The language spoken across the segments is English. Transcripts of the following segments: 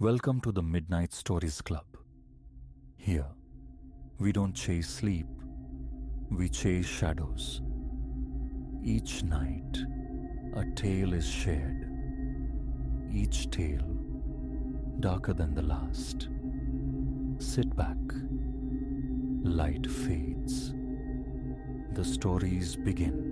Welcome to the Midnight Stories Club. Here, we don't chase sleep, we chase shadows. Each night, a tale is shared. Each tale darker than the last. Sit back. Light fades. The stories begin.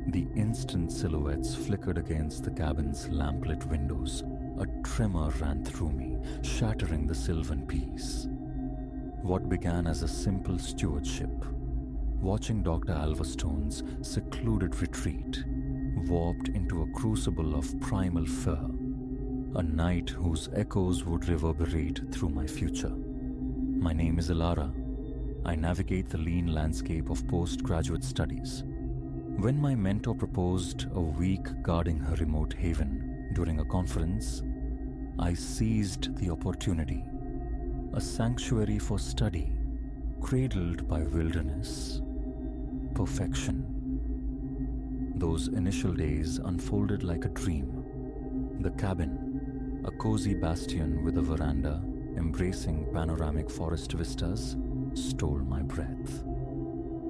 The instant silhouettes flickered against the cabin's lamplit windows. A tremor ran through me, shattering the sylvan peace. What began as a simple stewardship, watching Dr. Alverstone's secluded retreat, warped into a crucible of primal fear, a night whose echoes would reverberate through my future. My name is Ilara. I navigate the lean landscape of postgraduate studies. When my mentor proposed a week guarding her remote haven during a conference, I seized the opportunity. A sanctuary for study, cradled by wilderness, perfection. Those initial days unfolded like a dream. The cabin, a cozy bastion with a veranda embracing panoramic forest vistas, stole my breath.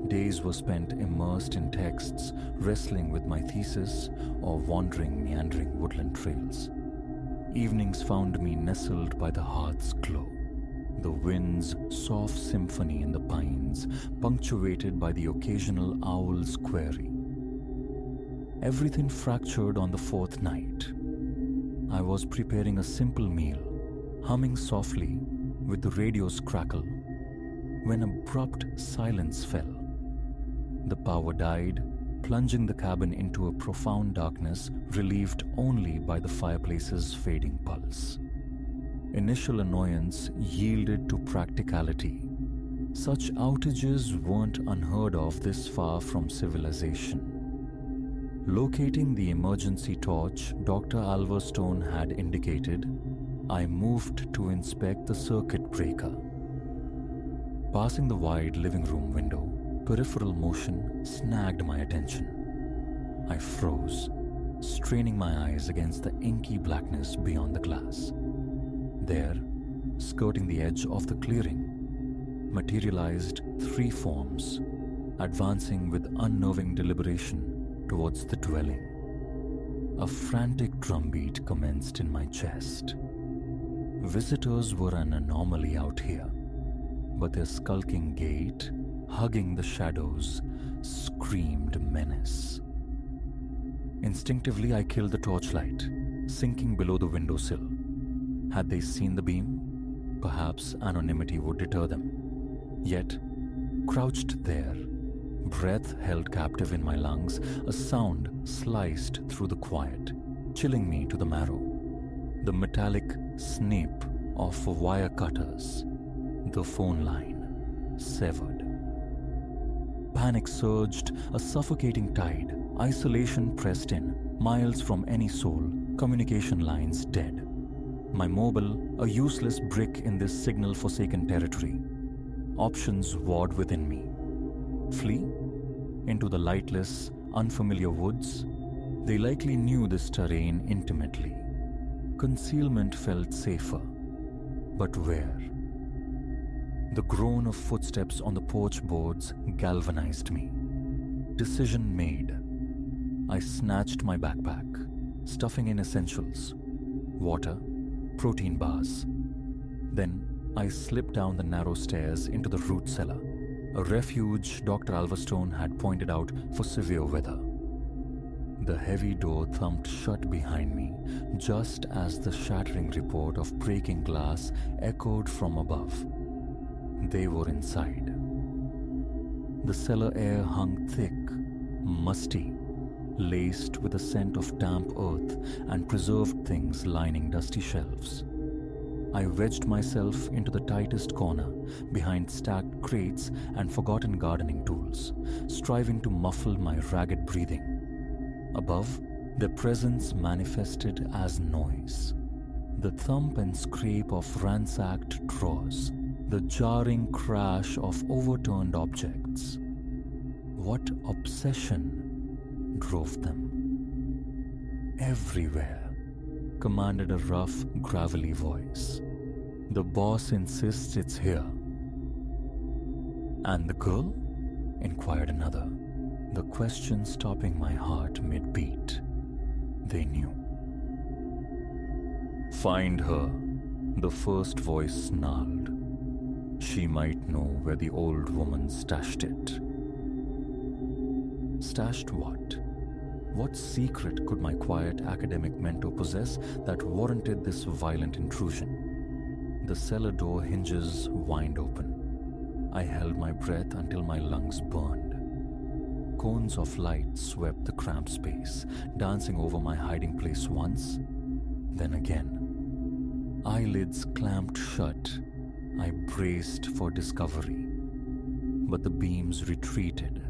Days were spent immersed in texts, wrestling with my thesis, or wandering meandering woodland trails. Evenings found me nestled by the hearth's glow, the wind's soft symphony in the pines, punctuated by the occasional owl's query. Everything fractured on the fourth night. I was preparing a simple meal, humming softly with the radio's crackle, when abrupt silence fell. The power died, plunging the cabin into a profound darkness relieved only by the fireplace's fading pulse. Initial annoyance yielded to practicality. Such outages weren't unheard of this far from civilization. Locating the emergency torch Dr. Alverstone had indicated, I moved to inspect the circuit breaker. Passing the wide living room window, peripheral motion snagged my attention. I froze, straining my eyes against the inky blackness beyond the glass. There, skirting the edge of the clearing, materialized three forms, advancing with unnerving deliberation towards the dwelling. A frantic drumbeat commenced in my chest. Visitors were an anomaly out here, but their skulking gait, hugging the shadows, screamed menace. Instinctively, I killed the torchlight, sinking below the windowsill. Had they seen the beam, perhaps anonymity would deter them. Yet, crouched there, breath held captive in my lungs, a sound sliced through the quiet, chilling me to the marrow. The metallic snip of wire cutters, the phone line, severed. Panic surged, a suffocating tide. Isolation pressed in, miles from any soul, communication lines dead. My mobile, a useless brick in this signal-forsaken territory. Options warred within me. Flee? Into the lightless, unfamiliar woods? They likely knew this terrain intimately. Concealment felt safer. But where? The groan of footsteps on the porch boards galvanized me. Decision made. I snatched my backpack, stuffing in essentials, water, protein bars. Then I slipped down the narrow stairs into the root cellar, a refuge Dr. Alverstone had pointed out for severe weather. The heavy door thumped shut behind me just as the shattering report of breaking glass echoed from above. They were inside. The cellar air hung thick, musty, laced with the scent of damp earth and preserved things lining dusty shelves. I wedged myself into the tightest corner, behind stacked crates and forgotten gardening tools, striving to muffle my ragged breathing. Above, their presence manifested as noise. The thump and scrape of ransacked drawers, the jarring crash of overturned objects. What obsession drove them? everywhere, commanded a rough, gravelly voice. The boss insists it's here. And the girl? Inquired another, the question stopping my heart mid-beat. They knew. Find her, the first voice snarled. She might know where the old woman stashed it. Stashed what? What secret could my quiet academic mentor possess that warranted this violent intrusion? The cellar door hinges wide open. I held my breath until my lungs burned. Cones of light swept the cramped space, dancing over my hiding place once, then again. Eyelids clamped shut, I braced for discovery. But the beams retreated.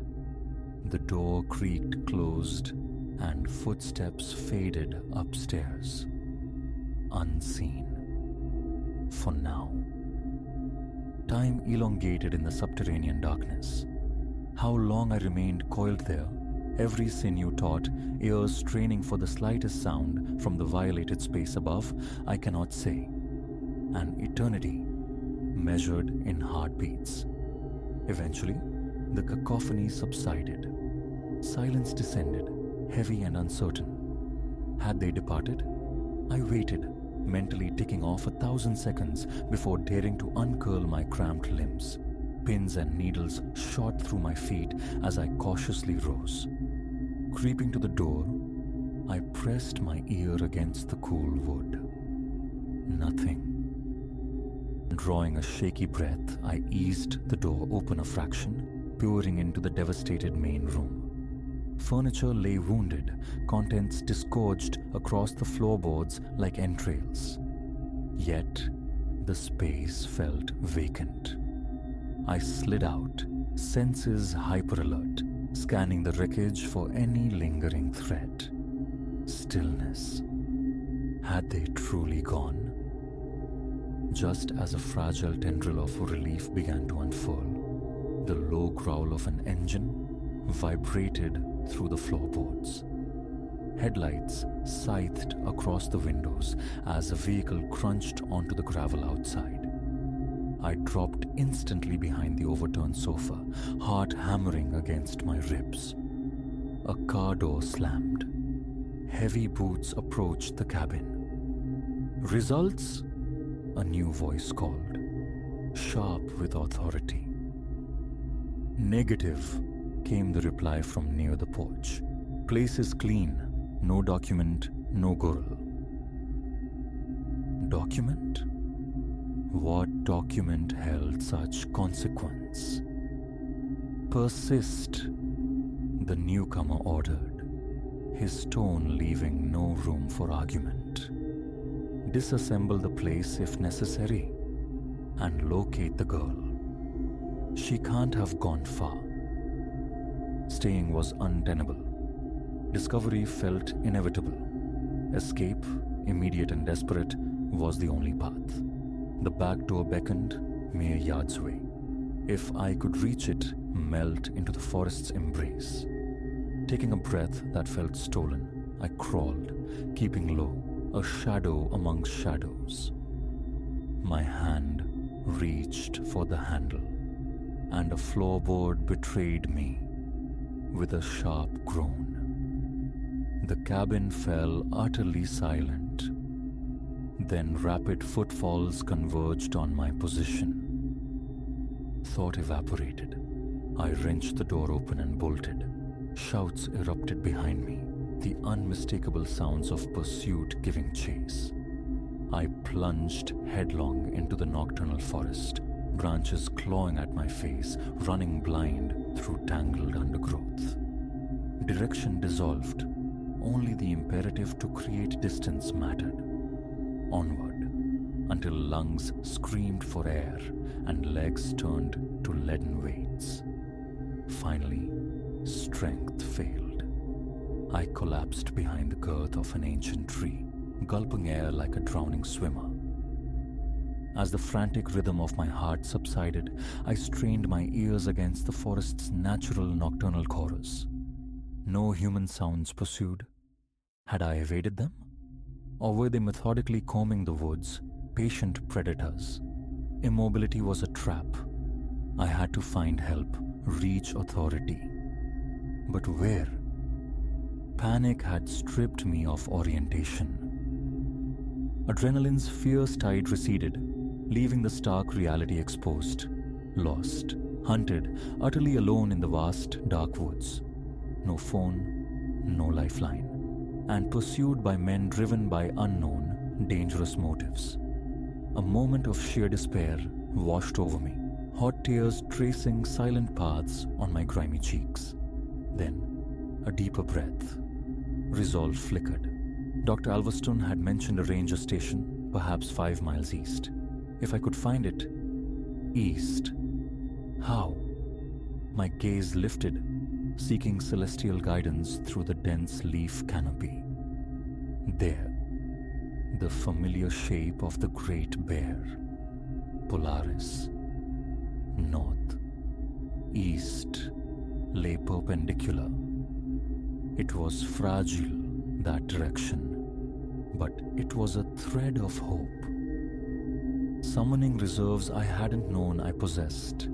The door creaked closed, and footsteps faded upstairs. Unseen. For now. Time elongated in the subterranean darkness. How long I remained coiled there, every sinew taut, ears straining for the slightest sound from the violated space above, I cannot say. An eternity, measured in heartbeats. Eventually, the cacophony subsided. Silence descended, heavy and uncertain. Had they departed? I waited, mentally ticking off 1,000 seconds before daring to uncurl my cramped limbs. Pins and needles shot through my feet as I cautiously rose. Creeping to the door, I pressed my ear against the cool wood. Nothing. Drawing a shaky breath, I eased the door open a fraction, peering into the devastated main room. Furniture lay wounded, contents disgorged across the floorboards like entrails. Yet, the space felt vacant. I slid out, senses hyper-alert, scanning the wreckage for any lingering threat. Stillness. Had they truly gone? Just as a fragile tendril of relief began to unfurl, the low growl of an engine vibrated through the floorboards. Headlights scythed across the windows as a vehicle crunched onto the gravel outside. I dropped instantly behind the overturned sofa, heart hammering against my ribs. A car door slammed. Heavy boots approached the cabin. Results? A new voice called, sharp with authority. Negative, came the reply from near the porch. Place is clean. No document, no girl. Document? What document held such consequence? Persist, the newcomer ordered, his tone leaving no room for argument. Disassemble the place if necessary, and locate the girl. She can't have gone far. Staying was untenable. Discovery felt inevitable. Escape, immediate and desperate, was the only path. The back door beckoned, mere yards away. If I could reach it, melt into the forest's embrace. Taking a breath that felt stolen, I crawled, keeping low, a shadow amongst shadows. My hand reached for the handle, and a floorboard betrayed me with a sharp groan. The cabin fell utterly silent. Then rapid footfalls converged on my position. Thought evaporated. I wrenched the door open and bolted. Shouts erupted behind me, the unmistakable sounds of pursuit giving chase. I plunged headlong into the nocturnal forest, branches clawing at my face, running blind through tangled undergrowth. Direction dissolved. Only the imperative to create distance mattered. Onward, until lungs screamed for air and legs turned to leaden weights. Finally, strength failed. I collapsed behind the girth of an ancient tree, gulping air like a drowning swimmer. As the frantic rhythm of my heart subsided, I strained my ears against the forest's natural nocturnal chorus. No human sounds pursued. Had I evaded them? Or were they methodically combing the woods, patient predators? Immobility was a trap. I had to find help, reach authority. But where? Panic had stripped me of orientation. Adrenaline's fierce tide receded, leaving the stark reality exposed, lost, hunted, utterly alone in the vast, dark woods. No phone, no lifeline, and pursued by men driven by unknown, dangerous motives. A moment of sheer despair washed over me, hot tears tracing silent paths on my grimy cheeks. Then, a deeper breath. Resolve flickered. Dr. Alverston had mentioned a ranger station, perhaps 5 miles east. If I could find it, east. How? My gaze lifted, seeking celestial guidance through the dense leaf canopy. There, the familiar shape of the great bear, Polaris. North, east, lay perpendicular. It was fragile, that direction, but it was a thread of hope. Summoning reserves I hadn't known I possessed,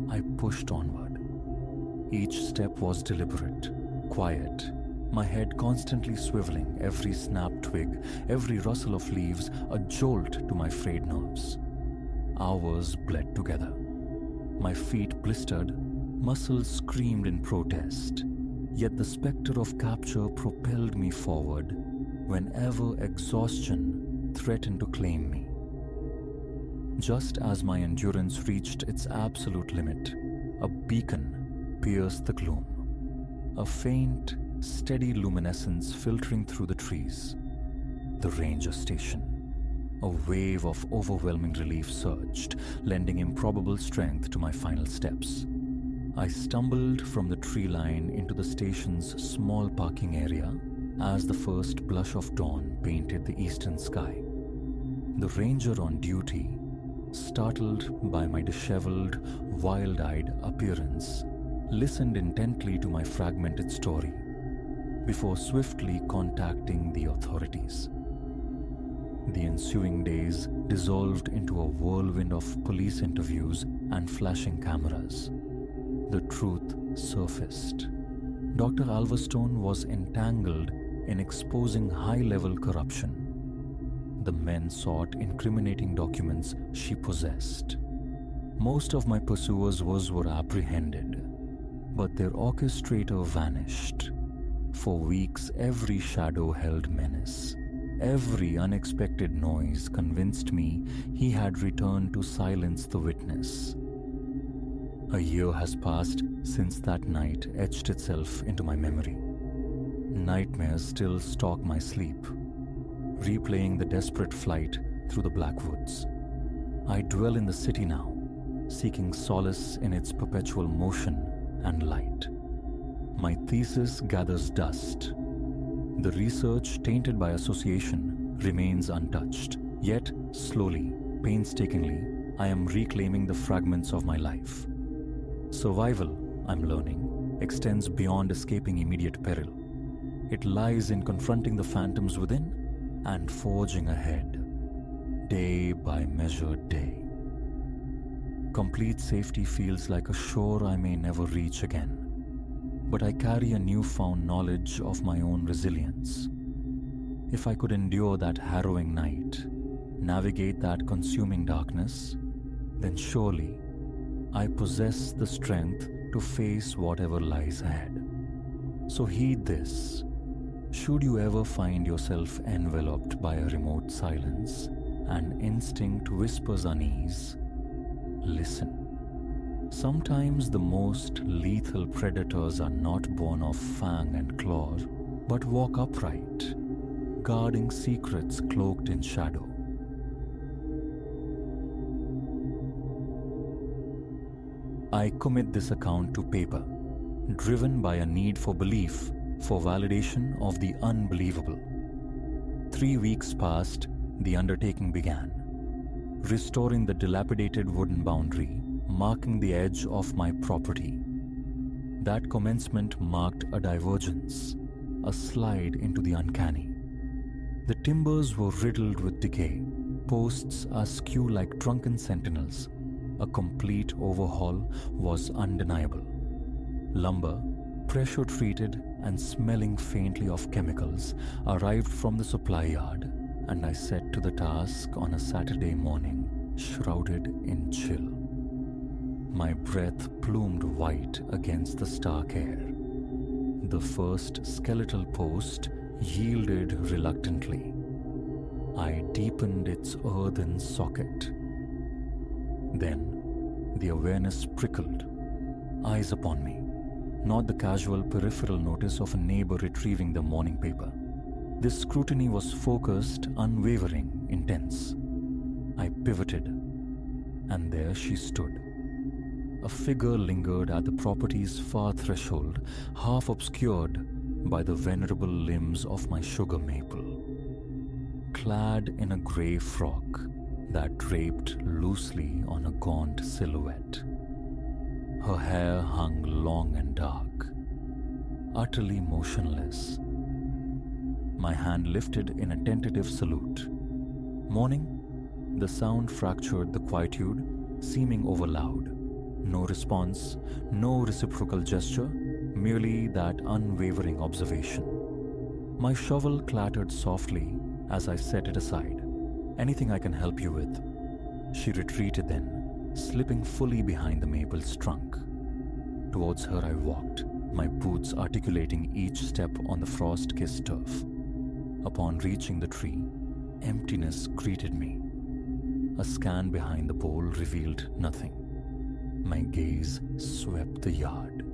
I pushed onward. Each step was deliberate, quiet, my head constantly swiveling, every snapped twig, every rustle of leaves, a jolt to my frayed nerves. Hours bled together. My feet blistered, muscles screamed in protest. Yet the specter of capture propelled me forward whenever exhaustion threatened to claim me. Just as my endurance reached its absolute limit, a beacon pierced the gloom. A faint, steady luminescence filtering through the trees. The ranger station. A wave of overwhelming relief surged, lending improbable strength to my final steps. I stumbled from the tree line into the station's small parking area as the first blush of dawn painted the eastern sky. The ranger on duty, startled by my disheveled, wild-eyed appearance, listened intently to my fragmented story before swiftly contacting the authorities. The ensuing days dissolved into a whirlwind of police interviews and flashing cameras. The truth surfaced. Dr. Alverstone was entangled in exposing high-level corruption. The men sought incriminating documents she possessed. Most of my pursuers were apprehended, but their orchestrator vanished. For weeks, every shadow held menace. Every unexpected noise convinced me he had returned to silence the witness. A year has passed since that night etched itself into my memory. Nightmares still stalk my sleep, replaying the desperate flight through the black woods. I dwell in the city now, seeking solace in its perpetual motion and light. My thesis gathers dust. The research, tainted by association, remains untouched. Yet, slowly, painstakingly, I am reclaiming the fragments of my life. Survival, I'm learning, extends beyond escaping immediate peril. It lies in confronting the phantoms within and forging ahead, day by measured day. Complete safety feels like a shore I may never reach again, but I carry a newfound knowledge of my own resilience. If I could endure that harrowing night, navigate that consuming darkness, then surely I possess the strength to face whatever lies ahead. So heed this. Should you ever find yourself enveloped by a remote silence and instinct whispers unease, listen. Sometimes the most lethal predators are not born of fang and claw, but walk upright, guarding secrets cloaked in shadow. I commit this account to paper, driven by a need for belief, for validation of the unbelievable. 3 weeks passed, the undertaking began, restoring the dilapidated wooden boundary, marking the edge of my property. That commencement marked a divergence. a slide into the uncanny. The timbers were riddled with decay, posts askew like drunken sentinels. A complete overhaul was undeniable. Lumber, pressure treated and smelling faintly of chemicals, arrived from the supply yard, and I set to the task on a Saturday morning, shrouded in chill. My breath plumed white against the stark air. The first skeletal post yielded reluctantly. I deepened its earthen socket. Then the awareness prickled, eyes upon me, not the casual peripheral notice of a neighbor retrieving the morning paper. This scrutiny was focused, unwavering, intense. I pivoted, and there she stood. A figure lingered at the property's far threshold, half obscured by the venerable limbs of my sugar maple. Clad in a grey frock that draped loosely on a gaunt silhouette. Her hair hung long and dark, utterly motionless. My hand lifted in a tentative salute. Morning? The sound fractured the quietude, seeming overloud. No response, no reciprocal gesture, merely that unwavering observation. My shovel clattered softly as I set it aside. Anything I can help you with? She retreated then, slipping fully behind the maple's trunk. Towards her I walked, my boots articulating each step on the frost-kissed turf. Upon reaching the tree, emptiness greeted me. A scan behind the bole revealed nothing. My gaze swept the yard,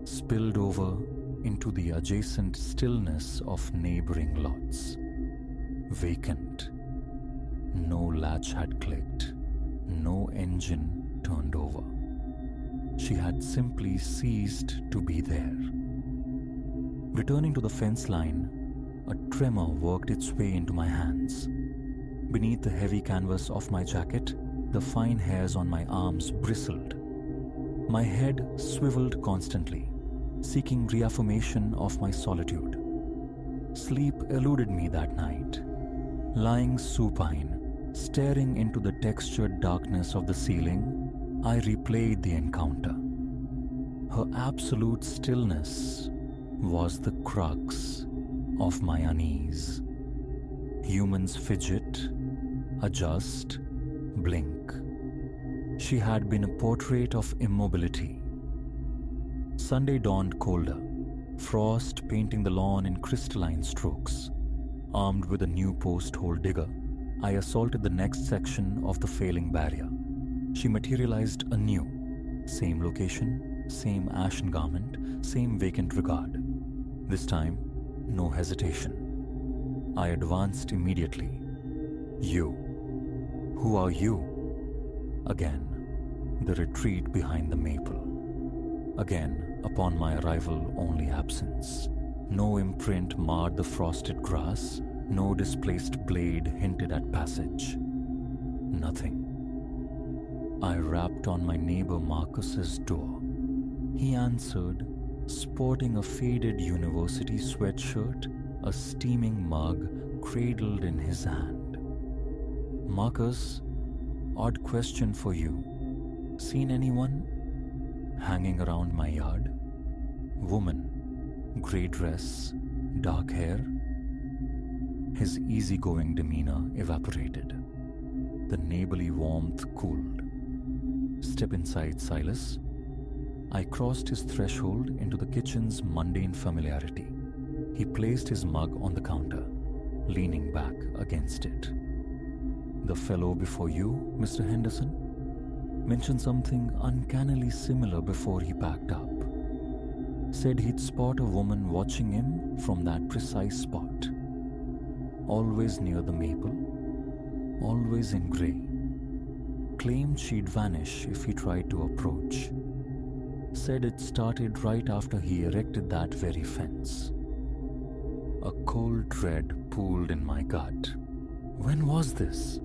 spilled over into the adjacent stillness of neighboring lots. Vacant. No latch had clicked, no engine turned over. She had simply ceased to be there. Returning to the fence line, a tremor worked its way into my hands. Beneath the heavy canvas of my jacket, the fine hairs on my arms bristled. My head swiveled constantly, seeking reaffirmation of my solitude. Sleep eluded me that night. Lying supine, staring into the textured darkness of the ceiling, I replayed the encounter. Her absolute stillness was the crux of my unease. Humans fidget, adjust, blink. She had been a portrait of immobility. Sunday dawned colder, frost painting the lawn in crystalline strokes. Armed with a new post-hole digger, I assaulted the next section of the failing barrier. She materialized anew. Same location, same ashen garment, same vacant regard. This time, no hesitation. I advanced immediately. You. Who are you? Again, the retreat behind the maple. Again, upon my arrival, only absence. No imprint marred the frosted grass, no displaced blade hinted at passage. Nothing. I rapped on my neighbor Marcus's door. He answered, sporting a faded university sweatshirt, a steaming mug cradled in his hand. Marcus, odd question for you. Seen anyone? Hanging around my yard? Woman, grey dress, dark hair? His easygoing demeanor evaporated. The neighborly warmth cooled. Step inside, Silas. I crossed his threshold into the kitchen's mundane familiarity. He placed his mug on the counter, leaning back against it. The fellow before you, Mr. Henderson, mentioned something uncannily similar before he packed up. Said he'd spot a woman watching him from that precise spot. Always near the maple, always in grey. Claimed she'd vanish if he tried to approach. Said it started right after he erected that very fence. A cold dread pooled in my gut. When was this?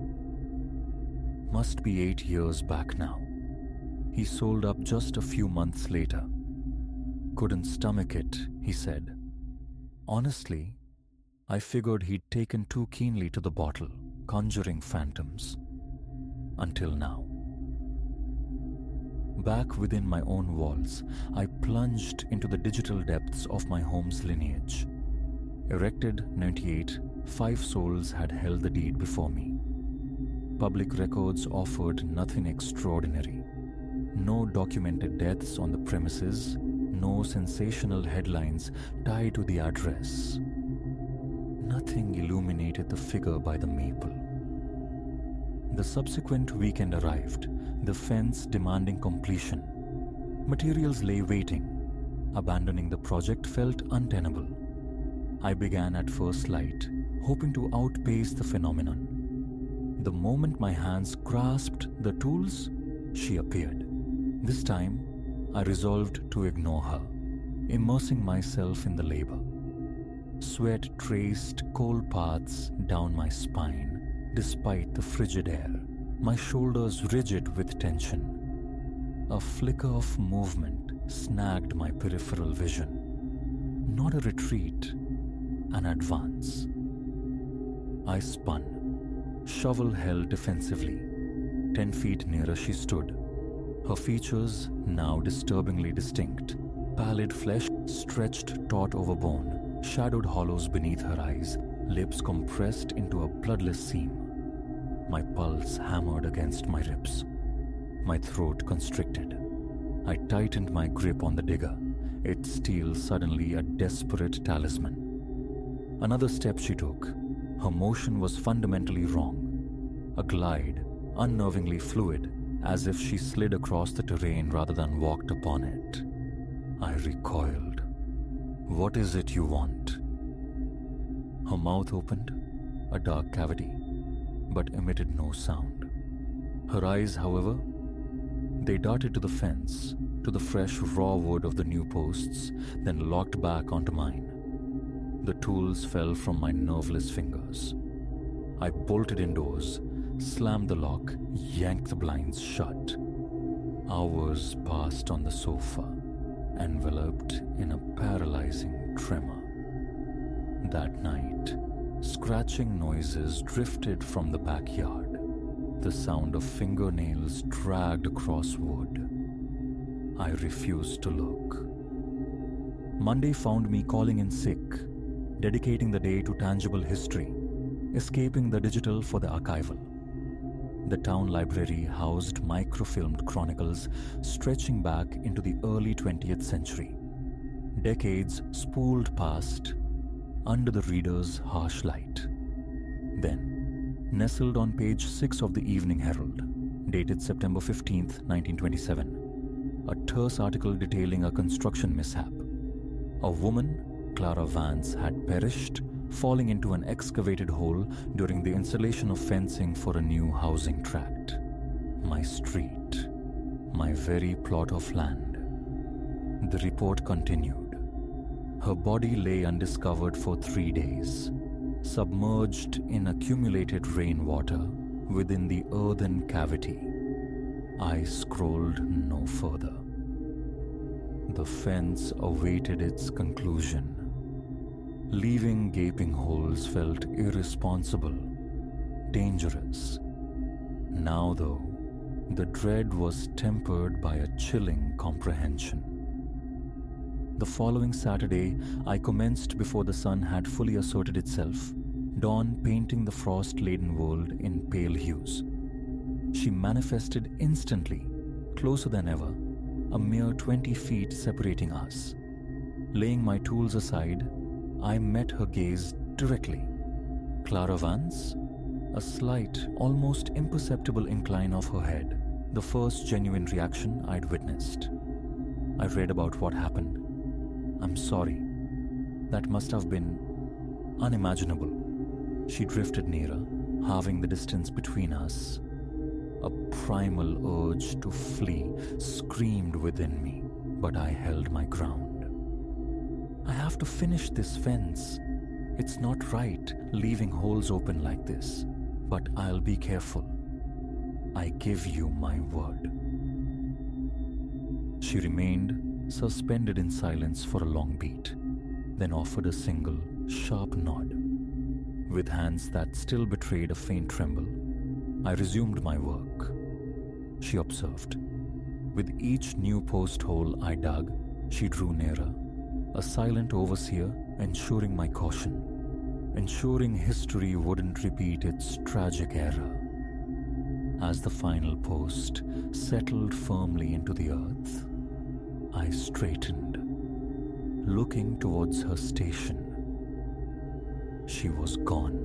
Must be 8 years back now. He sold up just a few months later. Couldn't stomach it, he said. Honestly, I figured he'd taken too keenly to the bottle, conjuring phantoms. Until now. Back within my own walls, I plunged into the digital depths of my home's lineage. Erected 98, 5 souls had held the deed before me. Public records offered nothing extraordinary. No documented deaths on the premises, no sensational headlines tied to the address. Nothing illuminated the figure by the maple. The subsequent weekend arrived, the fence demanding completion. Materials lay waiting. Abandoning the project felt untenable. I began at first light, hoping to outpace the phenomenon. The moment my hands grasped the tools, she appeared. This time, I resolved to ignore her, immersing myself in the labor. Sweat traced cold paths down my spine, despite the frigid air, my shoulders rigid with tension. A flicker of movement snagged my peripheral vision. Not a retreat, an advance. I spun, shovel held defensively. 10 feet nearer she stood, her features now disturbingly distinct. Pallid flesh stretched taut over bone, shadowed hollows beneath her eyes, lips compressed into a bloodless seam. My pulse hammered against my ribs. My throat constricted. I tightened my grip on the digger, its steel suddenly a desperate talisman. Another step she took. Her motion was fundamentally wrong. A glide, unnervingly fluid, as if she slid across the terrain rather than walked upon it. I recoiled. What is it you want? Her mouth opened, a dark cavity, but emitted no sound. Her eyes, however, they darted to the fence, to the fresh raw wood of the new posts, then locked back onto mine. The tools fell from my nerveless fingers. I bolted indoors, slammed the lock, yanked the blinds shut. Hours passed on the sofa, enveloped in a paralyzing tremor. That night, scratching noises drifted from the backyard, the sound of fingernails dragged across wood. I refused to look. Monday found me calling in sick, dedicating the day to tangible history, escaping the digital for the archival. The town library housed microfilmed chronicles stretching back into the early 20th century. Decades spooled past under the reader's harsh light. Then, nestled on page 6 of the Evening Herald, dated September 15th, 1927, a terse article detailing a construction mishap. A woman, Clara Vance, had perished, falling into an excavated hole during the installation of fencing for a new housing tract. My street, my very plot of land. The report continued. Her body lay undiscovered for 3 days, submerged in accumulated rainwater within the earthen cavity. I scrolled no further. The fence awaited its conclusion. Leaving gaping holes felt irresponsible, dangerous. Now, though, the dread was tempered by a chilling comprehension. The following Saturday, I commenced before the sun had fully asserted itself, dawn painting the frost-laden world in pale hues. She manifested instantly, closer than ever, a mere 20 feet separating us. Laying my tools aside, I met her gaze directly. Clara Vance? A slight, almost imperceptible incline of her head, the first genuine reaction I'd witnessed. I read about what happened. I'm sorry. That must have been unimaginable. She drifted nearer, halving the distance between us. A primal urge to flee screamed within me, but I held my ground. I have to finish this fence. It's not right leaving holes open like this, but I'll be careful. I give you my word. She remained suspended in silence for a long beat. then offered a single, sharp nod. With hands that still betrayed a faint tremble, I resumed my work. She observed. With each new post hole I dug, she drew nearer, a silent overseer ensuring my caution, ensuring history wouldn't repeat its tragic error. As the final post settled firmly into the earth, I straightened, looking towards her station. She was gone.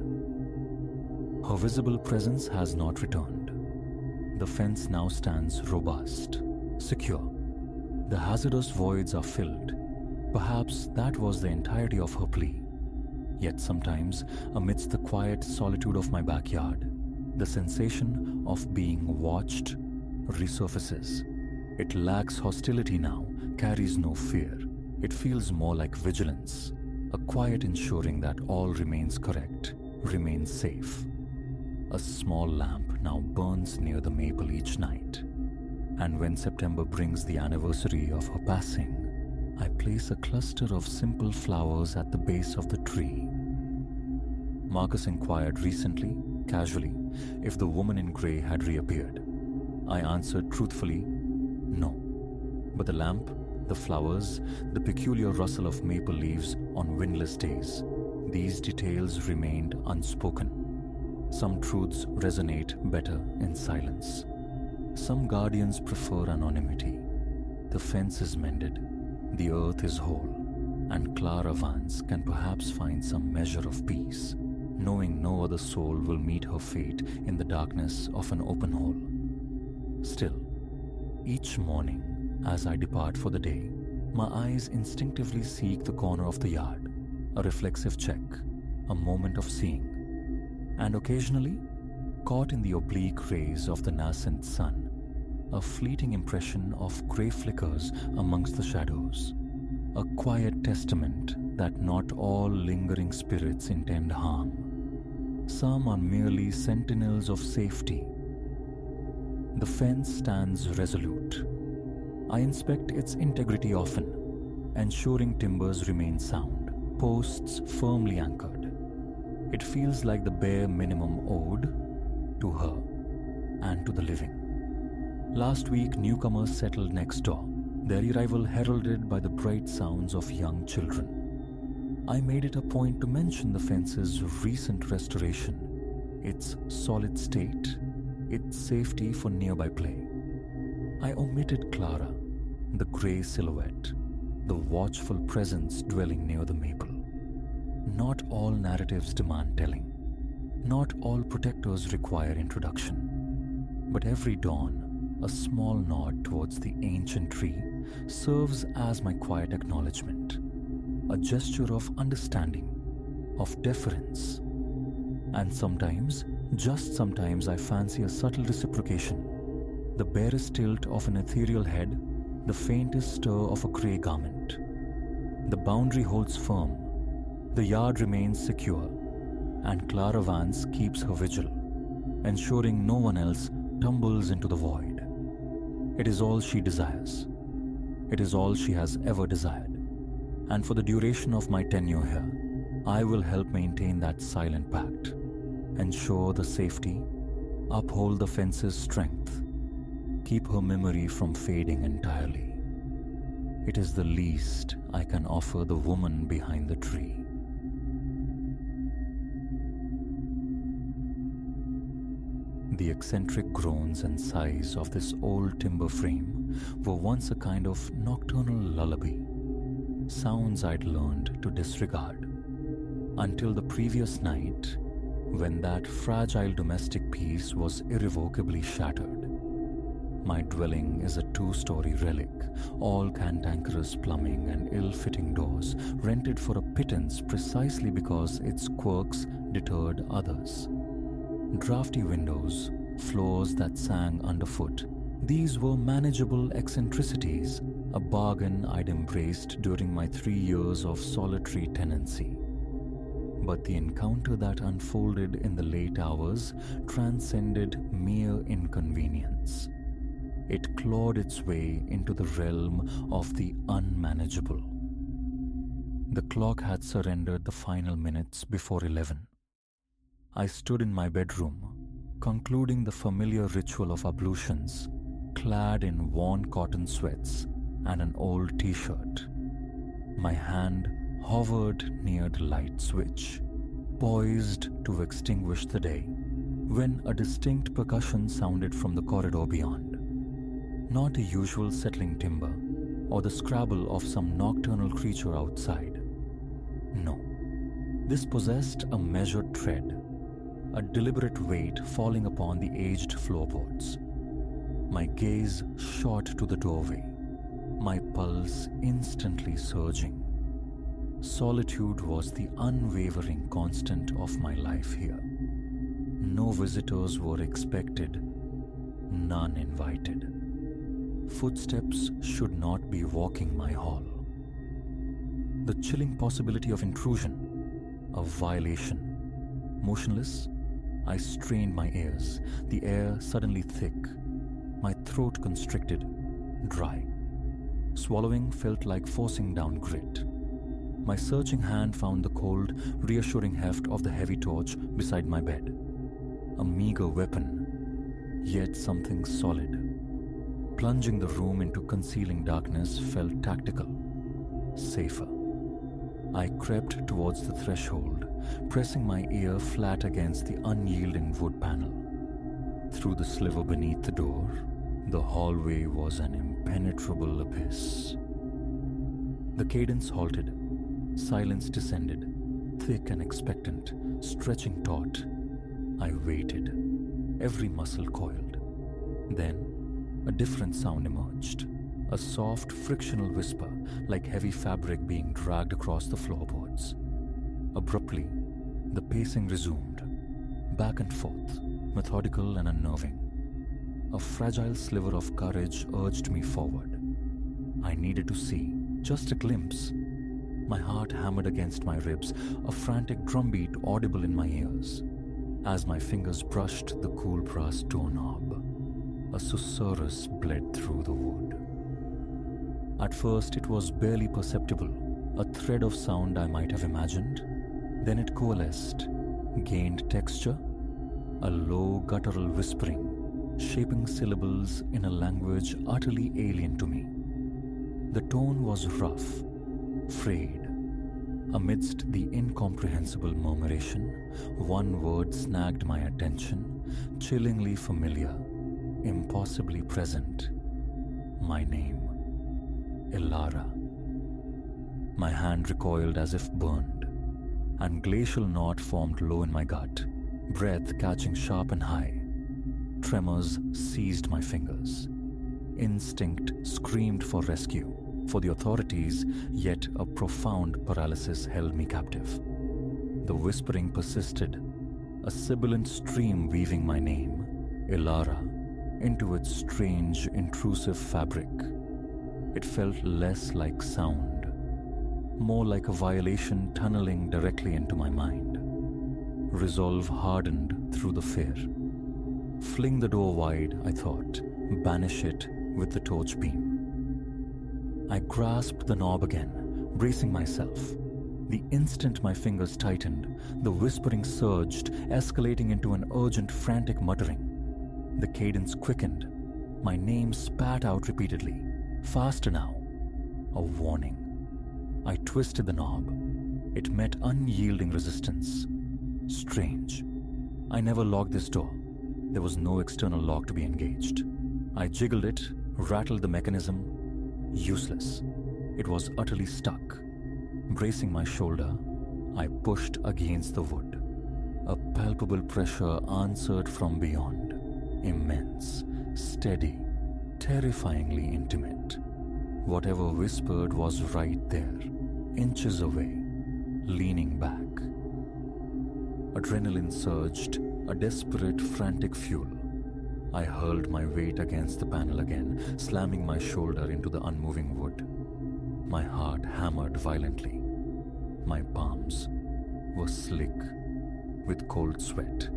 Her visible presence has not returned. The fence now stands robust, secure. The hazardous voids are filled. Perhaps that was the entirety of her plea. Yet sometimes, amidst the quiet solitude of my backyard, the sensation of being watched resurfaces. It lacks hostility now, carries no fear. It feels more like vigilance, a quiet ensuring that all remains correct, remains safe. A small lamp now burns near the maple each night. And when September brings the anniversary of her passing, I place a cluster of simple flowers at the base of the tree. Marcus inquired recently, casually, if the woman in grey had reappeared. I answered truthfully, no. But the lamp, the flowers, the peculiar rustle of maple leaves on windless days, these details remained unspoken. Some truths resonate better in silence. Some guardians prefer anonymity. The fence is mended, the earth is whole, and Clara Vance can perhaps find some measure of peace, knowing no other soul will meet her fate in the darkness of an open hole. Still, each morning, as I depart for the day, my eyes instinctively seek the corner of the yard, a reflexive check, a moment of seeing. And occasionally, caught in the oblique rays of the nascent sun, a fleeting impression of grey flickers amongst the shadows, a quiet testament that not all lingering spirits intend harm. Some are merely sentinels of safety. The fence stands resolute. I inspect its integrity often, ensuring timbers remain sound, posts firmly anchored. It feels like the bare minimum owed to her and to the living. Last week, newcomers settled next door, their arrival heralded by the bright sounds of young children. I made it a point to mention the fence's recent restoration, its solid state, its safety for nearby play. I omitted Clara, the grey silhouette, the watchful presence dwelling near the maple. Not all narratives demand telling. Not all protectors require introduction. But every dawn, a small nod towards the ancient tree serves as my quiet acknowledgement, a gesture of understanding, of deference. And sometimes, just sometimes, I fancy a subtle reciprocation, the barest tilt of an ethereal head, the faintest stir of a grey garment. The boundary holds firm, the yard remains secure, and Clara Vance keeps her vigil, ensuring no one else tumbles into the void. It is all she desires. It is all she has ever desired. And for the duration of my tenure here, I will help maintain that silent pact, ensure the safety, uphold the fence's strength, keep her memory from fading entirely. It is the least I can offer the woman behind the tree. The eccentric groans and sighs of this old timber frame were once a kind of nocturnal lullaby, sounds I'd learned to disregard, until the previous night when that fragile domestic peace was irrevocably shattered. My dwelling is a 2-story relic, all cantankerous plumbing and ill-fitting doors, rented for a pittance precisely because its quirks deterred others. Drafty windows, floors that sang underfoot, these were manageable eccentricities, a bargain I'd embraced during my 3 years of solitary tenancy. But the encounter that unfolded in the late hours transcended mere inconvenience. It clawed its way into the realm of the unmanageable. The clock had surrendered the final minutes before 11. I stood in my bedroom, concluding the familiar ritual of ablutions, clad in worn cotton sweats and an old t-shirt. My hand hovered near the light switch, poised to extinguish the day, when a distinct percussion sounded from the corridor beyond. Not a usual settling timber or the scrabble of some nocturnal creature outside. No, this possessed a measured tread, a deliberate weight falling upon the aged floorboards. My gaze shot to the doorway, my pulse instantly surging. Solitude was the unwavering constant of my life here. No visitors were expected, none invited. Footsteps should not be walking my hall. The chilling possibility of intrusion, of violation. Motionless, I strained my ears, the air suddenly thick, my throat constricted, dry. Swallowing felt like forcing down grit. My searching hand found the cold, reassuring heft of the heavy torch beside my bed. A meager weapon, yet something solid. Plunging the room into concealing darkness felt tactical, safer. I crept towards the threshold, pressing my ear flat against the unyielding wood panel. Through the sliver beneath the door, the hallway was an impenetrable abyss. The cadence halted. Silence descended, thick and expectant, stretching taut. I waited, every muscle coiled. Then, a different sound emerged, a soft, frictional whisper like heavy fabric being dragged across the floorboards. Abruptly, the pacing resumed, back and forth, methodical and unnerving. A fragile sliver of courage urged me forward. I needed to see, just a glimpse. My heart hammered against my ribs, a frantic drumbeat audible in my ears. As my fingers brushed the cool brass doorknob, a susurrus bled through the wood. At first it was barely perceptible, a thread of sound I might have imagined. Then it coalesced, gained texture, a low guttural whispering, shaping syllables in a language utterly alien to me. The tone was rough, frayed. Amidst the incomprehensible murmuration, one word snagged my attention, chillingly familiar, impossibly present. My name, Elara. My hand recoiled as if burned. and glacial knot formed low in my gut, breath catching sharp and high. Tremors seized my fingers. Instinct screamed for rescue, for the authorities, yet a profound paralysis held me captive. The whispering persisted, a sibilant stream weaving my name, Elara, into its strange, intrusive fabric. It felt less like sound, more like a violation tunneling directly into my mind. Resolve hardened through the fear. Fling the door wide, I thought, banish it with the torch beam. I grasped the knob again, bracing myself. The instant my fingers tightened, the whispering surged, escalating into an urgent, frantic muttering. The cadence quickened. My name spat out repeatedly. Faster now. A warning. I twisted the knob. It met unyielding resistance. Strange. I never locked this door. There was no external lock to be engaged. I jiggled it, rattled the mechanism. Useless. It was utterly stuck. Bracing my shoulder, I pushed against the wood. A palpable pressure answered from beyond. Immense, steady, terrifyingly intimate. Whatever whispered was right there, inches away, leaning back. Adrenaline surged, a desperate, frantic fuel. I hurled my weight against the panel again, slamming my shoulder into the unmoving wood. My heart hammered violently. My palms were slick with cold sweat.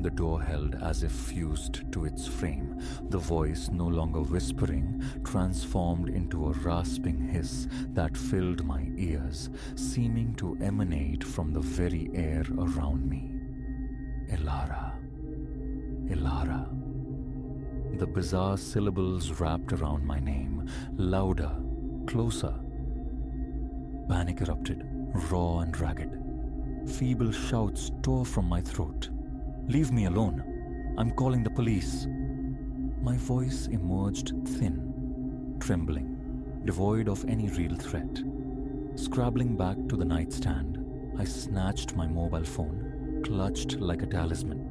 The door held as if fused to its frame, the voice, no longer whispering, transformed into a rasping hiss that filled my ears, seeming to emanate from the very air around me. Elara. Elara. The bizarre syllables wrapped around my name, louder, closer. Panic erupted, raw and ragged. Feeble shouts tore from my throat. "Leave me alone. I'm calling the police." My voice emerged thin, trembling, devoid of any real threat. Scrabbling back to the nightstand, I snatched my mobile phone, clutched like a talisman.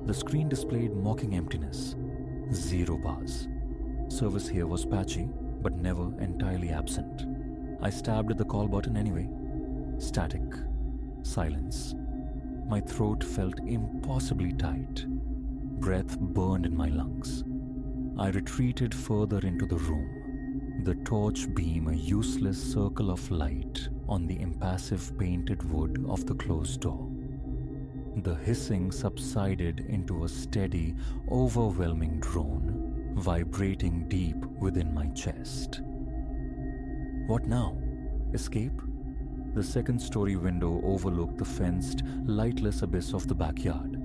The screen displayed mocking emptiness. 0 bars. Service here was patchy, but never entirely absent. I stabbed at the call button anyway. Static. Silence. My throat felt impossibly tight. Breath burned in my lungs. I retreated further into the room, the torch beam a useless circle of light on the impassive painted wood of the closed door. The hissing subsided into a steady, overwhelming drone, vibrating deep within my chest. What now? Escape? The second-story window overlooked the fenced, lightless abyss of the backyard.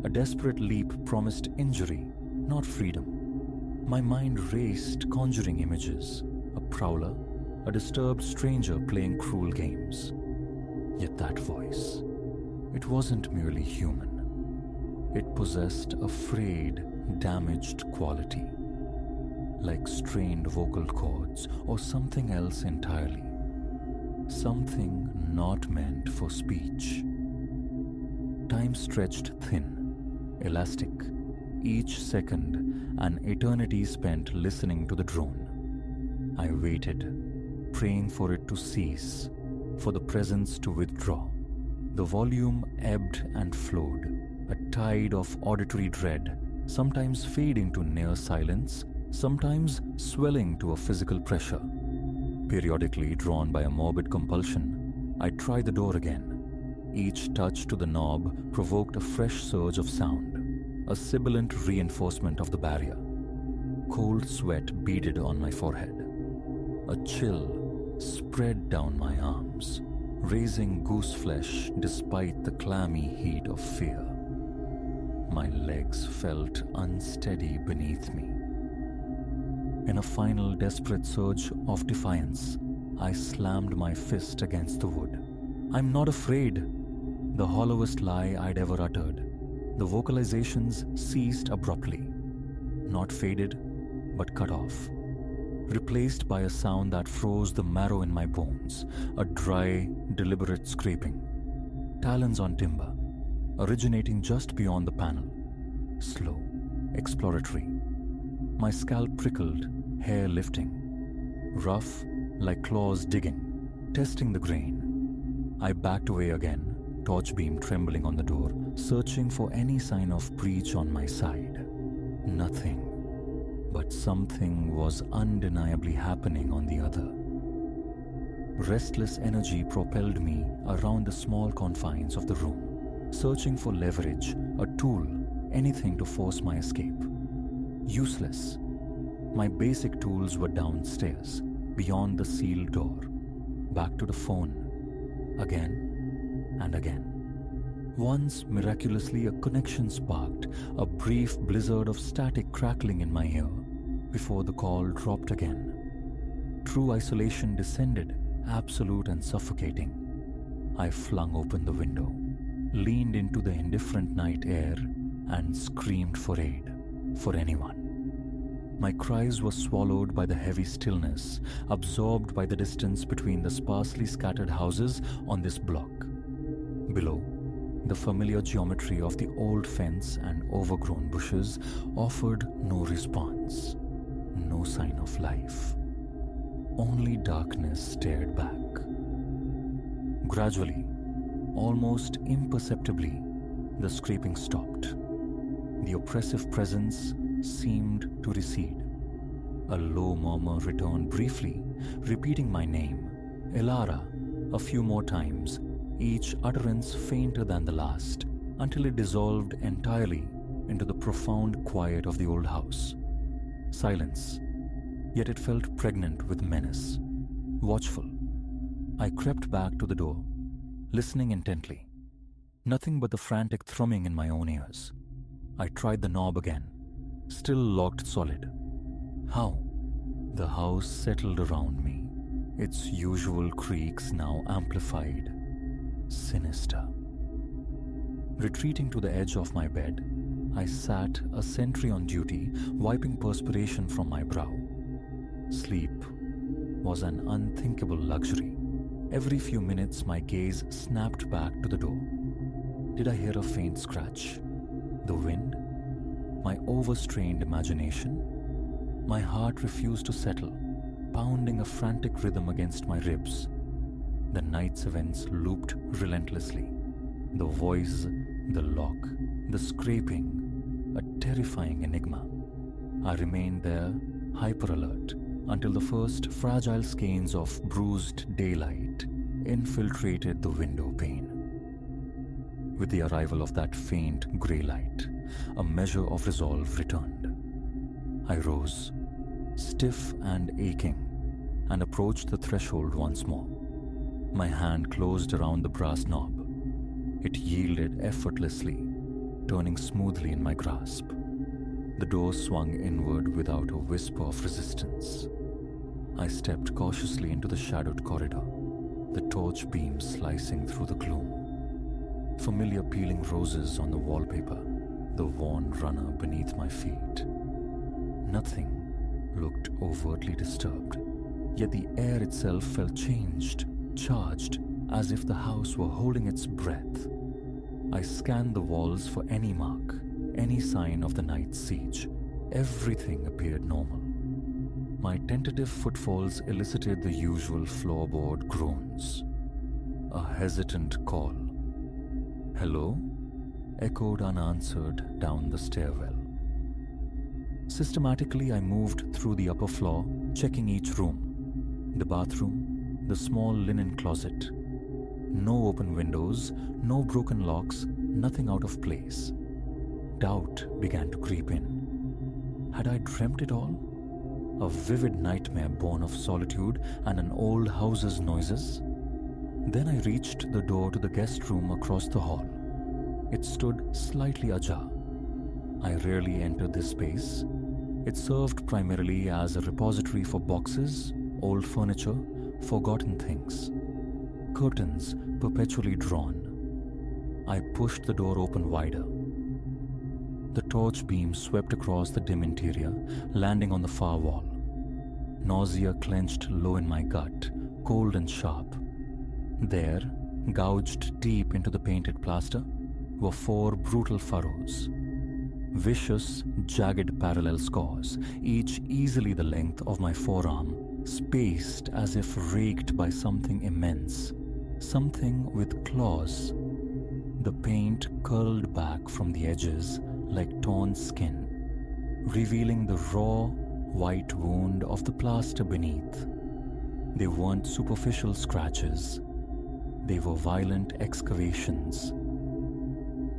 A desperate leap promised injury, not freedom. My mind raced, conjuring images. A prowler, a disturbed stranger playing cruel games. Yet that voice, it wasn't merely human. It possessed a frayed, damaged quality, like strained vocal cords or something else entirely. Something not meant for speech. Time stretched thin, elastic, each second an eternity spent listening to the drone. I waited, praying for it to cease, for the presence to withdraw. The volume ebbed and flowed, a tide of auditory dread, sometimes fading to near silence, sometimes swelling to a physical pressure. Periodically drawn by a morbid compulsion, I tried the door again. Each touch to the knob provoked a fresh surge of sound, a sibilant reinforcement of the barrier. Cold sweat beaded on my forehead. A chill spread down my arms, raising goose flesh despite the clammy heat of fear. My legs felt unsteady beneath me. In a final desperate surge of defiance, I slammed my fist against the wood. "I'm not afraid," the hollowest lie I'd ever uttered. The vocalizations ceased abruptly, not faded, but cut off, replaced by a sound that froze the marrow in my bones, a dry, deliberate scraping. Talons on timber, originating just beyond the panel. Slow, exploratory. My scalp prickled, hair lifting. Rough, like claws digging, testing the grain. I backed away again, torch beam trembling on the door, searching for any sign of breach on my side. Nothing. But something was undeniably happening on the other. Restless energy propelled me around the small confines of the room, searching for leverage, a tool, anything to force my escape. Useless. My basic tools were downstairs, beyond the sealed door. Back to the phone. Again and again. Once, miraculously, a connection sparked, a brief blizzard of static crackling in my ear, before the call dropped again. True isolation descended, absolute and suffocating. I flung open the window, leaned into the indifferent night air, and screamed for aid, for anyone. My cries were swallowed by the heavy stillness, absorbed by the distance between the sparsely scattered houses on this block. Below, the familiar geometry of the old fence and overgrown bushes offered no response, no sign of life. Only darkness stared back. Gradually, almost imperceptibly, the scraping stopped. The oppressive presence seemed to recede. A low murmur returned briefly, repeating my name, Elara, a few more times, each utterance fainter than the last, until it dissolved entirely into the profound quiet of the old house. Silence, yet it felt pregnant with menace. Watchful, I crept back to the door, listening intently. Nothing but the frantic thrumming in my own ears. I tried the knob again, still locked solid. How? The house settled around me, its usual creaks now amplified, sinister. Retreating to the edge of my bed, I sat, a sentry on duty, wiping perspiration from my brow. Sleep was an unthinkable luxury. Every few minutes, my gaze snapped back to the door. Did I hear a faint scratch? The wind? My overstrained imagination? My heart refused to settle, pounding a frantic rhythm against my ribs. The night's events looped relentlessly. The voice, the lock, the scraping, a terrifying enigma. I remained there, hyper-alert, until the first fragile skeins of bruised daylight infiltrated the window pane. With the arrival of that faint grey light, a measure of resolve returned. I rose, stiff and aching, and approached the threshold once more. My hand closed around the brass knob. It yielded effortlessly, turning smoothly in my grasp. The door swung inward without a whisper of resistance. I stepped cautiously into the shadowed corridor, the torch beam slicing through the gloom. Familiar peeling roses on the wallpaper, the worn runner beneath my feet. Nothing looked overtly disturbed, yet the air itself felt changed, charged, as if the house were holding its breath. I scanned the walls for any mark, any sign of the night's siege. Everything appeared normal. My tentative footfalls elicited the usual floorboard groans. A hesitant call. "Hello?" echoed unanswered down the stairwell. Systematically, I moved through the upper floor, checking each room. The bathroom, the small linen closet. No open windows, no broken locks, nothing out of place. Doubt began to creep in. Had I dreamt it all? A vivid nightmare born of solitude and an old house's noises? Then I reached the door to the guest room across the hall. It stood slightly ajar. I rarely entered this space. It served primarily as a repository for boxes, old furniture, forgotten things. Curtains perpetually drawn. I pushed the door open wider. The torch beam swept across the dim interior, landing on the far wall. Nausea clenched low in my gut, cold and sharp. There, gouged deep into the painted plaster, were 4 brutal furrows. Vicious, jagged parallel scars, each easily the length of my forearm, spaced as if raked by something immense, something with claws. The paint curled back from the edges like torn skin, revealing the raw, white wound of the plaster beneath. They weren't superficial scratches. They were violent excavations.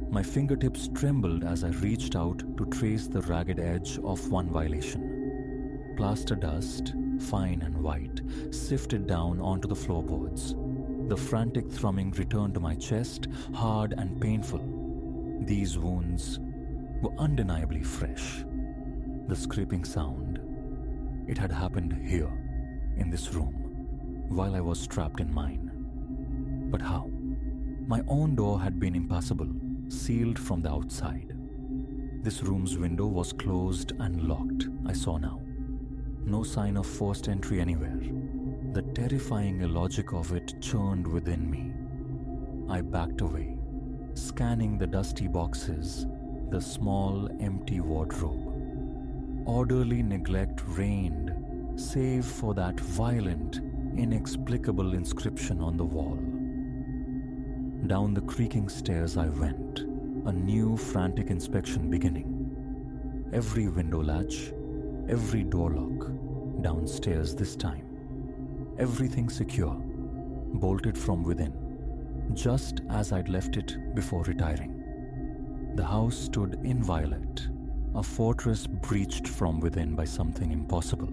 My fingertips trembled as I reached out to trace the ragged edge of one violation. Plaster dust, fine and white, sifted down onto the floorboards. The frantic thrumming returned to my chest, hard and painful. These wounds were undeniably fresh. The scraping sound, it had happened here, in this room, while I was trapped in mine. But how? My own door had been impassable, sealed from the outside. This room's window was closed and locked, I saw now. No sign of forced entry anywhere. The terrifying illogic of it churned within me. I backed away, scanning the dusty boxes, the small, empty wardrobe. Orderly neglect reigned, save for that violent, inexplicable inscription on the wall. Down the creaking stairs I went, a new frantic inspection beginning. Every window latch, every door lock, downstairs this time. Everything secure, bolted from within, just as I'd left it before retiring. The house stood inviolate, a fortress breached from within by something impossible.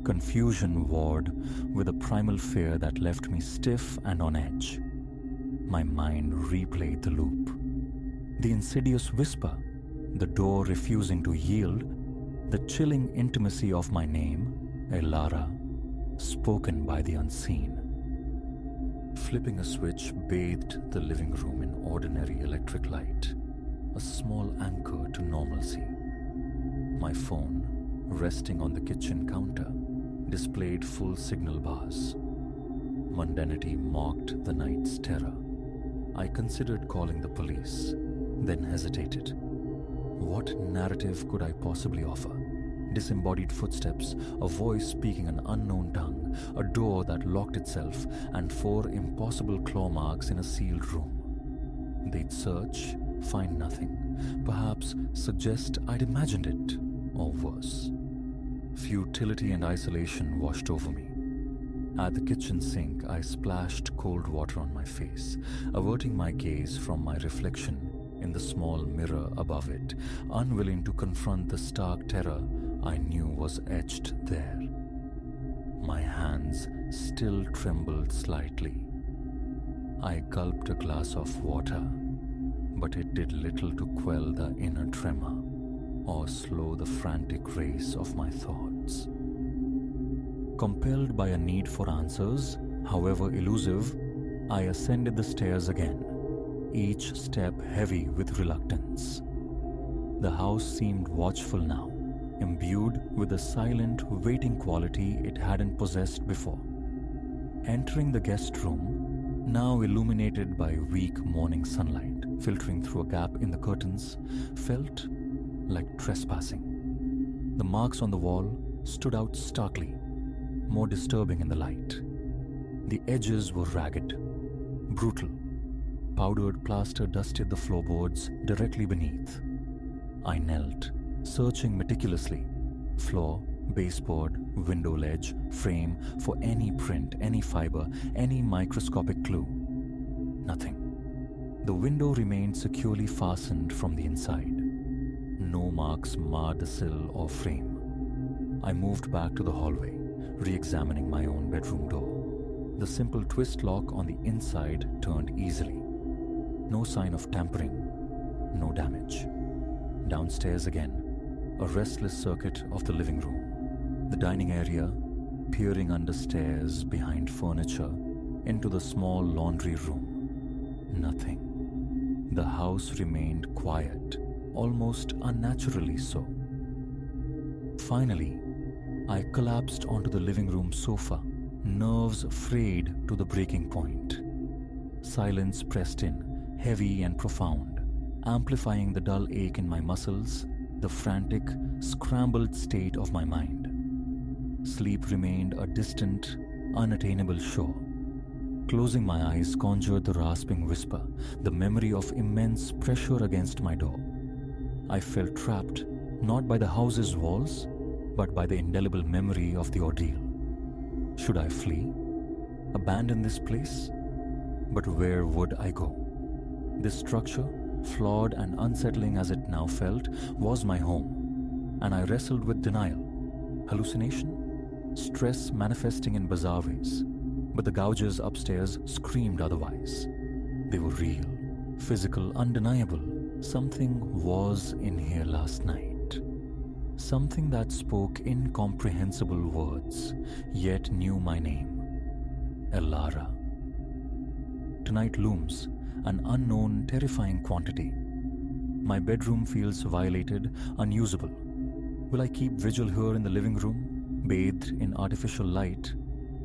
Confusion warred with a primal fear that left me stiff and on edge. My mind replayed the loop. The insidious whisper, the door refusing to yield, the chilling intimacy of my name, Elara, spoken by the unseen. Flipping a switch bathed the living room in ordinary electric light, a small anchor to normalcy. My phone, resting on the kitchen counter, displayed full signal bars. Mundanity mocked the night's terror. I considered calling the police, then hesitated. What narrative could I possibly offer? Disembodied footsteps, a voice speaking an unknown tongue, a door that locked itself, and 4 impossible claw marks in a sealed room. They'd search, find nothing, perhaps suggest I'd imagined it, or worse. Futility and isolation washed over me. At the kitchen sink, I splashed cold water on my face, averting my gaze from my reflection in the small mirror above it, unwilling to confront the stark terror I knew was etched there. My hands still trembled slightly. I gulped a glass of water, but it did little to quell the inner tremor or slow the frantic race of my thoughts. Compelled by a need for answers, however elusive, I ascended the stairs again, each step heavy with reluctance. The house seemed watchful now, imbued with the silent, waiting quality it hadn't possessed before. Entering the guest room, now illuminated by weak morning sunlight filtering through a gap in the curtains, felt like trespassing. The marks on the wall stood out starkly, more disturbing in the light. The edges were ragged, brutal. Powdered plaster dusted the floorboards directly beneath. I knelt, searching meticulously, floor, baseboard, window ledge, frame, for any print, any fiber, any microscopic clue. Nothing. The window remained securely fastened from the inside. No marks marred the sill or frame. I moved back to the hallway, re-examining my own bedroom door. The simple twist lock on the inside turned easily. No sign of tampering, no damage. Downstairs again, a restless circuit of the living room. The dining area, peering under stairs behind furniture, into the small laundry room. Nothing. The house remained quiet, almost unnaturally so. Finally, I collapsed onto the living room sofa, nerves frayed to the breaking point. Silence pressed in, heavy and profound, amplifying the dull ache in my muscles, the frantic, scrambled state of my mind. Sleep remained a distant, unattainable shore. Closing my eyes conjured the rasping whisper, the memory of immense pressure against my door. I felt trapped, not by the house's walls, but by the indelible memory of the ordeal. Should I flee? Abandon this place? But where would I go? This structure, flawed and unsettling as it now felt, was my home, and I wrestled with denial. Hallucination? Stress manifesting in bizarre ways. But the gouges upstairs screamed otherwise. They were real, physical, undeniable. Something was in here last night. Something that spoke incomprehensible words, yet knew my name. Elara. Tonight looms, an unknown, terrifying quantity. My bedroom feels violated, unusable. Will I keep vigil here in the living room, bathed in artificial light?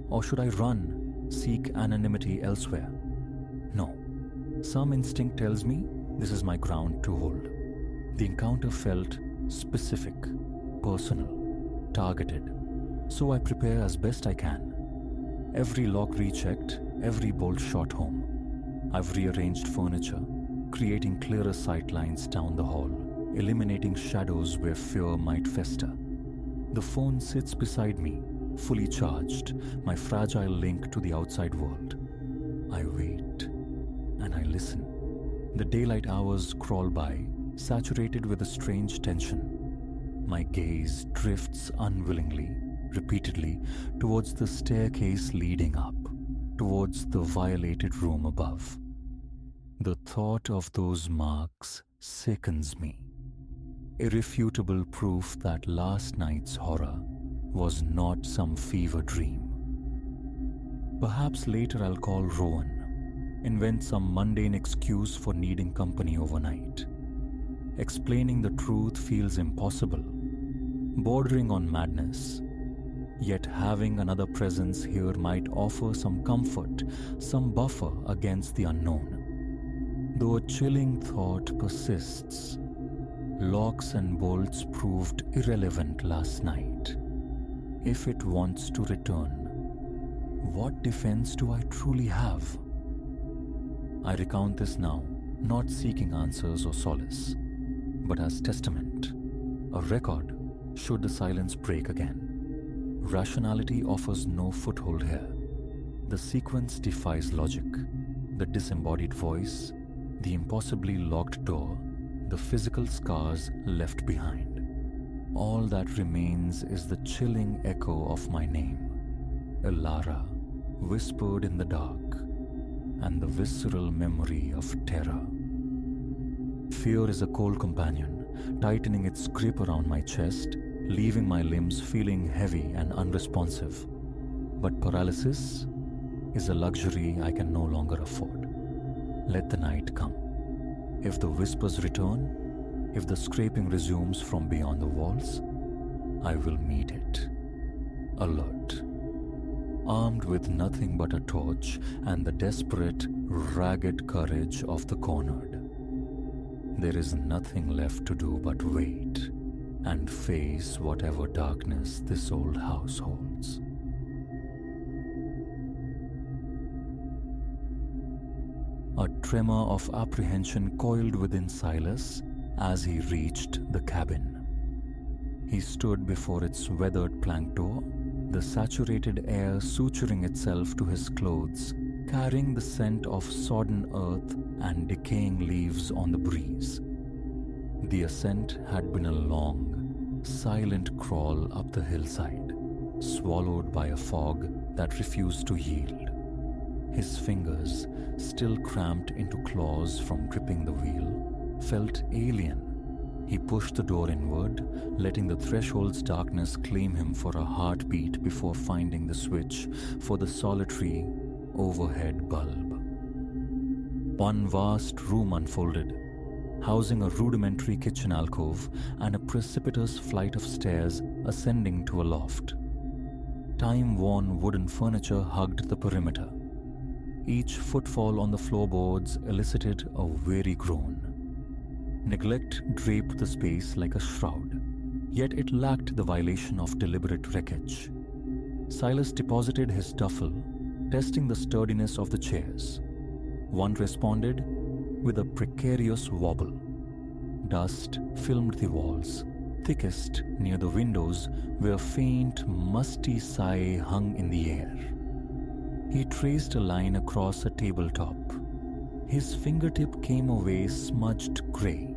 Or should I run, seek anonymity elsewhere? No. Some instinct tells me this is my ground to hold. The encounter felt specific, personal, targeted. So I prepare as best I can. Every lock rechecked, every bolt shot home. I've rearranged furniture, creating clearer sight lines down the hall, eliminating shadows where fear might fester. The phone sits beside me, fully charged, my fragile link to the outside world. I wait and I listen. The daylight hours crawl by, saturated with a strange tension. My gaze drifts unwillingly, repeatedly, towards the staircase leading up, towards the violated room above. The thought of those marks sickens me. Irrefutable proof that last night's horror was not some fever dream. Perhaps later I'll call Rowan, invent some mundane excuse for needing company overnight. Explaining the truth feels impossible, bordering on madness. Yet having another presence here might offer some comfort, some buffer against the unknown. Though a chilling thought persists, locks and bolts proved irrelevant last night. If it wants to return, what defense do I truly have? I recount this now, not seeking answers or solace, but as testament, a record should the silence break again. Rationality offers no foothold here. The sequence defies logic. The disembodied voice, the impossibly locked door, the physical scars left behind. All that remains is the chilling echo of my name, Elara, whispered in the dark, and the visceral memory of terror. Fear is a cold companion, tightening its grip around my chest, leaving my limbs feeling heavy and unresponsive. But paralysis is a luxury I can no longer afford. Let the night come. If the whispers return, if the scraping resumes from beyond the walls, I will meet it, alert, armed with nothing but a torch and the desperate, ragged courage of the cornered. There is nothing left to do but wait and face whatever darkness this old house holds. A tremor of apprehension coiled within Silas as he reached the cabin. He stood before its weathered plank door, the saturated air suturing itself to his clothes, carrying the scent of sodden earth and decaying leaves on the breeze. The ascent had been a long, silent crawl up the hillside, swallowed by a fog that refused to yield. His fingers, still cramped into claws from gripping the wheel, felt alien. He pushed the door inward, letting the threshold's darkness claim him for a heartbeat before finding the switch for the solitary overhead bulb. One vast room unfolded, housing a rudimentary kitchen alcove and a precipitous flight of stairs ascending to a loft. Time-worn wooden furniture hugged the perimeter. Each footfall on the floorboards elicited a weary groan. Neglect draped the space like a shroud, yet it lacked the violation of deliberate wreckage. Silas deposited his duffel, testing the sturdiness of the chairs. One responded with a precarious wobble. Dust filmed the walls, thickest near the windows where a faint, musty sigh hung in the air. He traced a line across a tabletop. His fingertip came away smudged grey.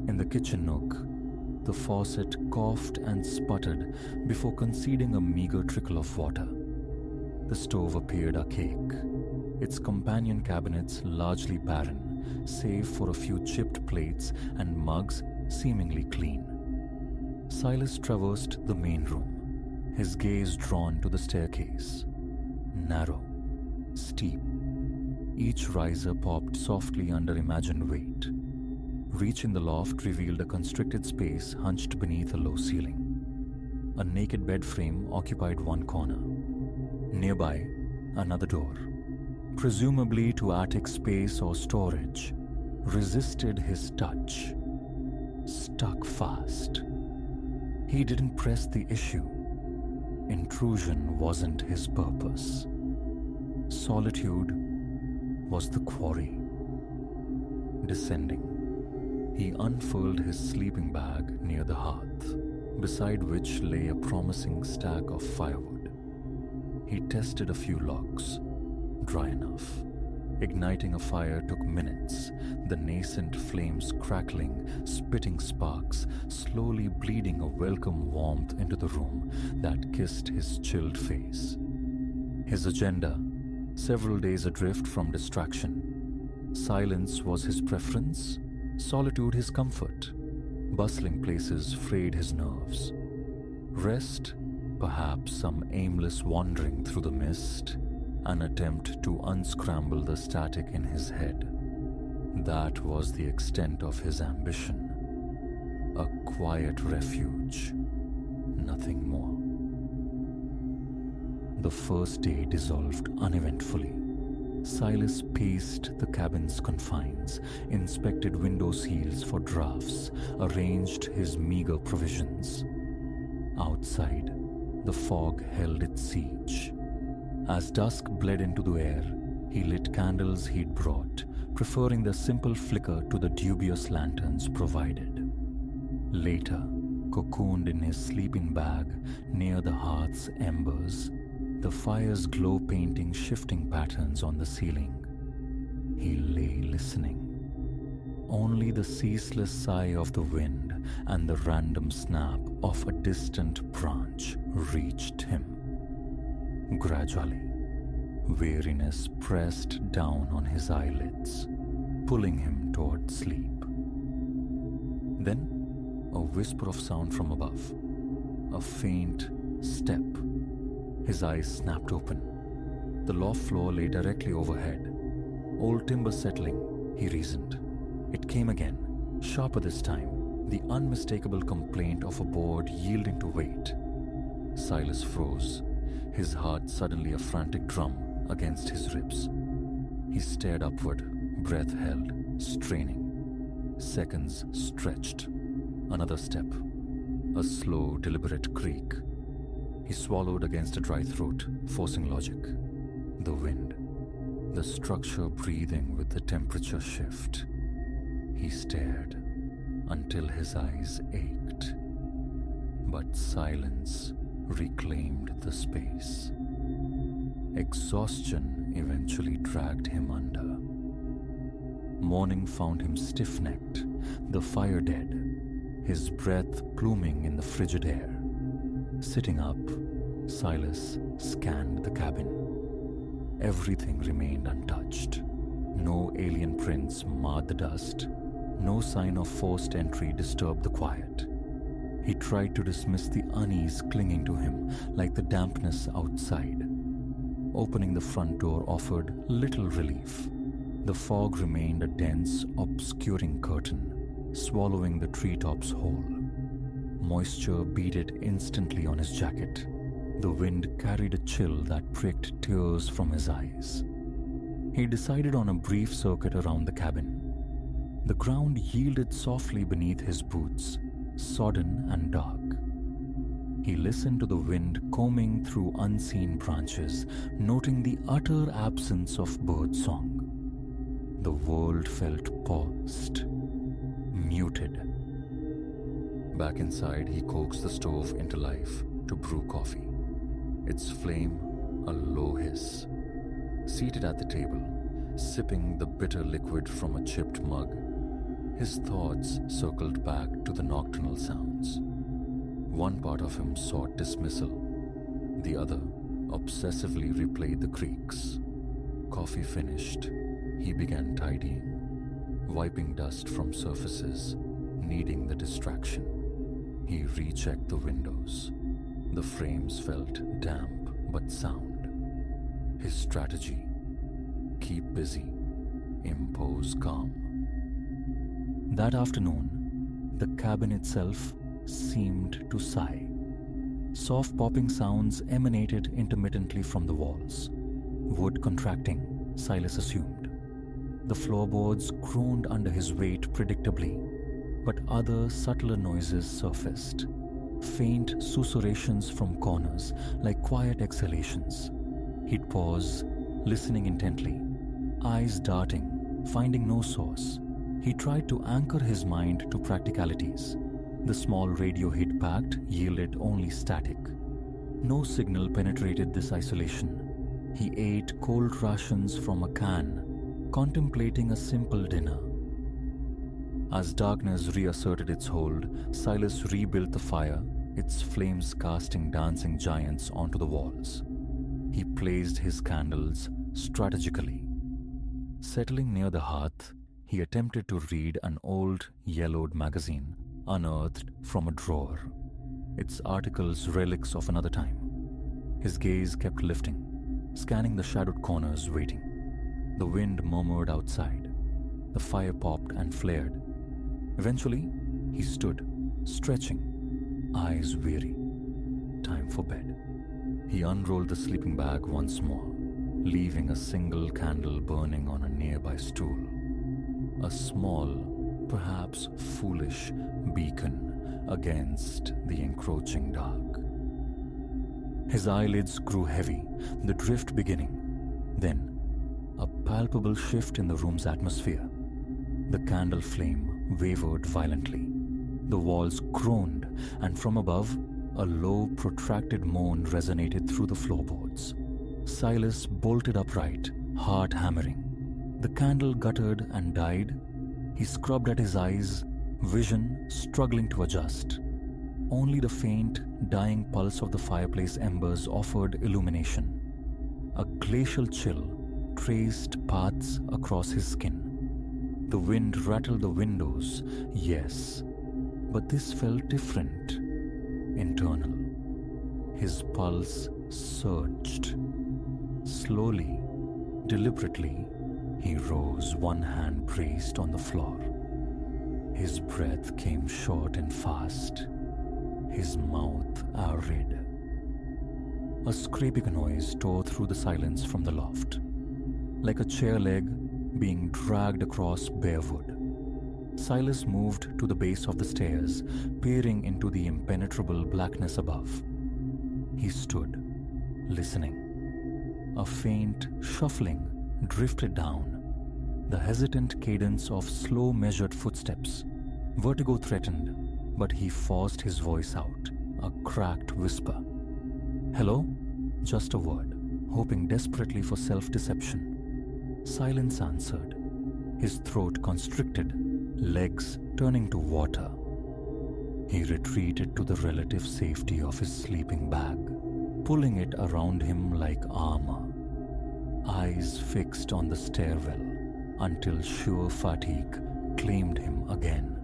In the kitchen nook, the faucet coughed and sputtered before conceding a meager trickle of water. The stove appeared archaic, its companion cabinets largely barren, save for a few chipped plates and mugs seemingly clean. Silas traversed the main room, his gaze drawn to the staircase. Narrow, steep. Each riser popped softly under imagined weight. Reaching the loft revealed a constricted space hunched beneath a low ceiling. A naked bed frame occupied one corner. Nearby, another door, presumably to attic space or storage, resisted his touch. Stuck fast. He didn't press the issue. Intrusion wasn't his purpose. Solitude was the quarry. Descending, he unfurled his sleeping bag near the hearth, beside which lay a promising stack of firewood. He tested a few logs, dry enough, Igniting a fire took minutes, the nascent flames crackling, spitting sparks, slowly bleeding a welcome warmth into the room that kissed his chilled face. His agenda, several days adrift from distraction. Silence was his preference, solitude his comfort. Bustling places frayed his nerves. Rest, perhaps some aimless wandering through the mist, an attempt to unscramble the static in his head. That was the extent of his ambition. A quiet refuge, nothing more. The first day dissolved uneventfully. Silas paced the cabin's confines, inspected window seals for drafts, arranged his meager provisions. Outside, the fog held its siege. As dusk bled into the air, he lit candles he'd brought, preferring the simple flicker to the dubious lanterns provided. Later, cocooned in his sleeping bag near the hearth's embers, the fire's glow painting shifting patterns on the ceiling, he lay listening. Only the ceaseless sigh of the wind and the random snap of a distant branch reached him. Gradually, weariness pressed down on his eyelids, pulling him toward sleep. Then, a whisper of sound from above, a faint step. His eyes snapped open. The loft floor lay directly overhead. Old timber settling, he reasoned. It came again, sharper this time, the unmistakable complaint of a board yielding to weight. Silas froze, his heart suddenly a frantic drum against his ribs. He stared upward, breath held, straining. Seconds stretched. Another step. A slow, deliberate creak. He swallowed against a dry throat, forcing logic. The wind. The structure breathing with the temperature shift. He stared until his eyes ached. But silence reclaimed the space. Exhaustion eventually dragged him under. Morning found him stiff-necked, the fire dead, his breath pluming in the frigid air. Sitting up, Silas scanned the cabin. Everything remained untouched. No alien prints marred the dust. No sign of forced entry disturbed the quiet. He tried to dismiss the unease clinging to him like the dampness outside. Opening the front door offered little relief. The fog remained a dense, obscuring curtain, swallowing the treetops whole. Moisture beaded instantly on his jacket. The wind carried a chill that pricked tears from his eyes. He decided on a brief circuit around the cabin. The ground yielded softly beneath his boots, sodden and dark. He listened to the wind combing through unseen branches, noting the utter absence of birdsong. The world felt paused, muted. Back inside, he coaxed the stove into life to brew coffee. Its flame a low hiss. Seated at the table, sipping the bitter liquid from a chipped mug, his thoughts circled back to the nocturnal sounds. One part of him sought dismissal. The other obsessively replayed the creaks. Coffee finished, he began tidying, wiping dust from surfaces, needing the distraction. He rechecked the windows. The frames felt damp but sound. His strategy: keep busy, impose calm. That afternoon, the cabin itself seemed to sigh. Soft popping sounds emanated intermittently from the walls. Wood contracting, Silas assumed. The floorboards groaned under his weight predictably, but other subtler noises surfaced. Faint susurrations from corners, like quiet exhalations. He'd pause, listening intently, eyes darting, finding no source. He tried to anchor his mind to practicalities. The small radio he'd packed yielded only static. No signal penetrated this isolation. He ate cold rations from a can, contemplating a simple dinner. As darkness reasserted its hold, Silas rebuilt the fire, its flames casting dancing giants onto the walls. He placed his candles strategically. Settling near the hearth, he attempted to read an old, yellowed magazine unearthed from a drawer, its articles relics of another time. His gaze kept lifting, scanning the shadowed corners, waiting. The wind murmured outside. The fire popped and flared. Eventually, he stood, stretching, eyes weary. Time for bed. He unrolled the sleeping bag once more, leaving a single candle burning on a nearby stool. A small, perhaps foolish, beacon against the encroaching dark. His eyelids grew heavy, the drift beginning. Then, a palpable shift in the room's atmosphere. The candle flame wavered violently. The walls groaned, and from above, a low, protracted moan resonated through the floorboards. Silas bolted upright, heart hammering. The candle guttered and died. He scrubbed at his eyes, vision struggling to adjust. Only the faint, dying pulse of the fireplace embers offered illumination. A glacial chill traced paths across his skin. The wind rattled the windows, yes, but this felt different, internal. His pulse surged. Slowly, deliberately, he rose, one hand braced on the floor. His breath came short and fast, his mouth arid. A scraping noise tore through the silence from the loft, like a chair leg being dragged across bare wood. Silas moved to the base of the stairs, peering into the impenetrable blackness above. He stood, listening. A faint shuffling drifted down, the hesitant cadence of slow measured footsteps. Vertigo threatened, but he forced his voice out, a cracked whisper. "Hello?" Just a word, hoping desperately for self-deception. Silence answered, his throat constricted, legs turning to water. He retreated to the relative safety of his sleeping bag, pulling it around him like armor. Eyes fixed on the stairwell until sure fatigue claimed him again.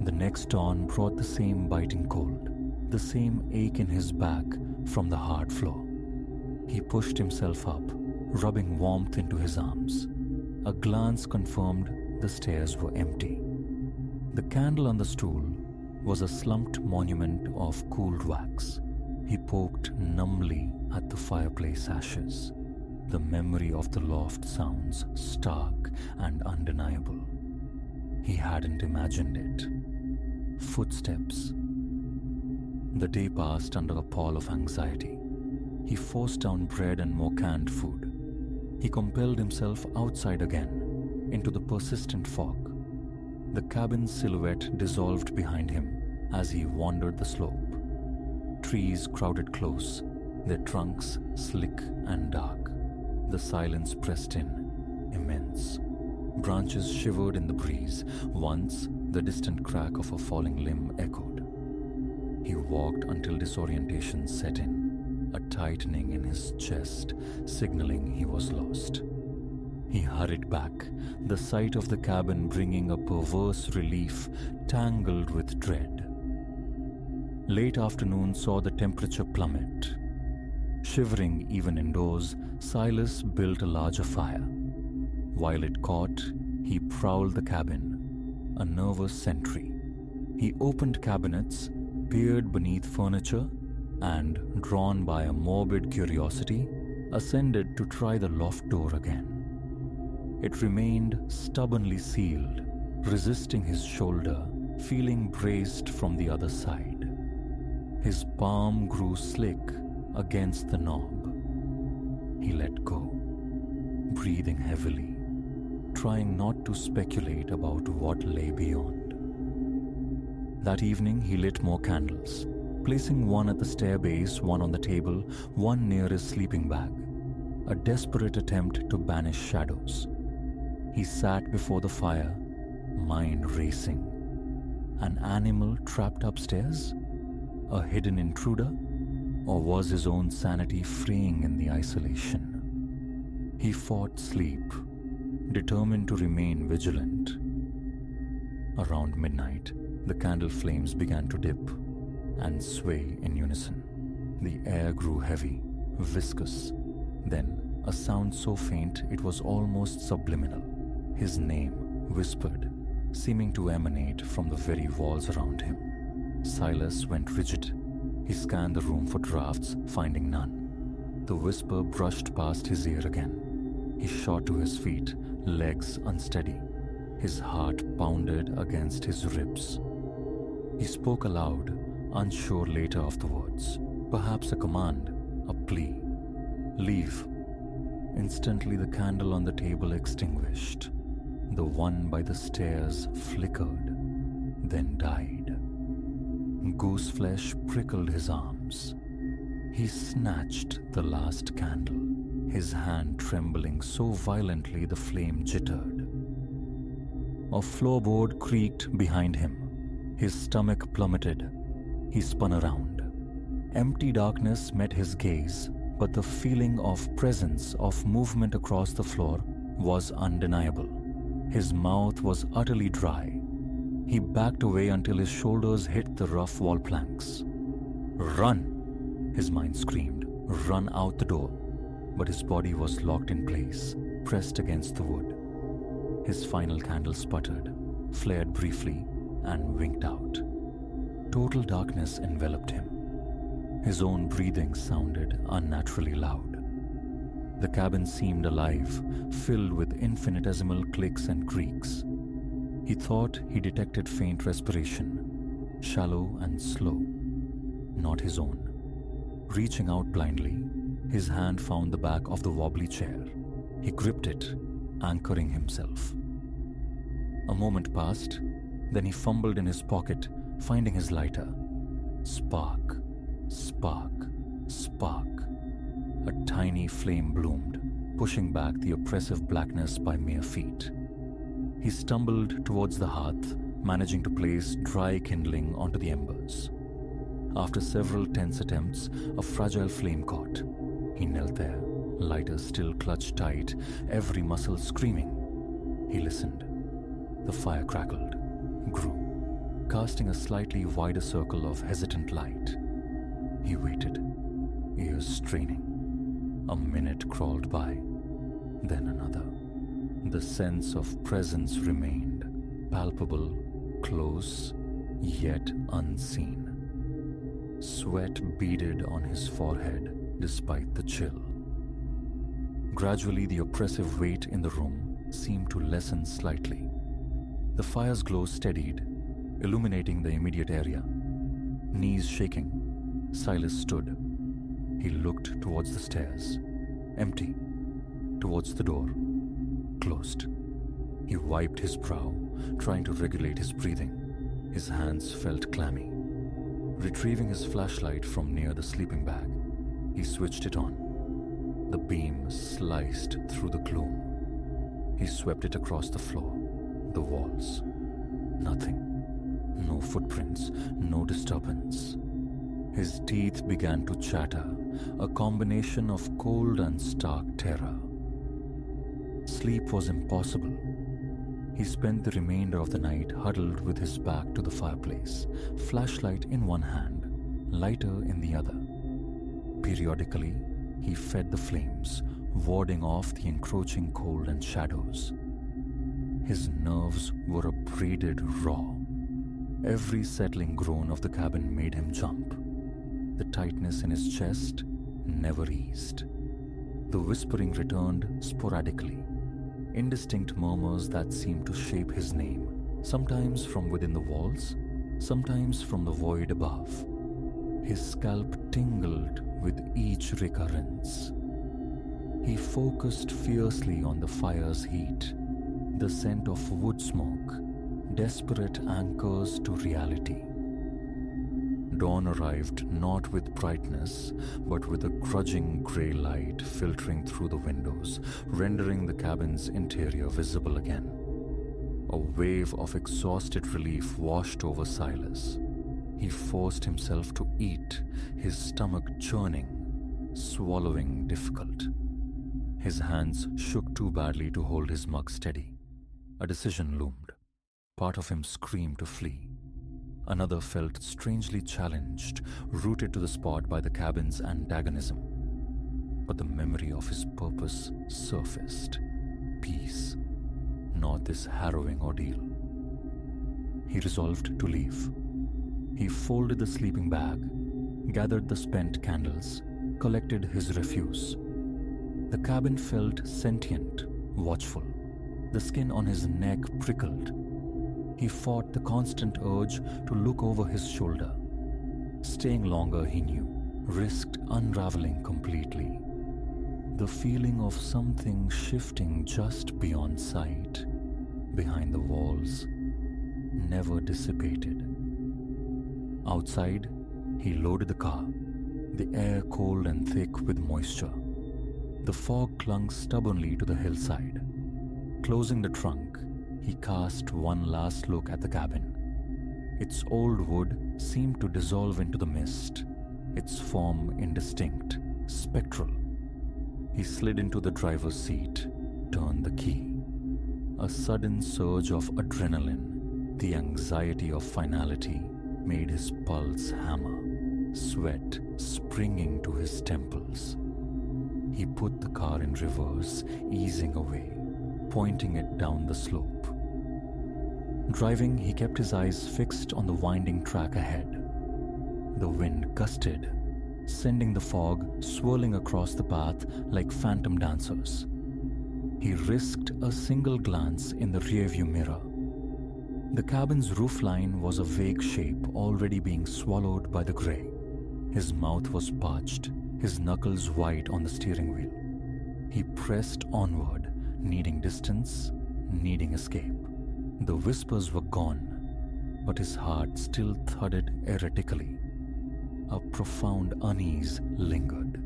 The next dawn brought the same biting cold, the same ache in his back from the hard floor. He pushed himself up, rubbing warmth into his arms. A glance confirmed the stairs were empty. The candle on the stool was a slumped monument of cooled wax. He poked numbly at the fireplace ashes. The memory of the loft sounds stark and undeniable. He hadn't imagined it. Footsteps. The day passed under a pall of anxiety. He forced down bread and more canned food. He compelled himself outside again, into the persistent fog. The cabin's silhouette dissolved behind him as he wandered the slope. Trees crowded close, their trunks slick and dark. The silence pressed in, immense. Branches shivered in the breeze. Once, the distant crack of a falling limb echoed. He walked until disorientation set in, a tightening in his chest, signaling he was lost. He hurried back, the sight of the cabin bringing a perverse relief tangled with dread. Late afternoon saw the temperature plummet. Shivering even indoors, Silas built a larger fire. While it caught, he prowled the cabin, a nervous sentry. He opened cabinets, peered beneath furniture, and, drawn by a morbid curiosity, ascended to try the loft door again. It remained stubbornly sealed, resisting his shoulder, feeling braced from the other side. His palm grew slick against the knob. He let go, breathing heavily, trying not to speculate about what lay beyond. That evening he lit more candles, placing one at the stair base, one on the table, one near his sleeping bag. a desperate attempt to banish shadows. He sat before the fire, mind racing. An animal trapped upstairs? A hidden intruder? Or was his own sanity fraying in the isolation? He fought sleep, determined to remain vigilant. Around midnight, the candle flames began to dip and sway in unison. The air grew heavy, viscous. Then, a sound so faint it was almost subliminal. His name, whispered, seeming to emanate from the very walls around him. Silas went rigid. He scanned the room for drafts, finding none. The whisper brushed past his ear again. He shot to his feet, legs unsteady. His heart pounded against his ribs. He spoke aloud, unsure later of the words. Perhaps a command, a plea. Leave. Instantly the candle on the table extinguished. The one by the stairs flickered, then died. Gooseflesh prickled his arms. He snatched the last candle, his hand trembling so violently the flame jittered. A floorboard creaked behind him. His stomach plummeted. He spun around. Empty darkness met his gaze, but the feeling of presence, of movement across the floor was undeniable. His mouth was utterly dry. He backed away until his shoulders hit the rough wall planks. Run! His mind screamed. Run out the door. But his body was locked in place, pressed against the wood. His final candle sputtered, flared briefly, and winked out. Total darkness enveloped him. His own breathing sounded unnaturally loud. The cabin seemed alive, filled with infinitesimal clicks and creaks. He thought he detected faint respiration, shallow and slow, not his own. Reaching out blindly, his hand found the back of the wobbly chair. He gripped it, anchoring himself. A moment passed, then he fumbled in his pocket, finding his lighter. Spark, spark, spark. A tiny flame bloomed, pushing back the oppressive blackness by mere feet. He stumbled towards the hearth, managing to place dry kindling onto the embers. After several tense attempts, a fragile flame caught. He knelt there, lighter still clutched tight, every muscle screaming. He listened. The fire crackled, grew, casting a slightly wider circle of hesitant light. He waited, ears straining. A minute crawled by, then another. The sense of presence remained, palpable, close, yet unseen. Sweat beaded on his forehead despite the chill. Gradually, the oppressive weight in the room seemed to lessen slightly. The fire's glow steadied, illuminating the immediate area. Knees shaking, Silas stood. He looked towards the stairs. Empty. Towards the door. Closed. He wiped his brow, trying to regulate his breathing. His hands felt clammy. Retrieving his flashlight from near the sleeping bag, he switched it on. The beam sliced through the gloom. He swept it across the floor, the walls. Nothing. No footprints, no disturbance. His teeth began to chatter, a combination of cold and stark terror. Sleep was impossible. He spent the remainder of the night huddled with his back to the fireplace, flashlight in one hand, lighter in the other. Periodically, he fed the flames, warding off the encroaching cold and shadows. His nerves were a braided raw. Every settling groan of the cabin made him jump. The tightness in his chest never eased. The whispering returned sporadically, indistinct murmurs that seemed to shape his name, sometimes from within the walls, sometimes from the void above. His scalp tingled with each recurrence. He focused fiercely on the fire's heat, the scent of wood smoke, desperate anchors to reality. Dawn arrived not with brightness, but with a grudging grey light filtering through the windows, rendering the cabin's interior visible again. A wave of exhausted relief washed over Silas. He forced himself to eat, his stomach churning, swallowing difficult. His hands shook too badly to hold his mug steady. A decision loomed. Part of him screamed to flee. Another felt strangely challenged, rooted to the spot by the cabin's antagonism. But the memory of his purpose surfaced. Peace, not this harrowing ordeal. He resolved to leave. He folded the sleeping bag, gathered the spent candles, collected his refuse. The cabin felt sentient, watchful. The skin on his neck prickled. He fought the constant urge to look over his shoulder. Staying longer, he knew, risked unraveling completely. The feeling of something shifting just beyond sight, behind the walls, never dissipated. Outside, he loaded the car, the air cold and thick with moisture. The fog clung stubbornly to the hillside. Closing the trunk, he cast one last look at the cabin. Its old wood seemed to dissolve into the mist, its form indistinct, spectral. He slid into the driver's seat, turned the key. A sudden surge of adrenaline, the anxiety of finality, made his pulse hammer, sweat springing to his temples. He put the car in reverse, easing away, pointing it down the slope. Driving, he kept his eyes fixed on the winding track ahead. The wind gusted, sending the fog swirling across the path like phantom dancers. He risked a single glance in the rearview mirror. The cabin's roofline was a vague shape already being swallowed by the grey. His mouth was parched, his knuckles white on the steering wheel. He pressed onward, needing distance, needing escape. The whispers were gone, but his heart still thudded erratically. A profound unease lingered,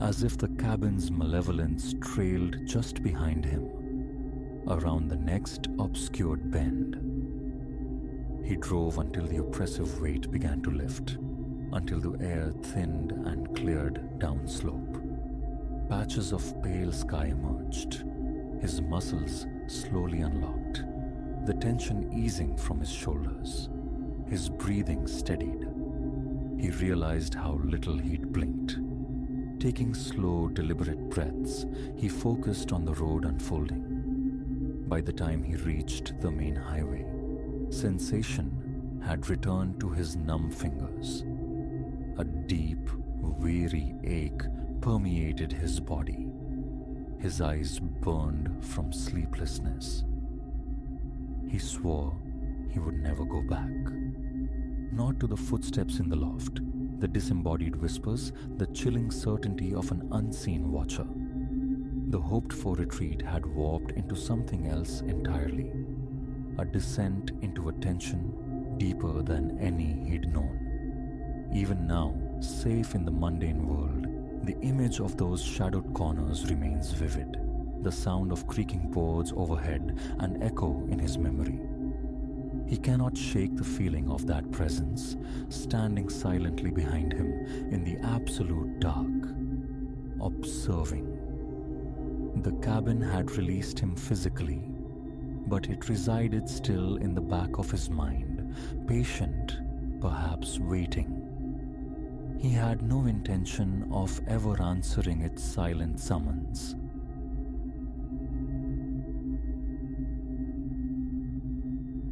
as if the cabin's malevolence trailed just behind him, around the next obscured bend. He drove until the oppressive weight began to lift, until the air thinned and cleared downslope. Patches of pale sky emerged. His muscles slowly unlocked, the tension easing from his shoulders. His breathing steadied. He realized how little he'd blinked. Taking slow, deliberate breaths, he focused on the road unfolding. By the time he reached the main highway, sensation had returned to his numb fingers. A deep, weary ache permeated his body. His eyes burned from sleeplessness. He swore he would never go back. Not to the footsteps in the loft, the disembodied whispers, the chilling certainty of an unseen watcher. The hoped-for retreat had warped into something else entirely. A descent into a tension deeper than any he'd known. Even now, safe in the mundane world, the image of those shadowed corners remains vivid. The sound of creaking boards overhead an echo in his memory. He cannot shake the feeling of that presence, standing silently behind him in the absolute dark, observing. The cabin had released him physically, but it resided still in the back of his mind, patient, perhaps waiting. He had no intention of ever answering its silent summons.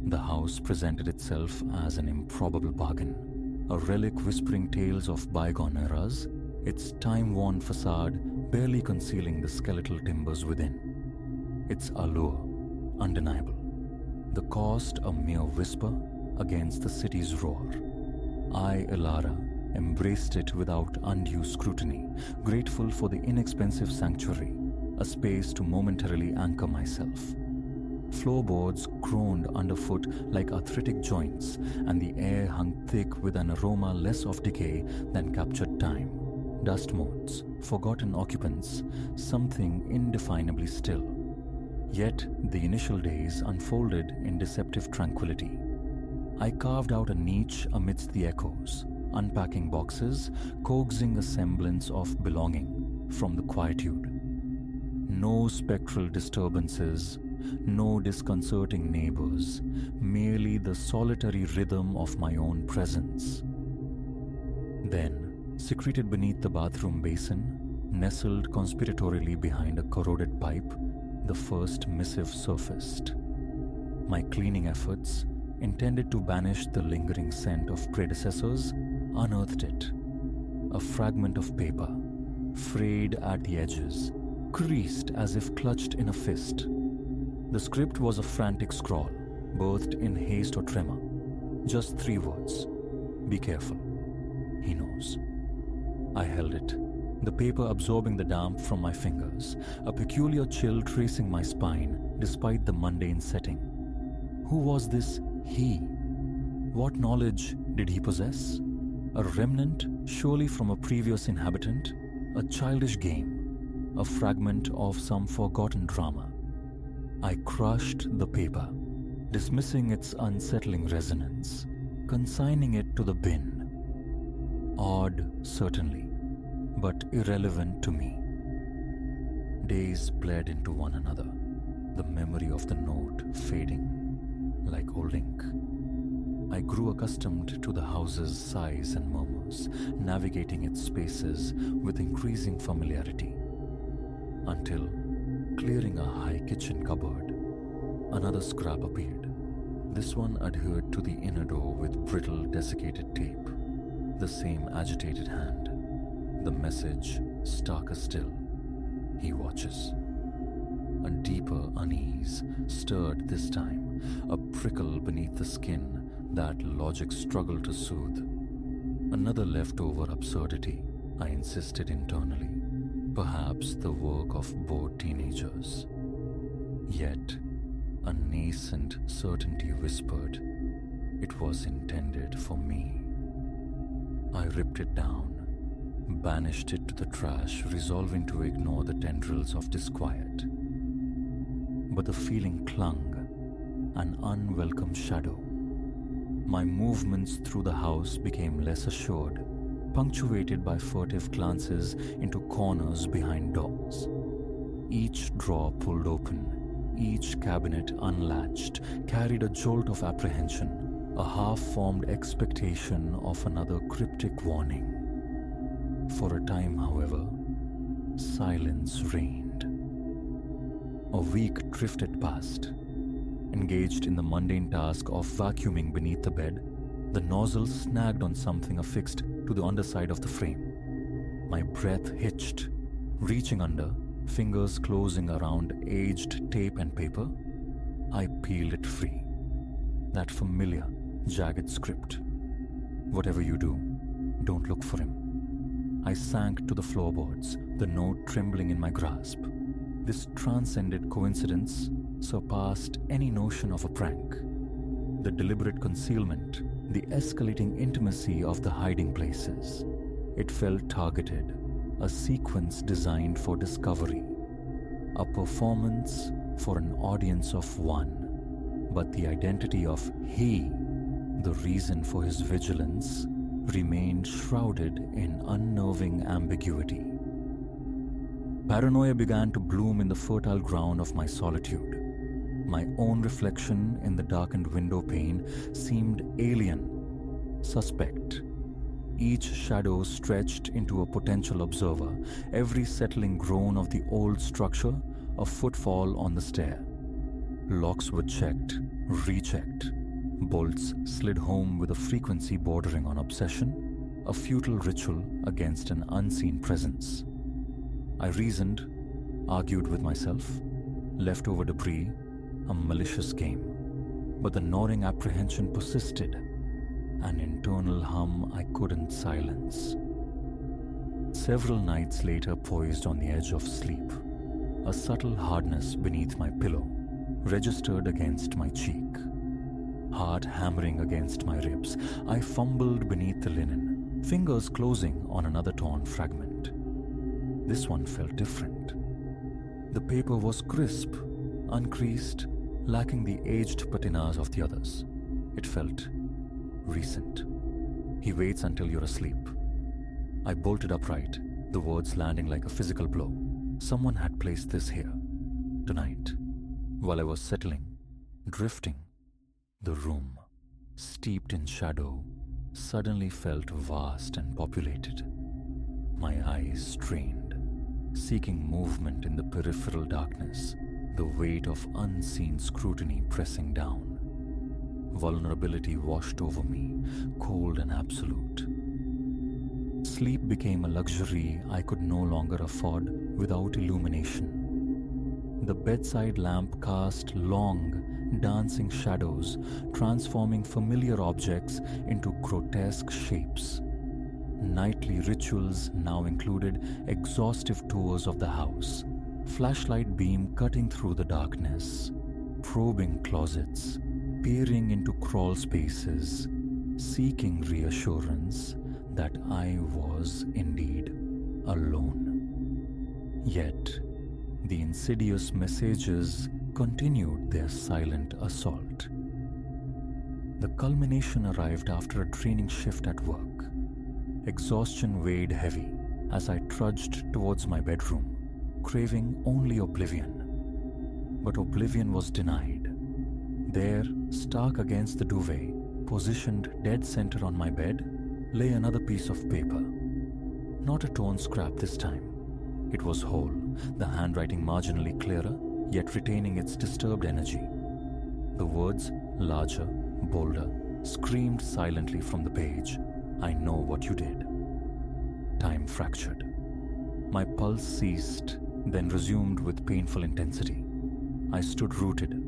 The house presented itself as an improbable bargain, a relic whispering tales of bygone eras, its time-worn facade barely concealing the skeletal timbers within. Its allure undeniable, the cost a mere whisper against the city's roar. I, Elara, embraced it without undue scrutiny, grateful for the inexpensive sanctuary, a space to momentarily anchor myself. Floorboards groaned underfoot like arthritic joints, and the air hung thick with an aroma less of decay than captured time. Dust motes, forgotten occupants, something indefinably still. Yet the initial days unfolded in deceptive tranquility. I carved out a niche amidst the echoes, unpacking boxes, coaxing a semblance of belonging from the quietude. No spectral disturbances, no disconcerting neighbors, merely the solitary rhythm of my own presence. Then, secreted beneath the bathroom basin, nestled conspiratorially behind a corroded pipe, the first missive surfaced. My cleaning efforts, intended to banish the lingering scent of predecessors, unearthed it. A fragment of paper, frayed at the edges, creased as if clutched in a fist. The script was a frantic scrawl, birthed in haste or tremor. Just 3 words. Be careful. He knows. I held it, the paper absorbing the damp from my fingers, a peculiar chill tracing my spine despite the mundane setting. Who was this he? What knowledge did he possess? A remnant, surely from a previous inhabitant? A childish game? A fragment of some forgotten drama? I crushed the paper, dismissing its unsettling resonance, consigning it to the bin. Odd, certainly, but irrelevant to me. Days bled into one another, the memory of the note fading like old ink. I grew accustomed to the house's size and murmurs, navigating its spaces with increasing familiarity. Until, clearing a high kitchen cupboard, another scrap appeared. This one adhered to the inner door with brittle, desiccated tape. The same agitated hand. The message, starker still. He watches. A deeper unease stirred this time, a prickle beneath the skin that logic struggled to soothe. Another leftover absurdity, I insisted internally. Perhaps the work of bored teenagers. Yet, a nascent certainty whispered, it was intended for me. I ripped it down, banished it to the trash, resolving to ignore the tendrils of disquiet. But the feeling clung, an unwelcome shadow. My movements through the house became less assured, punctuated by furtive glances into corners behind doors. Each drawer pulled open, each cabinet unlatched, carried a jolt of apprehension, a half-formed expectation of another cryptic warning. For a time, however, silence reigned. A week drifted past. Engaged in the mundane task of vacuuming beneath the bed, the nozzle snagged on something affixed to the underside of the frame. My breath hitched. Reaching under, fingers closing around aged tape and paper, I peeled it free. That familiar, jagged script. Whatever you do, don't look for him. I sank to the floorboards, the note trembling in my grasp. This transcended coincidence surpassed any notion of a prank. The deliberate concealment, the escalating intimacy of the hiding places. It felt targeted, a sequence designed for discovery, a performance for an audience of one. But the identity of he, the reason for his vigilance, remained shrouded in unnerving ambiguity. Paranoia began to bloom in the fertile ground of my solitude. My own reflection in the darkened window pane seemed alien, suspect. Each shadow stretched into a potential observer, every settling groan of the old structure a footfall on the stair. Locks were checked, rechecked. Bolts slid home with a frequency bordering on obsession, a futile ritual against an unseen presence. I reasoned, argued with myself, leftover debris, a malicious game. But the gnawing apprehension persisted, an internal hum I couldn't silence. Several nights later, poised on the edge of sleep, a subtle hardness beneath my pillow, registered against my cheek. Heart hammering against my ribs, I fumbled beneath the linen, fingers closing on another torn fragment. This one felt different. The paper was crisp, uncreased, lacking the aged patinas of the others. It felt recent. He waits until you're asleep. I bolted upright, the words landing like a physical blow. Someone had placed this here, tonight, while I was settling, drifting. The room, steeped in shadow, suddenly felt vast and populated. My eyes strained, seeking movement in the peripheral darkness, the weight of unseen scrutiny pressing down. Vulnerability washed over me, cold and absolute. Sleep became a luxury I could no longer afford without illumination. The bedside lamp cast long, dancing shadows, transforming familiar objects into grotesque shapes. Nightly rituals now included exhaustive tours of the house, flashlight beam cutting through the darkness, probing closets, peering into crawl spaces, seeking reassurance that I was indeed alone. Yet, the insidious messages continued their silent assault. The culmination arrived after a draining shift at work. Exhaustion weighed heavy as I trudged towards my bedroom, craving only oblivion. But oblivion was denied. There, stark against the duvet, positioned dead center on my bed, lay another piece of paper. Not a torn scrap this time. It was whole, the handwriting marginally clearer, yet retaining its disturbed energy. The words, larger, bolder, screamed silently from the page, "I know what you did." Time fractured. My pulse ceased, then resumed with painful intensity. I stood rooted,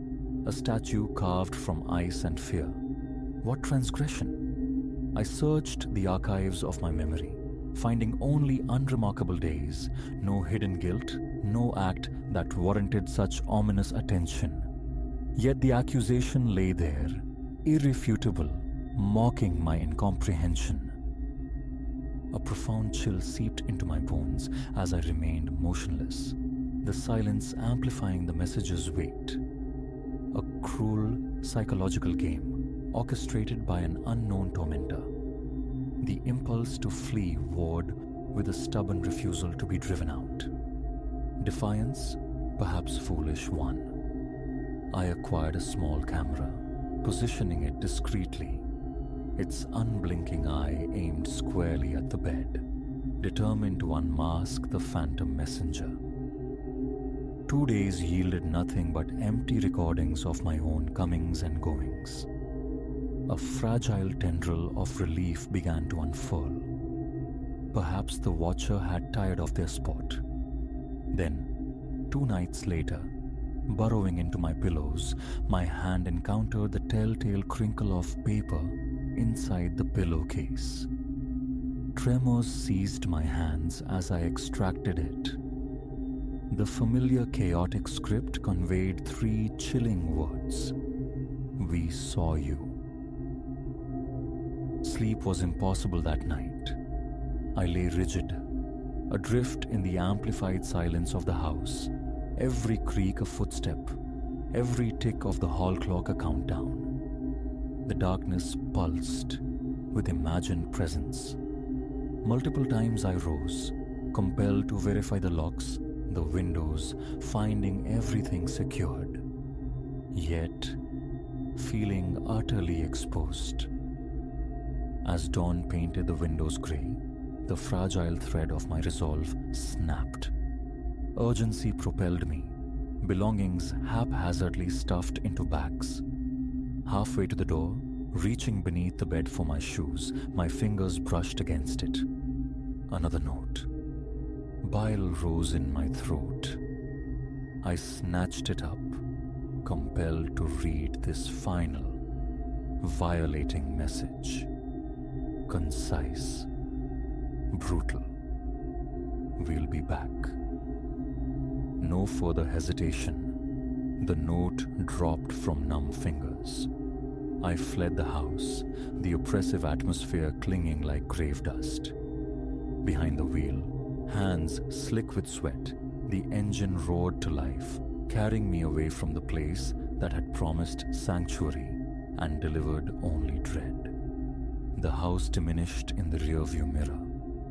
a statue carved from ice and fear. What transgression? I searched the archives of my memory, finding only unremarkable days, no hidden guilt, no act that warranted such ominous attention. Yet the accusation lay there, irrefutable, mocking my incomprehension. A profound chill seeped into my bones as I remained motionless, the silence amplifying the message's weight. A cruel psychological game orchestrated by an unknown tormentor. The impulse to flee warred with a stubborn refusal to be driven out. Defiance, perhaps foolish one. I acquired a small camera, positioning it discreetly, its unblinking eye aimed squarely at the bed, determined to unmask the phantom messenger. 2 days yielded nothing but empty recordings of my own comings and goings. A fragile tendril of relief began to unfurl. Perhaps the watcher had tired of their sport. Then, 2 nights later, burrowing into my pillows, my hand encountered the telltale crinkle of paper inside the pillowcase. Tremors seized my hands as I extracted it. The familiar chaotic script conveyed 3 chilling words. "We saw you." Sleep was impossible that night. I lay rigid, adrift in the amplified silence of the house, every creak a footstep, every tick of the hall clock a countdown. The darkness pulsed with imagined presence. Multiple times I rose, compelled to verify the locks, the windows, finding everything secured, yet feeling utterly exposed. As dawn painted the windows grey, the fragile thread of my resolve snapped. Urgency propelled me, belongings haphazardly stuffed into bags. Halfway to the door, reaching beneath the bed for my shoes, my fingers brushed against it. Another note. Bile rose in my throat. I snatched it up, compelled to read this final, violating message. Concise, brutal. We'll be back. No further hesitation. The note dropped from numb fingers. I fled the house, the oppressive atmosphere clinging like grave dust. Behind the wheel, hands slick with sweat, the engine roared to life, carrying me away from the place that had promised sanctuary and delivered only dread. The house diminished in the rearview mirror,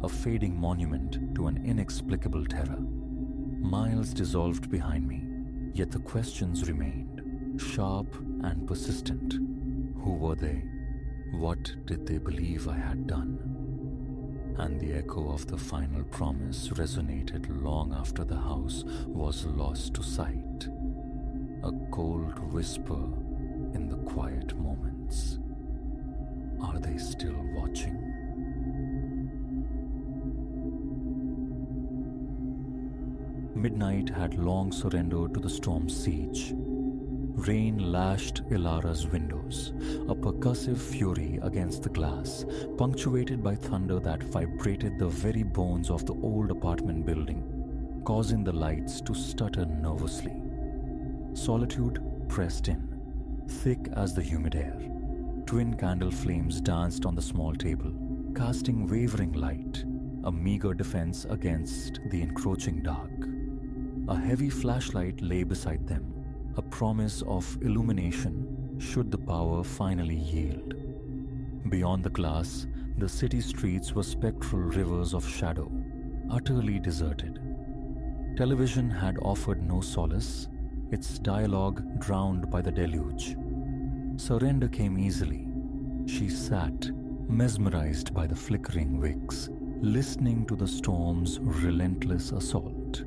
a fading monument to an inexplicable terror. Miles dissolved behind me, yet the questions remained, sharp and persistent. Who were they? What did they believe I had done? And the echo of the final promise resonated long after the house was lost to sight. A cold whisper in the quiet moments. Are they still watching? Midnight had long surrendered to the storm's siege. Rain lashed Ilara's windows, a percussive fury against the glass, punctuated by thunder that vibrated the very bones of the old apartment building, causing the lights to stutter nervously. Solitude pressed in, thick as the humid air. Twin candle flames danced on the small table, casting wavering light, a meager defense against the encroaching dark. A heavy flashlight lay beside them, a promise of illumination should the power finally yield. Beyond the glass, the city streets were spectral rivers of shadow, utterly deserted. Television had offered no solace, its dialogue drowned by the deluge. Surrender came easily. She sat, mesmerized by the flickering wicks, listening to the storm's relentless assault.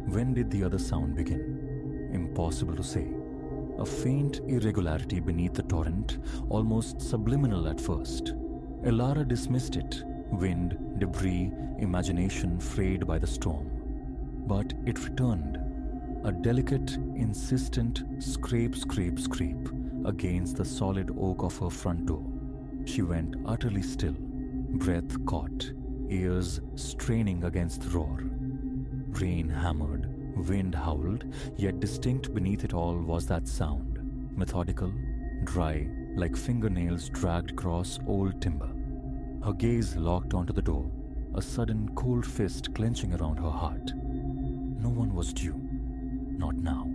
When did the other sound begin? Impossible to say. A faint irregularity beneath the torrent, almost subliminal at first. Ilara dismissed it, wind, debris, imagination frayed by the storm. But it returned, a delicate, insistent scrape, scrape, scrape against the solid oak of her front door. She went utterly still, breath caught, ears straining against the roar. Rain hammered, wind howled, yet distinct beneath it all was that sound, methodical, dry, like fingernails dragged across old timber. Her gaze locked onto the door, a sudden cold fist clenching around her heart. No one was due. Not now.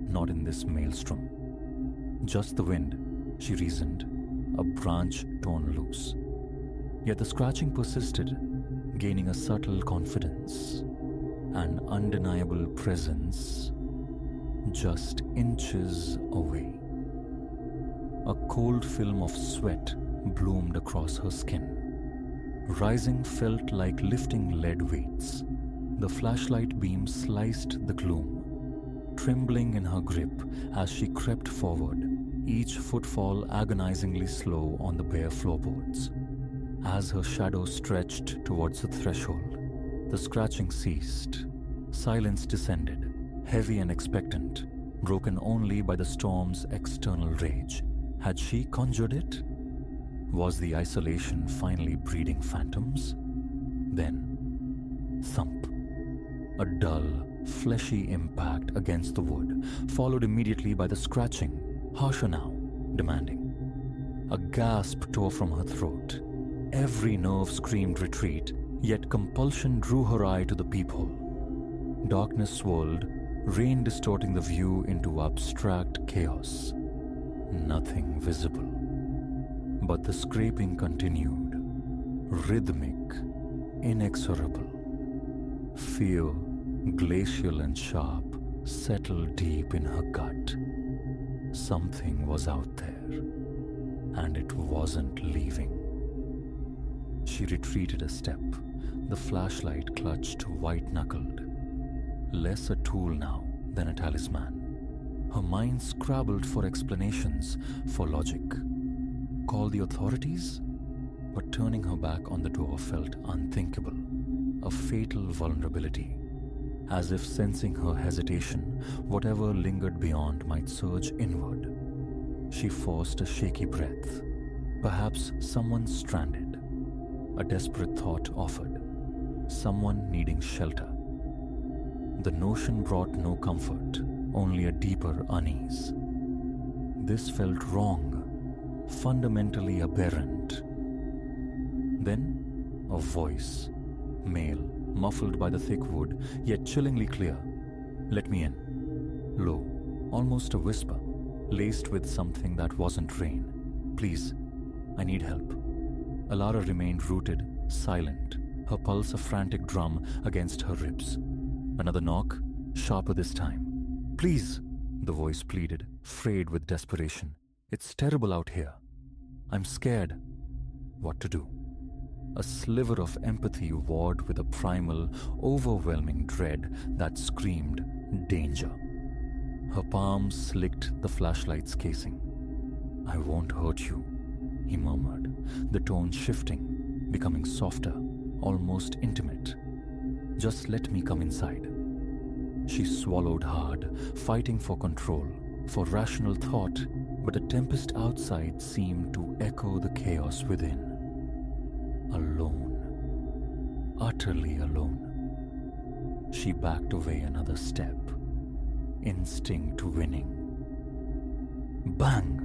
Not in this maelstrom. Just the wind, she reasoned, a branch torn loose. Yet the scratching persisted, gaining a subtle confidence, an undeniable presence, just inches away. A cold film of sweat bloomed across her skin. Rising felt like lifting lead weights. The flashlight beam sliced the gloom, trembling in her grip as she crept forward, each footfall agonizingly slow on the bare floorboards. As her shadow stretched towards the threshold, the scratching ceased. Silence descended, heavy and expectant, broken only by the storm's external rage. Had she conjured it? Was the isolation finally breeding phantoms? Then, thump. A dull, fleshy impact against the wood, followed immediately by the scratching, harsher now, demanding. A gasp tore from her throat. Every nerve screamed retreat, yet compulsion drew her eye to the peephole. Darkness swirled, rain distorting the view into abstract chaos. Nothing visible. But the scraping continued, rhythmic, inexorable. Fear, glacial and sharp, settled deep in her gut. Something was out there, and it wasn't leaving. She retreated a step, the flashlight clutched white-knuckled. Less a tool now than a talisman. Her mind scrabbled for explanations, for logic. Call the authorities? But turning her back on the door felt unthinkable, a fatal vulnerability. As if sensing her hesitation, whatever lingered beyond might surge inward. She forced a shaky breath. Perhaps someone stranded. A desperate thought offered. Someone needing shelter. The notion brought no comfort, only a deeper unease. This felt wrong, fundamentally aberrant. Then, a voice, male, muffled by the thick wood, yet chillingly clear. "Let me in." Low, almost a whisper, laced with something that wasn't rain. "Please, I need help." Alara remained rooted, silent, her pulse a frantic drum against her ribs. Another knock, sharper this time. "Please," the voice pleaded, frayed with desperation. "It's terrible out here. I'm scared." What to do? A sliver of empathy warred with a primal, overwhelming dread that screamed danger. Her palms slicked the flashlight's casing. "I won't hurt you," he murmured, the tone shifting, becoming softer, almost intimate. "Just let me come inside." She swallowed hard, fighting for control, for rational thought, but the tempest outside seemed to echo the chaos within. Alone. Utterly alone. She backed away another step. Instinct winning. Bang!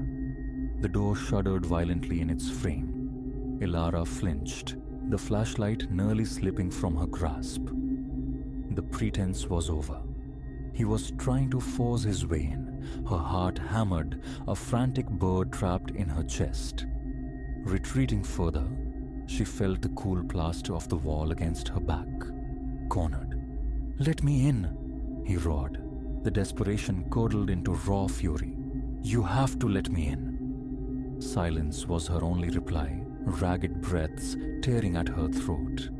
The door shuddered violently in its frame. Ilara flinched, the flashlight nearly slipping from her grasp. The pretense was over. He was trying to force his way in, her heart hammered, a frantic burr trapped in her chest. Retreating further, she felt the cool plaster of the wall against her back. Cornered. "Let me in," he roared, the desperation curdled into raw fury. "You have to let me in." Silence was her only reply, ragged breaths tearing at her throat.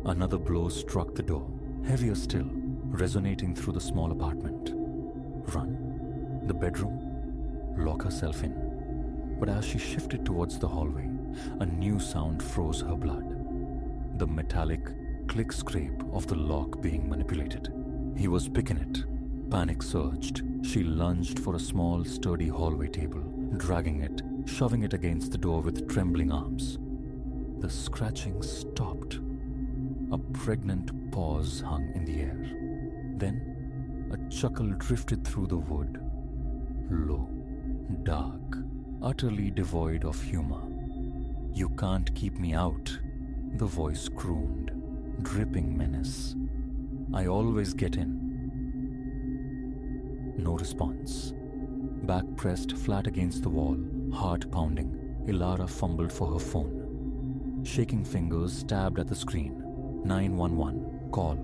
Another blow struck the door, heavier still, resonating through the small apartment. Run? The bedroom? Lock herself in? But as she shifted towards the hallway, a new sound froze her blood. The metallic click-scrape of the lock being manipulated. He was picking it. Panic surged. She lunged for a small, sturdy hallway table, dragging it, shoving it against the door with trembling arms. The scratching stopped. A pregnant pause hung in the air. Then, a chuckle drifted through the wood. Low, dark, utterly devoid of humor. "You can't keep me out," the voice crooned, dripping menace. "I always get in." No response. Back pressed flat against the wall, heart pounding, Ilara fumbled for her phone. Shaking fingers stabbed at the screen. 911, call.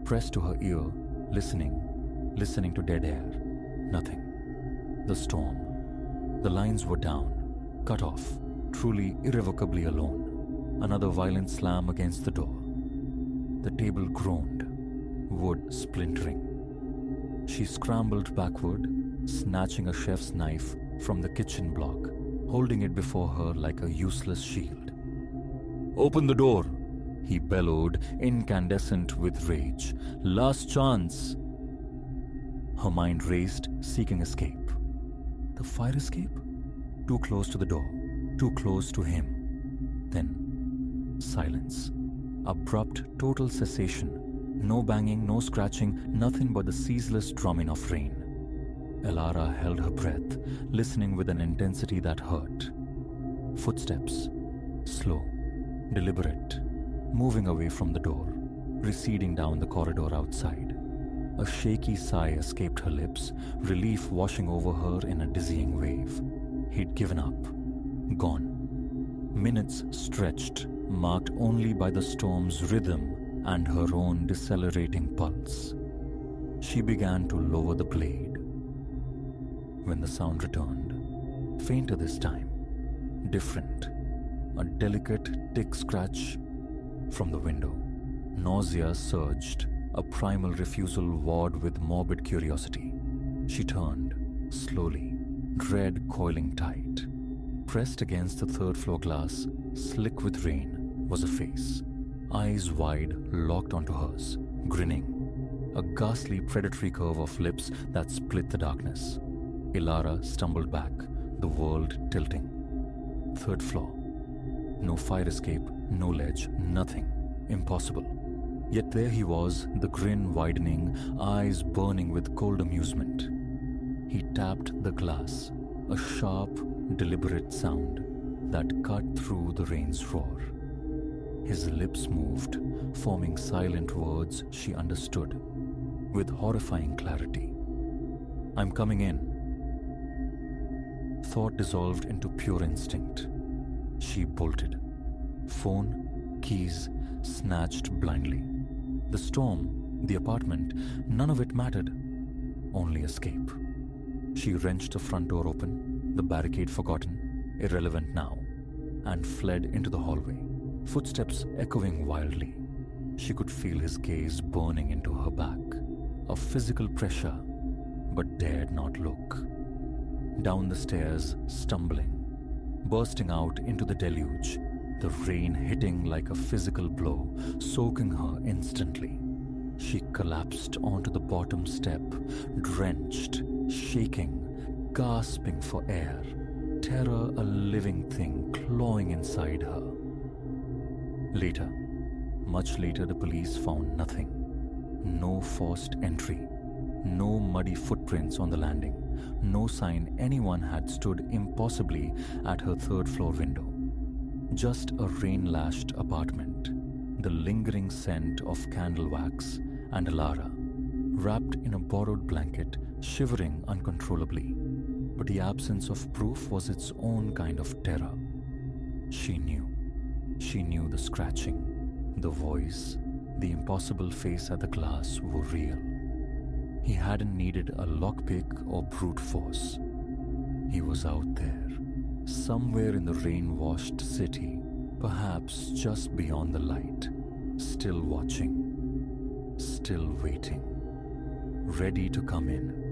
Pressed to her ear, listening to dead air. Nothing. The storm. The lines were down, cut off, truly irrevocably alone. Another violent slam against the door. The table groaned, wood splintering. She scrambled backward, snatching a chef's knife from the kitchen block, holding it before her like a useless shield. "Open the door!" he bellowed, incandescent with rage. "Last chance!" Her mind raced, seeking escape. The fire escape? Too close to the door, too close to him. Then, silence. Abrupt, total cessation. No banging, no scratching, nothing but the ceaseless drumming of rain. Ilara held her breath, listening with an intensity that hurt. Footsteps. Slow, deliberate, moving away from the door, receding down the corridor outside. A shaky sigh escaped her lips, relief washing over her in a dizzying wave. He'd given up. Gone. Minutes stretched, marked only by the storm's rhythm and her own decelerating pulse. She began to lower the blade. When the sound returned, fainter this time, different, a delicate tick scratch from the window. Nausea surged, a primal refusal warred with morbid curiosity. She turned, slowly, dread coiling tight. Pressed against the third-floor glass, slick with rain, was a face. Eyes wide, locked onto hers, grinning. A ghastly predatory curve of lips that split the darkness. Ilara stumbled back, the world tilting. Third floor. No fire escape, no ledge, nothing. Impossible. Yet there he was, the grin widening, eyes burning with cold amusement. He tapped the glass, a sharp, deliberate sound that cut through the rain's roar. His lips moved, forming silent words she understood, with horrifying clarity. "I'm coming in." Thought dissolved into pure instinct. She bolted. Phone, keys, snatched blindly. The storm, the apartment, none of it mattered. Only escape. She wrenched the front door open, the barricade forgotten, irrelevant now, and fled into the hallway, footsteps echoing wildly. She could feel his gaze burning into her back, a physical pressure, but dared not look. Down the stairs, stumbling, bursting out into the deluge, the rain hitting like a physical blow, soaking her instantly. She collapsed onto the bottom step, drenched, shaking, gasping for air, terror a living thing clawing inside her. Later, much later, the police found nothing. No forced entry, no muddy footprints on the landing, no sign anyone had stood impossibly at her third-floor window. Just a rain-lashed apartment, the lingering scent of candle wax and Alara, wrapped in a borrowed blanket, shivering uncontrollably. But the absence of proof was its own kind of terror. She knew. She knew the scratching, the voice, the impossible face at the glass were real. He hadn't needed a lockpick or brute force. He was out there, somewhere in the rain-washed city, perhaps just beyond the light, still watching, still waiting, ready to come in.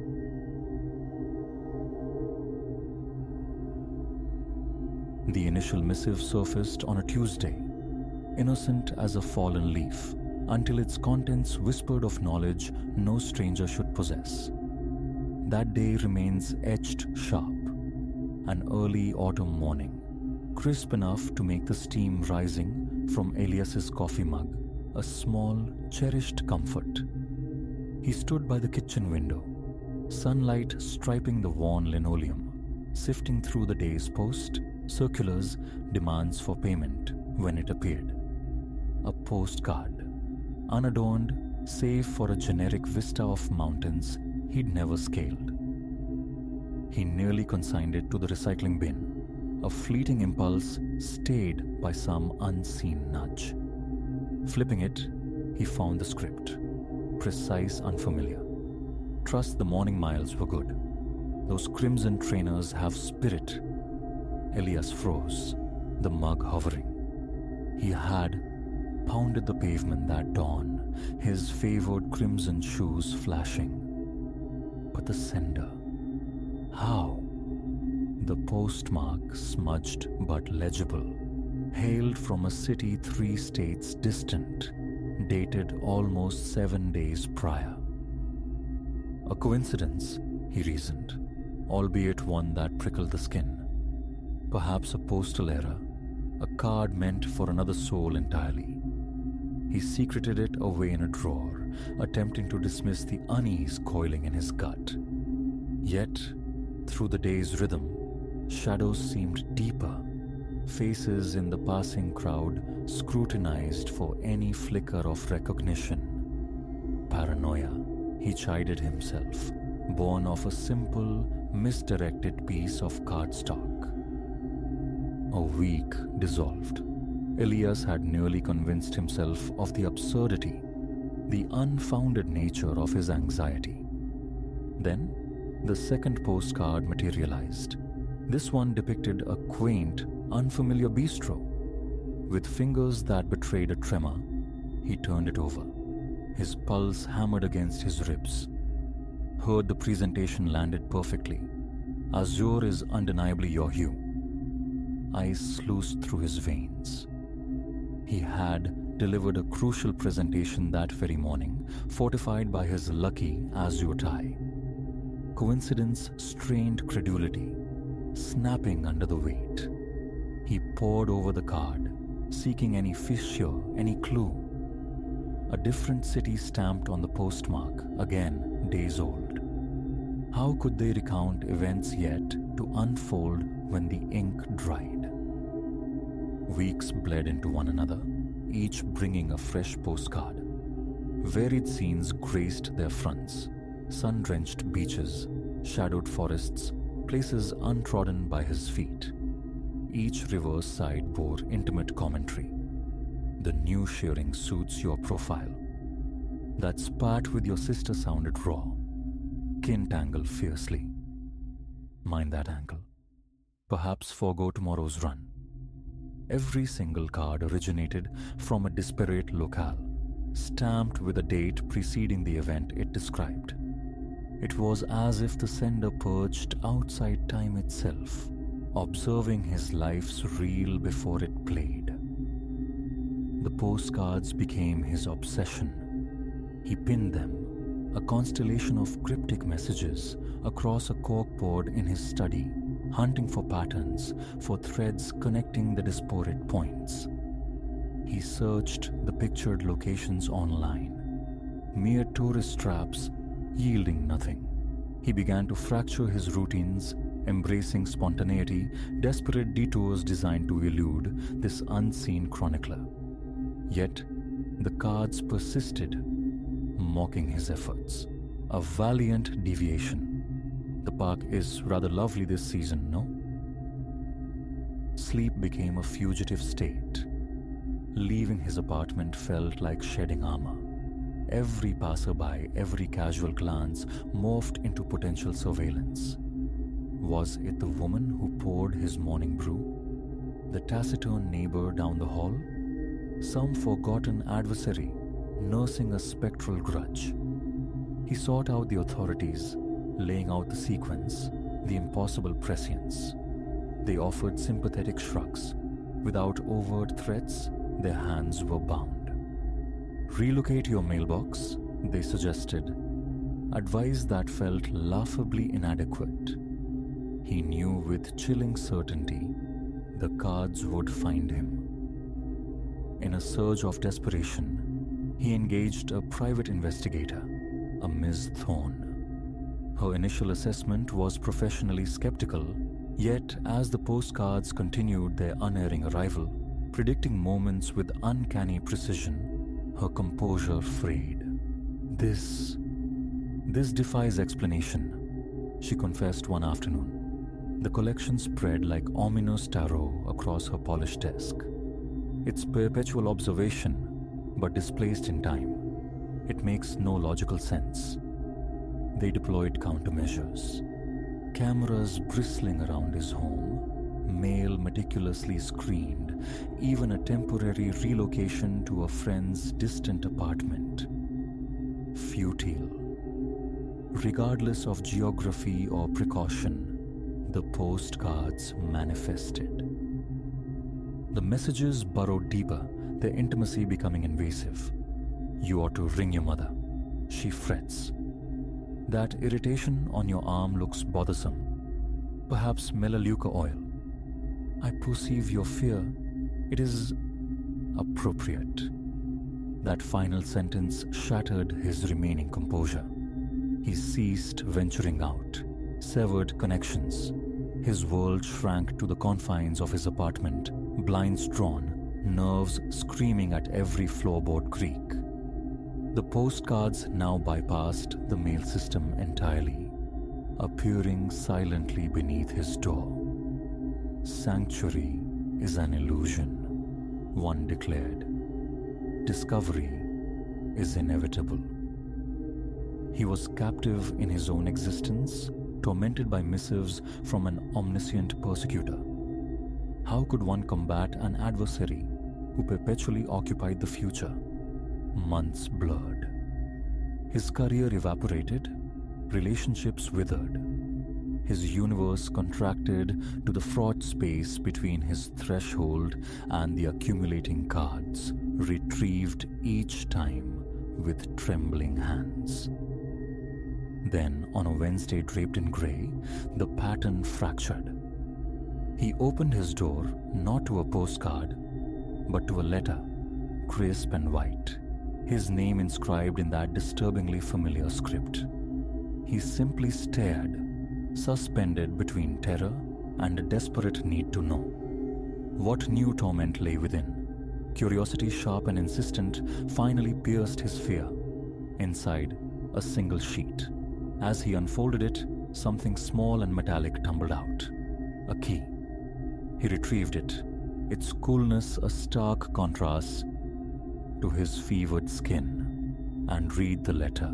The initial missive surfaced on a Tuesday, innocent as a fallen leaf, until its contents whispered of knowledge no stranger should possess. That day remains etched sharp. An early autumn morning, crisp enough to make the steam rising from Elias's coffee mug a small, cherished comfort. He stood by the kitchen window, sunlight striping the worn linoleum, sifting through the day's post, circulars, demands for payment when it appeared. A postcard, unadorned save for a generic vista of mountains he'd never scaled. He nearly consigned it to the recycling bin, a fleeting impulse stayed by some unseen nudge. Flipping it, he found the script, precise, unfamiliar. Trust the morning miles were good. Those crimson trainers have spirit. Elias froze, the mug hovering. He had pounded the pavement that dawn, his favored crimson shoes flashing. But the sender, how? The postmark, smudged but legible, hailed from a city 3 states distant, dated almost 7 days prior. A coincidence, he reasoned, albeit one that prickled the skin. Perhaps a postal error, a card meant for another soul entirely. He secreted it away in a drawer, attempting to dismiss the unease coiling in his gut. Yet, through the day's rhythm, shadows seemed deeper. Faces in the passing crowd scrutinized for any flicker of recognition. Paranoia, he chided himself, born of a simple, misdirected piece of cardstock. A week dissolved. Elias had nearly convinced himself of the absurdity, the unfounded nature of his anxiety. Then, the second postcard materialized. This one depicted a quaint, unfamiliar bistro. With fingers that betrayed a tremor, he turned it over. His pulse hammered against his ribs. Heard the presentation landed perfectly. Azure is undeniably your hue. Ice sluiced through his veins. He had delivered a crucial presentation that very morning, fortified by his lucky azure tie. Coincidence strained credulity, snapping under the weight. He pored over the card, seeking any fissure, any clue. A different city stamped on the postmark, again days old. How could they recount events yet to unfold when the ink dried? Weeks bled into one another, each bringing a fresh postcard. Varied scenes graced their fronts: sun-drenched beaches, shadowed forests, places untrodden by his feet. Each reverse side bore intimate commentary. The new shearing suits your profile. That spat with your sister sounded raw. Kin tangle fiercely. Mind that angle. Perhaps forego tomorrow's run. Every single card originated from a disparate locale, stamped with a date preceding the event it described. It was as if the sender perched outside time itself, observing his life's reel before it played. The postcards became his obsession. He pinned them, a constellation of cryptic messages, across a corkboard in his study, hunting for patterns, for threads connecting the disparate points. He searched the pictured locations online, mere tourist traps yielding nothing. He began to fracture his routines, embracing spontaneity, desperate detours designed to elude this unseen chronicler. Yet, the cards persisted, mocking his efforts. A valiant deviation. The park is rather lovely this season, no? Sleep became a fugitive state. Leaving his apartment felt like shedding armor. Every passerby, every casual glance morphed into potential surveillance. Was it the woman who poured his morning brew? The taciturn neighbor down the hall? Some forgotten adversary, nursing a spectral grudge? He sought out the authorities, laying out the sequence, the impossible prescience. They offered sympathetic shrugs. Without overt threats, their hands were bound. Relocate your mailbox, they suggested, advice that felt laughably inadequate. He knew with chilling certainty the cards would find him. In a surge of desperation, he engaged a private investigator, a Miss Thorne. Her initial assessment was professionally skeptical, yet as the postcards continued their unerring arrival, predicting moments with uncanny precision, her composure frayed. This defies explanation, she confessed one afternoon. The collection spread like ominous tarot across her polished desk. It's perpetual observation, but displaced in time. It makes no logical sense. They deployed countermeasures. Cameras bristling around his home, mail meticulously screened, even a temporary relocation to a friend's distant apartment. Futile. Regardless of geography or precaution, the postcards manifested. The messages burrowed deeper, their intimacy becoming invasive. You ought to ring your mother. She frets. That irritation on your arm looks bothersome. Perhaps melaleuca oil. I perceive your fear. It is appropriate. That final sentence shattered his remaining composure. He ceased venturing out, severed connections. His world shrank to the confines of his apartment, blinds drawn, nerves screaming at every floorboard creak. The postcards now bypassed the mail system entirely, appearing silently beneath his door. Sanctuary is an illusion, one declared. Discovery is inevitable. He was captive in his own existence, tormented by missives from an omniscient persecutor. How could one combat an adversary who perpetually occupied the future? Months blurred. His career evaporated, relationships withered. His universe contracted to the fraught space between his threshold and the accumulating cards, retrieved each time with trembling hands. Then, on a Wednesday draped in grey, the pattern fractured. He opened his door not to a postcard, but to a letter, crisp and white. his name inscribed in that disturbingly familiar script. He simply stared, suspended between terror and a desperate need to know. What new torment lay within? Curiosity, sharp and insistent, finally pierced his fear. Inside, a single sheet. As he unfolded it, something small and metallic tumbled out. A key. He retrieved it, its coolness a stark contrast to his fevered skin, and read the letter.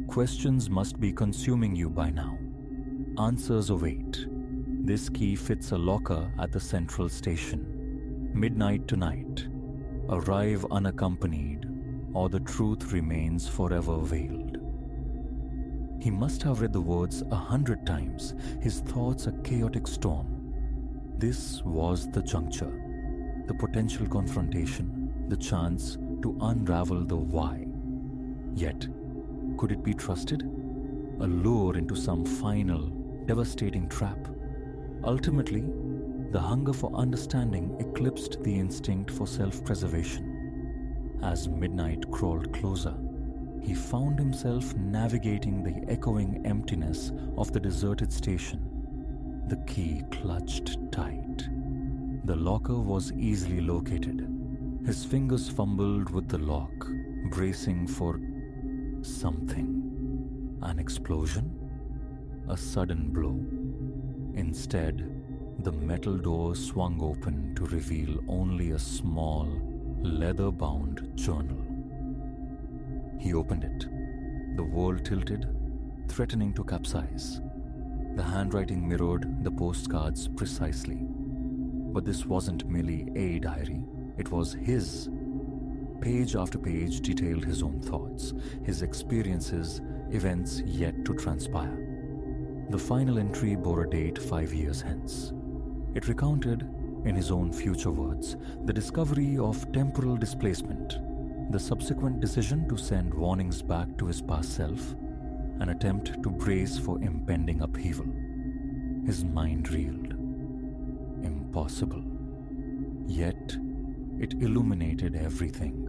Questions must be consuming you by now. Answers await. This key fits a locker at the central station. Midnight tonight. Arrive unaccompanied, or the truth remains forever veiled. He must have read the words 100 times, his thoughts a chaotic storm. This was the juncture, the potential confrontation, the chance to unravel the why. Yet, could it be trusted? A lure into some final, devastating trap? Ultimately, the hunger for understanding eclipsed the instinct for self-preservation. As midnight crawled closer, he found himself navigating the echoing emptiness of the deserted station. The key clutched tight. The locker was easily located. His fingers fumbled with the lock, bracing for something. An explosion? A sudden blow? Instead, the metal door swung open to reveal only a small, leather-bound journal. He opened it. The world tilted, threatening to capsize. The handwriting mirrored the postcards precisely. But this wasn't merely a diary. It was his. Page after page detailed his own thoughts, his experiences, events yet to transpire. The final entry bore a date 5 years hence. It recounted, in his own future words, the discovery of temporal displacement, the subsequent decision to send warnings back to his past self, an attempt to brace for impending upheaval. His mind reeled. Impossible. Yet, it illuminated everything.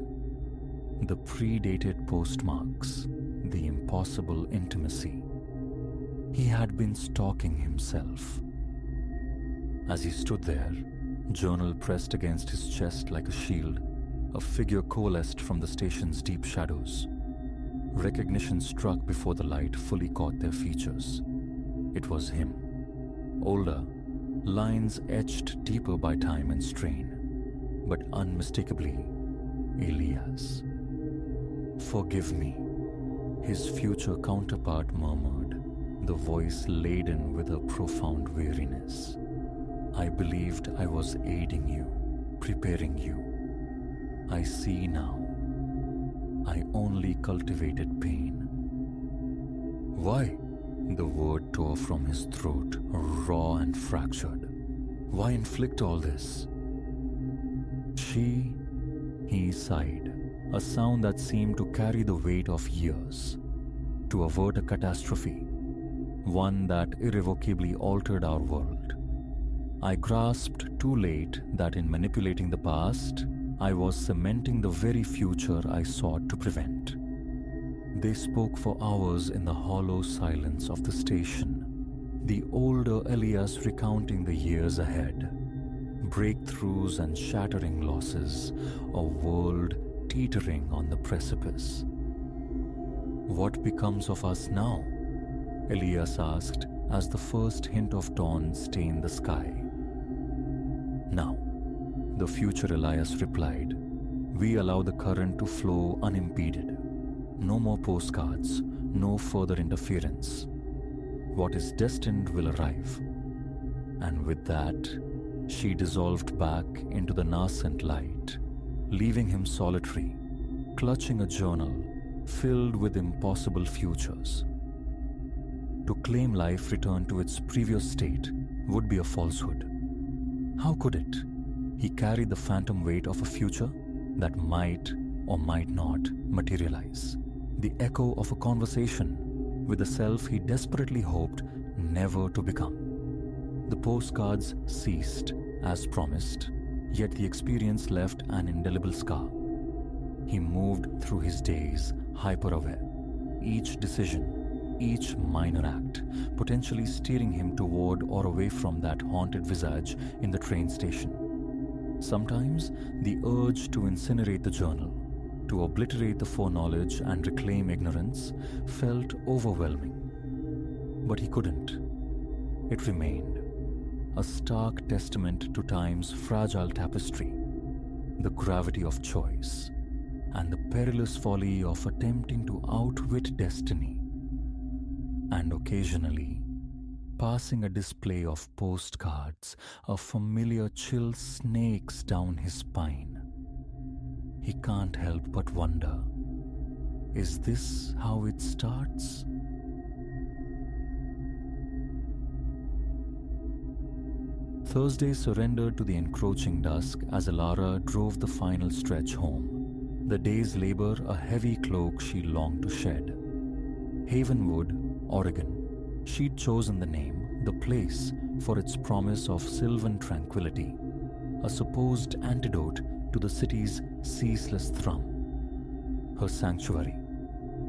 The predated postmarks, the impossible intimacy. He had been stalking himself. As he stood there, journal pressed against his chest like a shield, a figure coalesced from the station's deep shadows. Recognition struck before the light fully caught their features. It was him. Older, lines etched deeper by time and strain, but unmistakably Elias. "Forgive me," his future counterpart murmured, the voice laden with a profound weariness. "I believed I was aiding you, preparing you. I see now. I only cultivated pain." "Why?" The word tore from his throat, raw and fractured. "Why inflict all this?" He sighed, a sound that seemed to carry the weight of years, to avert a catastrophe, one that irrevocably altered our world. I grasped too late that in manipulating the past, I was cementing the very future I sought to prevent. They spoke for hours in the hollow silence of the station, the older Elias recounting the years ahead, breakthroughs and shattering losses, a world teetering on the precipice. "What becomes of us now?" Elias asked as the first hint of dawn stained the sky. "Now," the future Elias replied, "we allow the current to flow unimpeded. No more postcards, no further interference. What is destined will arrive." And with that, she dissolved back into the nascent light, leaving him solitary, clutching a journal filled with impossible futures. To claim life returned to its previous state would be a falsehood. How could it? He carried the phantom weight of a future that might or might not materialize. The echo of a conversation with the self he desperately hoped never to become. The postcards ceased, as promised, yet the experience left an indelible scar. He moved through his days hyper-aware, each decision, each minor act, potentially steering him toward or away from that haunted visage in the train station. Sometimes the urge to incinerate the journal, to obliterate the foreknowledge and reclaim ignorance, felt overwhelming. But he couldn't. It remained, a stark testament to time's fragile tapestry, the gravity of choice, and the perilous folly of attempting to outwit destiny. And occasionally, passing a display of postcards, a familiar chill snakes down his spine. He can't help but wonder, is this how it starts? Thursday surrendered to the encroaching dusk as Alara drove the final stretch home, the day's labor a heavy cloak she longed to shed. Havenwood, Oregon. She'd chosen the name, the place, for its promise of sylvan tranquility, a supposed antidote to the city's ceaseless thrum. Her sanctuary,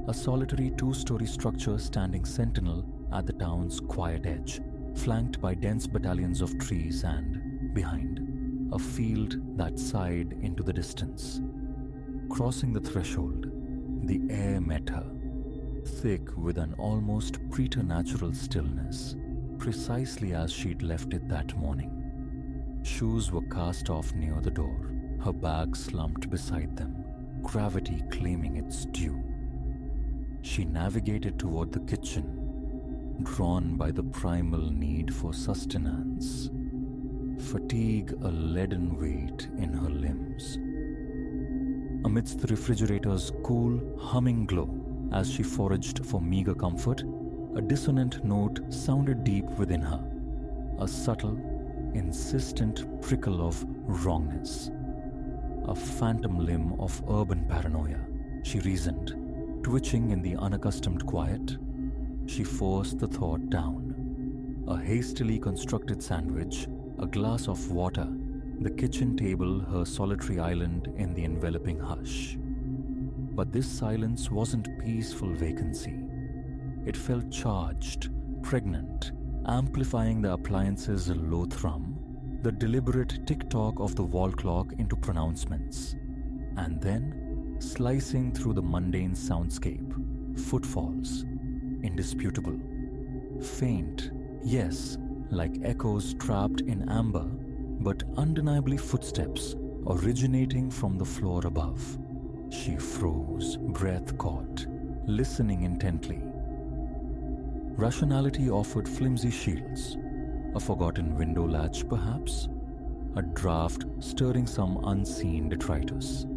a solitary two-story structure standing sentinel at the town's quiet edge, flanked by dense battalions of trees and, behind, a field that sighed into the distance. Crossing the threshold, the air met her, thick with an almost preternatural stillness, precisely as she'd left it that morning. Shoes were cast off near the door, her bag slumped beside them, gravity claiming its due. She navigated toward the kitchen, drawn by the primal need for sustenance, fatigue a leaden weight in her limbs. Amidst the refrigerator's cool, humming glow, as she foraged for meager comfort, a dissonant note sounded deep within her, a subtle, insistent prickle of wrongness. A phantom limb of urban paranoia, she reasoned, twitching in the unaccustomed quiet. She forced the thought down. A hastily constructed sandwich, a glass of water, the kitchen table her solitary island in the enveloping hush. But this silence wasn't peaceful vacancy. It felt charged, pregnant, amplifying the appliance's low thrum, the deliberate tick-tock of the wall clock into pronouncements, and then slicing through the mundane soundscape, footfalls, indisputable, faint, yes, like echoes trapped in amber, but undeniably footsteps originating from the floor above. She froze, breath caught, listening intently. Rationality offered flimsy shields, a forgotten window latch perhaps, a draft stirring some unseen detritus.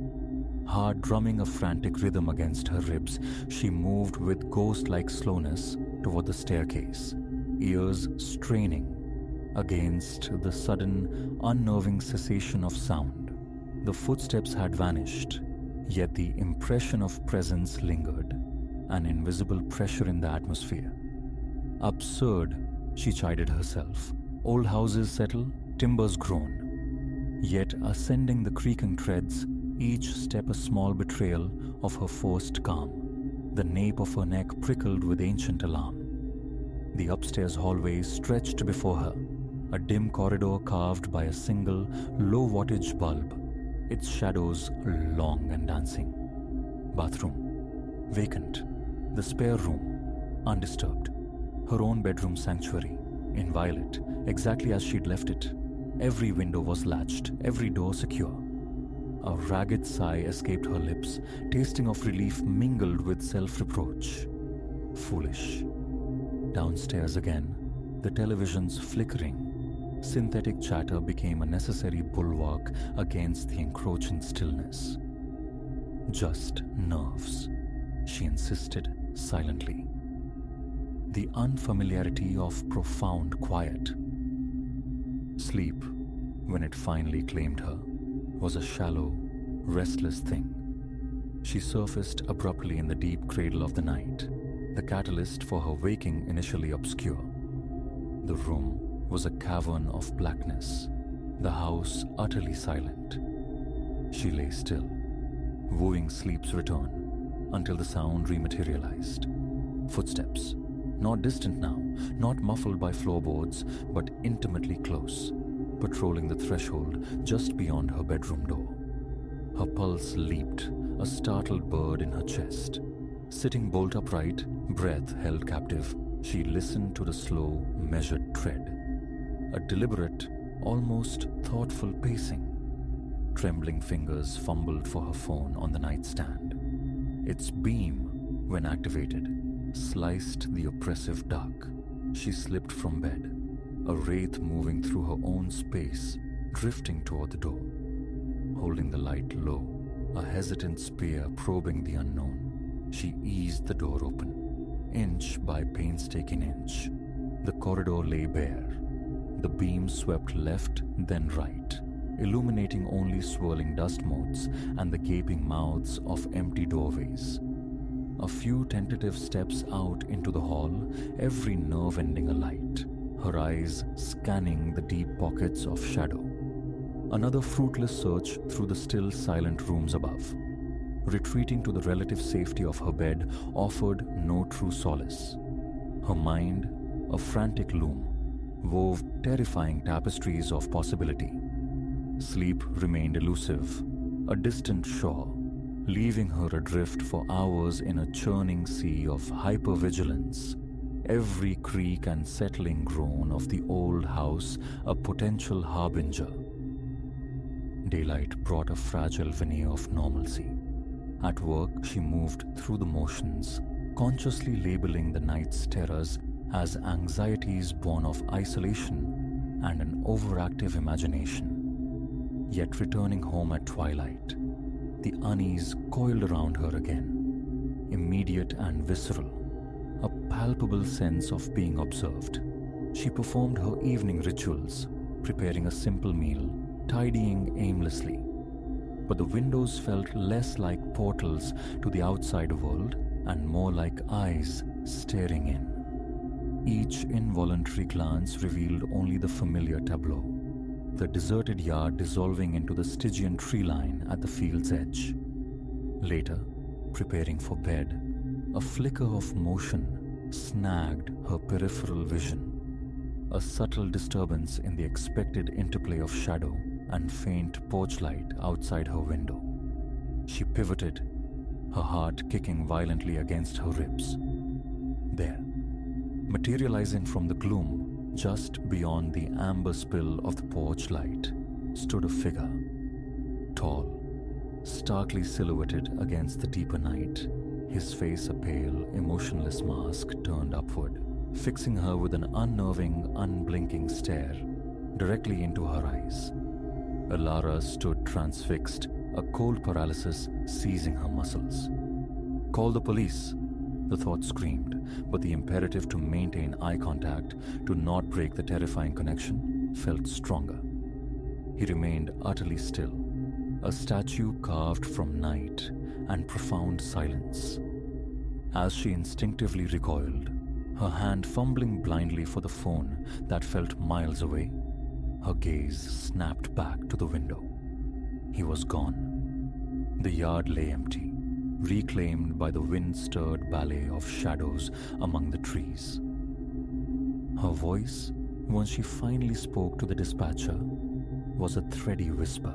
Heart drumming a frantic rhythm against her ribs, she moved with ghost-like slowness toward the staircase, ears straining against the sudden, unnerving cessation of sound. The footsteps had vanished, yet the impression of presence lingered, an invisible pressure in the atmosphere. Absurd, she chided herself. Old houses settle, timbers groan. Yet ascending the creaking treads, each step a small betrayal of her forced calm. The nape of her neck prickled with ancient alarm. The upstairs hallway stretched before her, a dim corridor carved by a single low-wattage bulb, its shadows long and dancing. Bathroom, vacant. The spare room, undisturbed. Her own bedroom sanctuary, inviolate, exactly as she'd left it. Every window was latched, every door secure. A ragged sigh escaped her lips, tasting of relief mingled with self-reproach. Foolish. Downstairs again, the television's flickering, synthetic chatter became a necessary bulwark against the encroaching stillness. Just nerves, she insisted silently. The unfamiliarity of profound quiet. Sleep, when it finally claimed her, was a shallow, restless thing. She surfaced abruptly in the deep cradle of the night, the catalyst for her waking initially obscure. The room was a cavern of blackness, the house utterly silent. She lay still, wooing sleep's return, until the sound rematerialized. Footsteps, not distant now, not muffled by floorboards, but intimately close, patrolling the threshold just beyond her bedroom door. Her pulse leaped, a startled bird in her chest. Sitting bolt upright, breath held captive, she listened to the slow, measured tread. A deliberate, almost thoughtful pacing. Trembling fingers fumbled for her phone on the nightstand. Its beam, when activated, sliced the oppressive dark. She slipped from bed, a wraith moving through her own space, drifting toward the door. Holding the light low, a hesitant spear probing the unknown, she eased the door open, inch by painstaking inch. The corridor lay bare. The beam swept left, then right, illuminating only swirling dust motes and the gaping mouths of empty doorways. A few tentative steps out into the hall, every nerve ending alight, her eyes scanning the deep pockets of shadow. Another fruitless search through the still silent rooms above. Retreating to the relative safety of her bed offered no true solace. Her mind, a frantic loom, wove terrifying tapestries of possibility. Sleep remained elusive, a distant shore, leaving her adrift for hours in a churning sea of hypervigilance. Every creak and settling groan of the old house a potential harbinger. Daylight brought a fragile veneer of normalcy. At work, she moved through the motions, consciously labeling the night's terrors as anxieties born of isolation and an overactive imagination. Yet returning home at twilight, the unease coiled around her again, immediate and visceral, a palpable sense of being observed. She performed her evening rituals, preparing a simple meal, tidying aimlessly. But the windows felt less like portals to the outside world and more like eyes staring in. Each involuntary glance revealed only the familiar tableau, the deserted yard dissolving into the Stygian tree line at the field's edge. Later, preparing for bed, a flicker of motion snagged her peripheral vision, a subtle disturbance in the expected interplay of shadow and faint porch light outside her window. She pivoted, her heart kicking violently against her ribs. There, materializing from the gloom just beyond the amber spill of the porch light, stood a figure, tall, starkly silhouetted against the deeper night, his face a pale, emotionless mask turned upward, fixing her with an unnerving, unblinking stare directly into her eyes. Alara stood transfixed, a cold paralysis seizing her muscles. "Call the police," the thought screamed, but the imperative to maintain eye contact, to not break the terrifying connection, felt stronger. He remained utterly still, a statue carved from night and profound silence. As she instinctively recoiled, her hand fumbling blindly for the phone that felt miles away, her gaze snapped back to the window. He was gone. The yard lay empty, reclaimed by the wind-stirred ballet of shadows among the trees. Her voice, when she finally spoke to the dispatcher, was a thready whisper.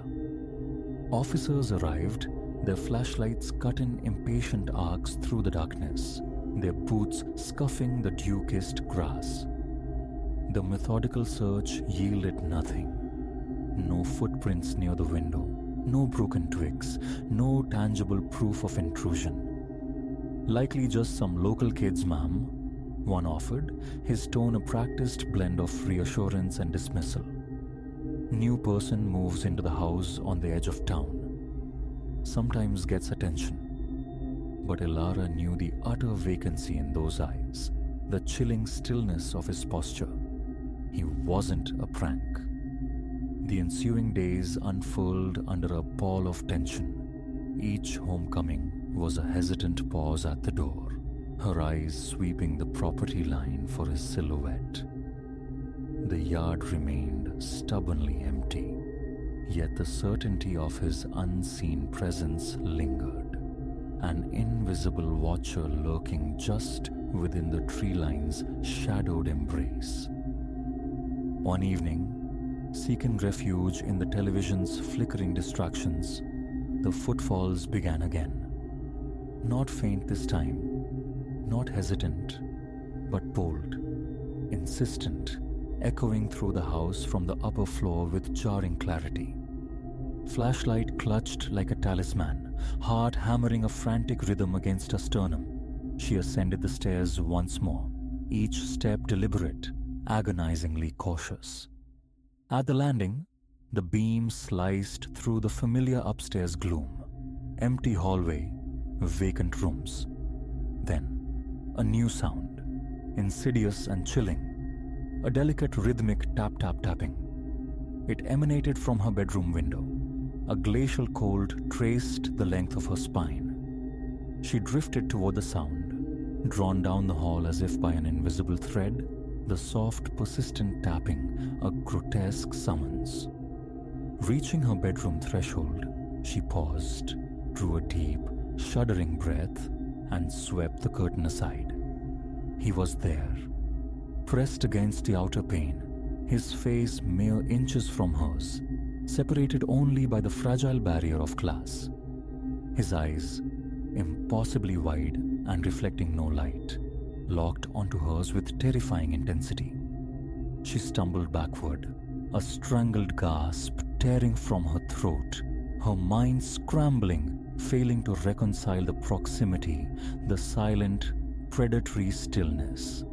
Officers arrived, their flashlights cut in impatient arcs through the darkness, their boots scuffing the dew-kissed grass. The methodical search yielded nothing. No footprints near the window, no broken twigs, no tangible proof of intrusion. "Likely just some local kids, ma'am," one offered, his tone a practiced blend of reassurance and dismissal. "New person moves into the house on the edge of town. Sometimes gets attention." But Alara knew the utter vacancy in those eyes, the chilling stillness of his posture. He wasn't a prank. The ensuing days unfurled under a pall of tension. Each homecoming was a hesitant pause at the door, her eyes sweeping the property line for his silhouette. The yard remained stubbornly empty, Yet the certainty of his unseen presence lingered, an invisible watcher lurking just within the tree line's shadowed embrace. One evening, seeking refuge in the television's flickering distractions, the footfalls began again. Not faint this time, not hesitant, but bold, insistent, echoing through the house from the upper floor with jarring clarity. Flashlight clutched like a talisman, heart hammering a frantic rhythm against her sternum. She ascended the stairs once more, each step deliberate, agonizingly cautious. At the landing, the beam sliced through the familiar upstairs gloom. Empty hallway, vacant rooms. Then, a new sound, insidious and chilling, a delicate rhythmic tap-tap-tapping. It emanated from her bedroom window. A glacial cold traced the length of her spine. She drifted toward the sound, drawn down the hall as if by an invisible thread, the soft, persistent tapping, a grotesque summons. Reaching her bedroom threshold, she paused, drew a deep, shuddering breath, and swept the curtain aside. He was there, pressed against the outer pane, his face mere inches from hers, separated only by the fragile barrier of glass. His eyes, impossibly wide and reflecting no light, locked onto hers with terrifying intensity. She stumbled backward, a strangled gasp tearing from her throat, her mind scrambling, failing to reconcile the proximity, the silent, predatory stillness.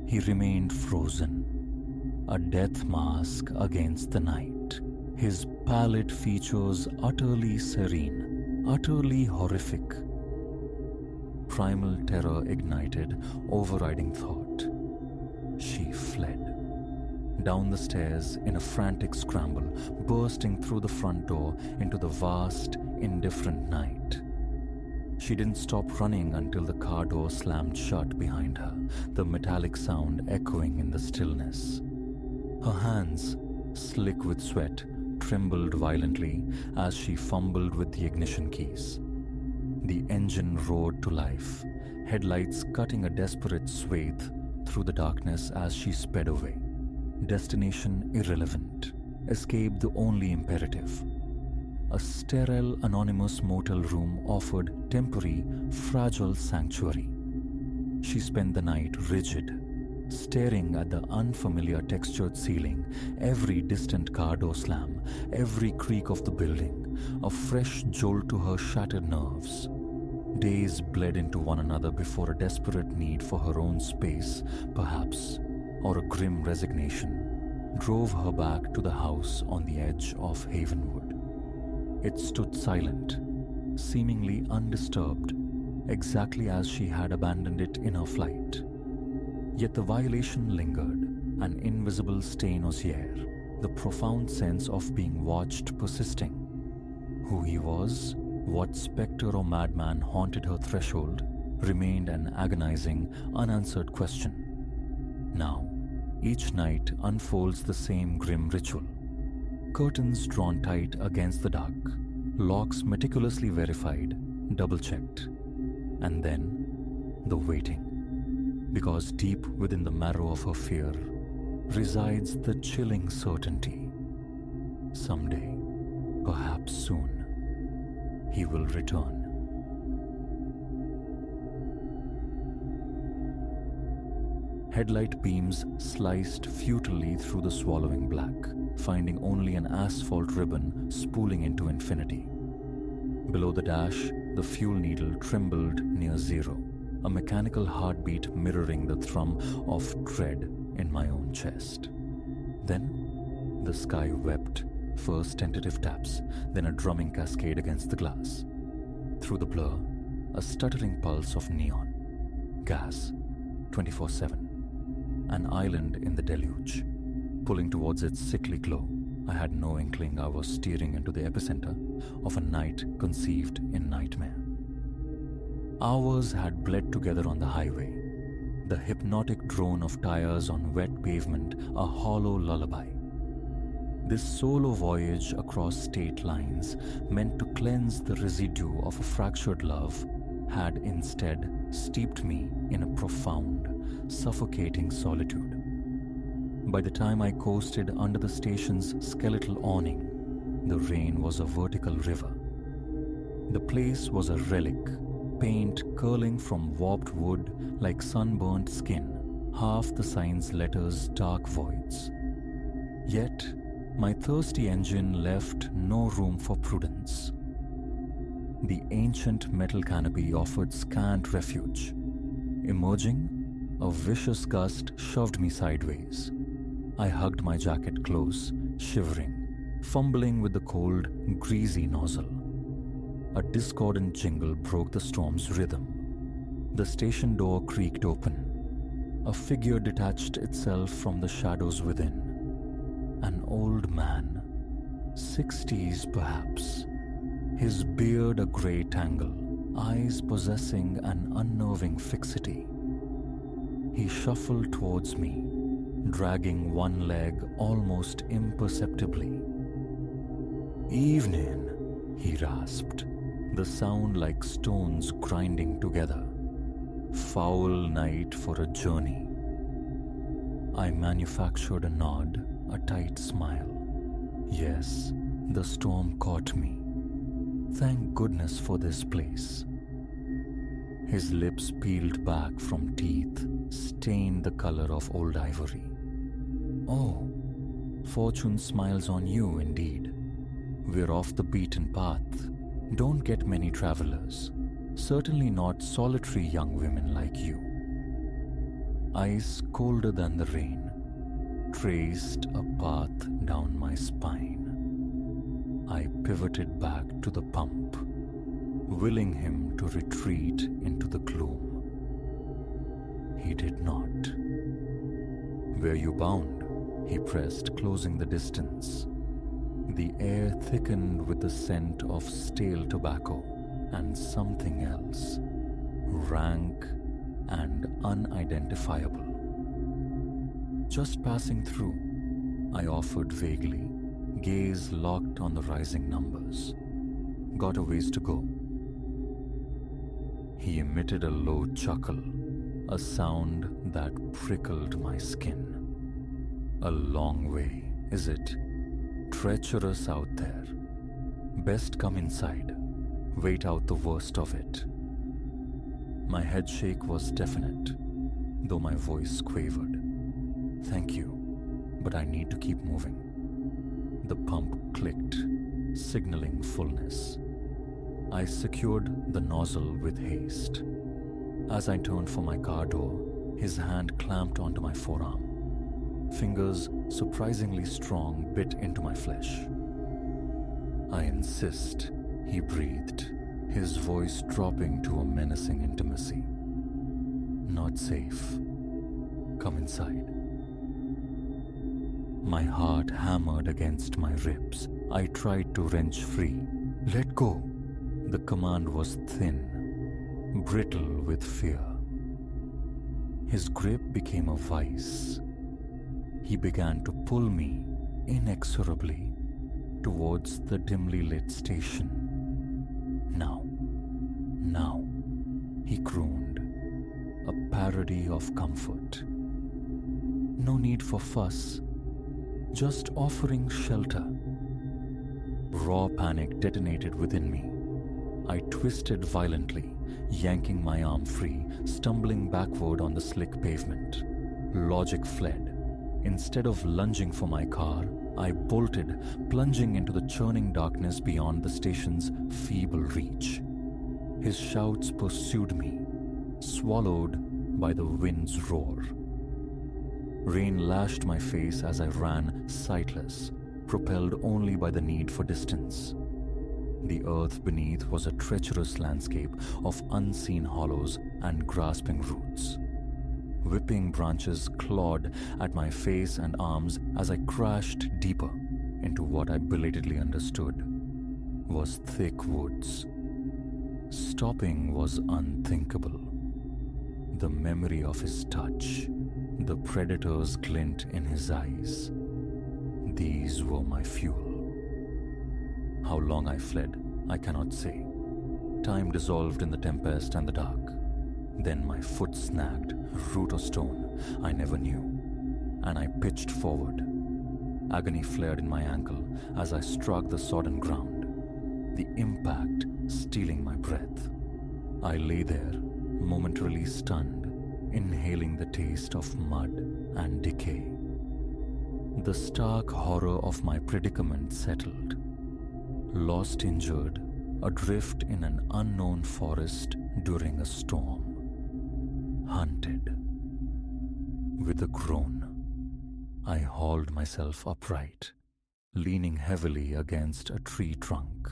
He remained frozen, a death mask against the night, his pallid features utterly serene, utterly horrific. Primal terror ignited, overriding thought. She fled. Down the stairs in a frantic scramble, bursting through the front door into the vast, indifferent night. She didn't stop running until the car door slammed shut behind her, the metallic sound echoing in the stillness. Her hands, slick with sweat, trembled violently as she fumbled with the ignition keys. The engine roared to life, headlights cutting a desperate swathe through the darkness as she sped away. Destination irrelevant, escape the only imperative. A sterile, anonymous motel room offered temporary, fragile sanctuary. She spent the night rigid, staring at the unfamiliar textured ceiling, every distant car door slam, every creak of the building, a fresh jolt to her shattered nerves. Days bled into one another before a desperate need for her own space, perhaps, or a grim resignation, drove her back to the house on the edge of Havenwood. It stood silent, seemingly undisturbed, exactly as she had abandoned it in her flight. Yet the violation lingered, an invisible stain osier, the profound sense of being watched persisting. Who he was, what spectre or madman haunted her threshold, remained an agonizing, unanswered question. Now, each night unfolds the same grim ritual. Curtains drawn tight against the dark, locks meticulously verified, double-checked. And then, the waiting. Because deep within the marrow of her fear resides the chilling certainty. Someday, perhaps soon, he will return. Headlight beams sliced futilely through the swallowing black, finding only an asphalt ribbon spooling into infinity. Below the dash, the fuel needle trembled near zero, a mechanical heartbeat mirroring the thrum of dread in my own chest. Then, the sky wept, first tentative taps, then a drumming cascade against the glass. Through the blur, a stuttering pulse of neon. Gas, 24/7. An island in the deluge, pulling towards its sickly glow. I had no inkling I was steering into the epicenter of a night conceived in nightmare. Hours had bled together on the highway, the hypnotic drone of tires on wet pavement a hollow lullaby. This solo voyage across state lines, meant to cleanse the residue of a fractured love, had instead steeped me in a profound, suffocating solitude. By the time I coasted under the station's skeletal awning, the rain was a vertical river. The place was a relic, paint curling from warped wood like sunburnt skin, half the sign's letters dark voids. Yet, my thirsty engine left no room for prudence. The ancient metal canopy offered scant refuge. Emerging, a vicious gust shoved me sideways. I hugged my jacket close, shivering, fumbling with the cold, greasy nozzle. A discordant jingle broke the storm's rhythm. The station door creaked open. A figure detached itself from the shadows within. An old man, 60s perhaps, his beard a grey tangle, eyes possessing an unnerving fixity. He shuffled towards me, dragging one leg almost imperceptibly. "Evening," he rasped, the sound like stones grinding together. "Foul night for a journey." I manufactured a nod, a tight smile. Yes, the storm caught me. Thank goodness for this place. His lips peeled back from teeth, stained the color of old ivory. "Oh, fortune smiles on you indeed. We're off the beaten path. Don't get many travelers. Certainly not solitary young women like you." Ice colder than the rain traced a path down my spine. I pivoted back to the pump, willing him to retreat into the gloom. He did not. "Where you bound?" he pressed, closing the distance. The air thickened with the scent of stale tobacco and something else, rank and unidentifiable. "Just passing through," I offered vaguely, gaze locked on the rising numbers. "Got a ways to go." He emitted a low chuckle, a sound that prickled my skin. "A long way, is it? Treacherous out there. Best come inside. Wait out the worst of it." My head shake was definite, though my voice quavered. "Thank you, but I need to keep moving." The pump clicked, signaling fullness. I secured the nozzle with haste. As I turned for my car door, his hand clamped onto my forearm. Fingers, surprisingly strong, bit into my flesh. "I insist," he breathed, his voice dropping to a menacing intimacy. "Not safe. Come inside." My heart hammered against my ribs. I tried to wrench free. "Let go!" The command was thin, brittle with fear. His grip became a vice. He began to pull me inexorably towards the dimly lit station. Now, he crooned, a parody of comfort. No need for fuss, just offering shelter. Raw panic detonated within me. I twisted violently, yanking my arm free, stumbling backward on the slick pavement. Logic fled. Instead of lunging for my car, I bolted, plunging into the churning darkness beyond the station's feeble reach. His shouts pursued me, swallowed by the wind's roar. Rain lashed my face as I ran sightless, propelled only by the need for distance. The earth beneath was a treacherous landscape of unseen hollows and grasping roots. Whipping branches clawed at my face and arms as I crashed deeper into what I belatedly understood was thick woods. Stopping was unthinkable. The memory of his touch, the predator's glint in his eyes, These were my fuel. How long I fled, I cannot say. Time dissolved in the tempest and the dark. Then my foot snagged, root or stone, I never knew, and I pitched forward. Agony flared in my ankle as I struck the sodden ground, the impact stealing my breath. I lay there, momentarily stunned, inhaling the taste of mud and decay. The stark horror of my predicament settled. Lost injured, adrift in an unknown forest during a storm. Hunted. With a groan, I hauled myself upright, leaning heavily against a tree trunk.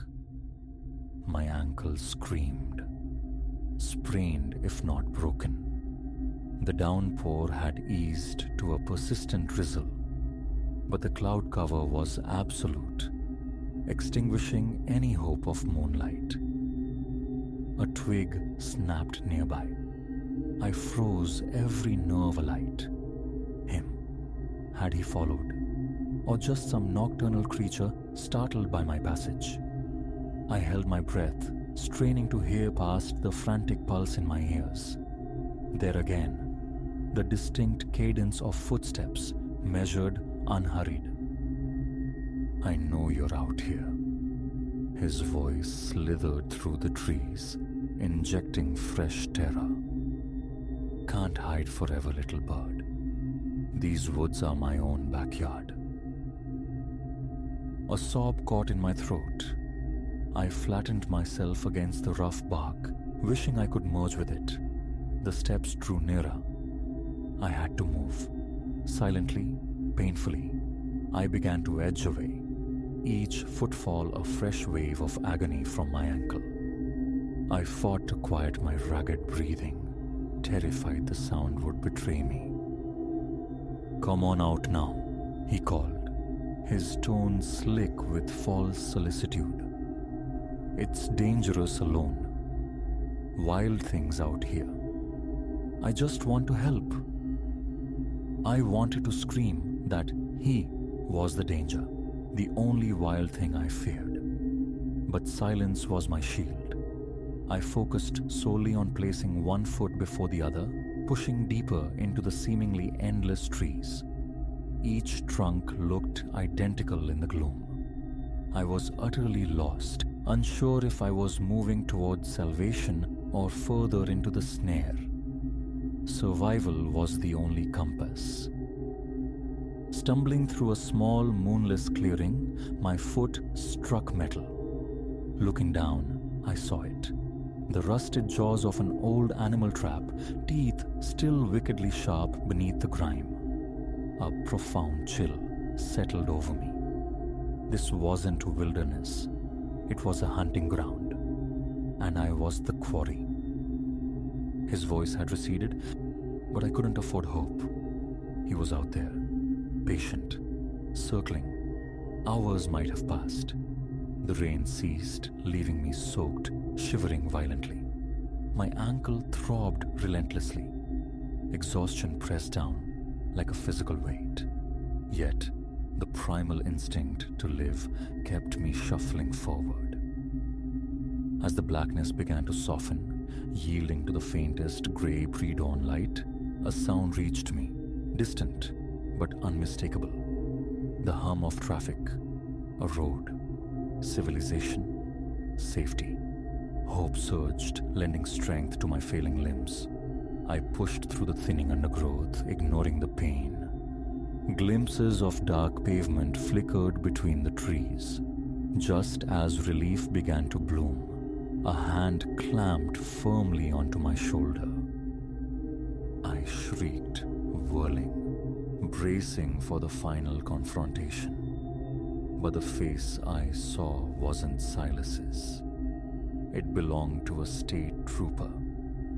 My ankle screamed, sprained if not broken. The downpour had eased to a persistent drizzle, but the cloud cover was absolute, extinguishing any hope of moonlight. A twig snapped nearby. I froze, every nerve alight. Him. Had he followed? Or just some nocturnal creature startled by my passage? I held my breath, straining to hear past the frantic pulse in my ears. There again, the distinct cadence of footsteps, measured, unhurried. I know you're out here. His voice slithered through the trees, injecting fresh terror. Can't hide forever, little bird. These woods are my own backyard. A sob caught in my throat. I flattened myself against the rough bark, wishing I could merge with it. The steps drew nearer. I had to move. Silently, painfully, I began to edge away, each footfall a fresh wave of agony from my ankle. I fought to quiet my ragged breathing, terrified the sound would betray me. "Come on out now," he called, his tone slick with false solicitude. "It's dangerous alone. Wild things out here. I just want to help." I wanted to scream that he was the danger, the only wild thing I feared. But silence was my shield. I focused solely on placing one foot before the other, pushing deeper into the seemingly endless trees. Each trunk looked identical in the gloom. I was utterly lost, unsure if I was moving towards salvation or further into the snare. Survival was the only compass. Stumbling through a small moonless clearing, my foot struck metal. Looking down, I saw it. The rusted jaws of an old animal trap, teeth still wickedly sharp beneath the grime. A profound chill settled over me. This wasn't wilderness. It was a hunting ground, and I was the quarry. His voice had receded, but I couldn't afford hope. He was out there, patient, circling. Hours might have passed. The rain ceased, leaving me soaked, shivering violently. My ankle throbbed relentlessly. Exhaustion pressed down like a physical weight. Yet, the primal instinct to live kept me shuffling forward. As the blackness began to soften, yielding to the faintest grey pre-dawn light, a sound reached me, distant but unmistakable. The hum of traffic, a road, civilization, safety. Hope surged, lending strength to my failing limbs. I pushed through the thinning undergrowth, ignoring the pain. Glimpses of dark pavement flickered between the trees. Just as relief began to bloom, a hand clamped firmly onto my shoulder. I shrieked, whirling, bracing for the final confrontation. But the face I saw wasn't Silas's. It belonged to a state trooper,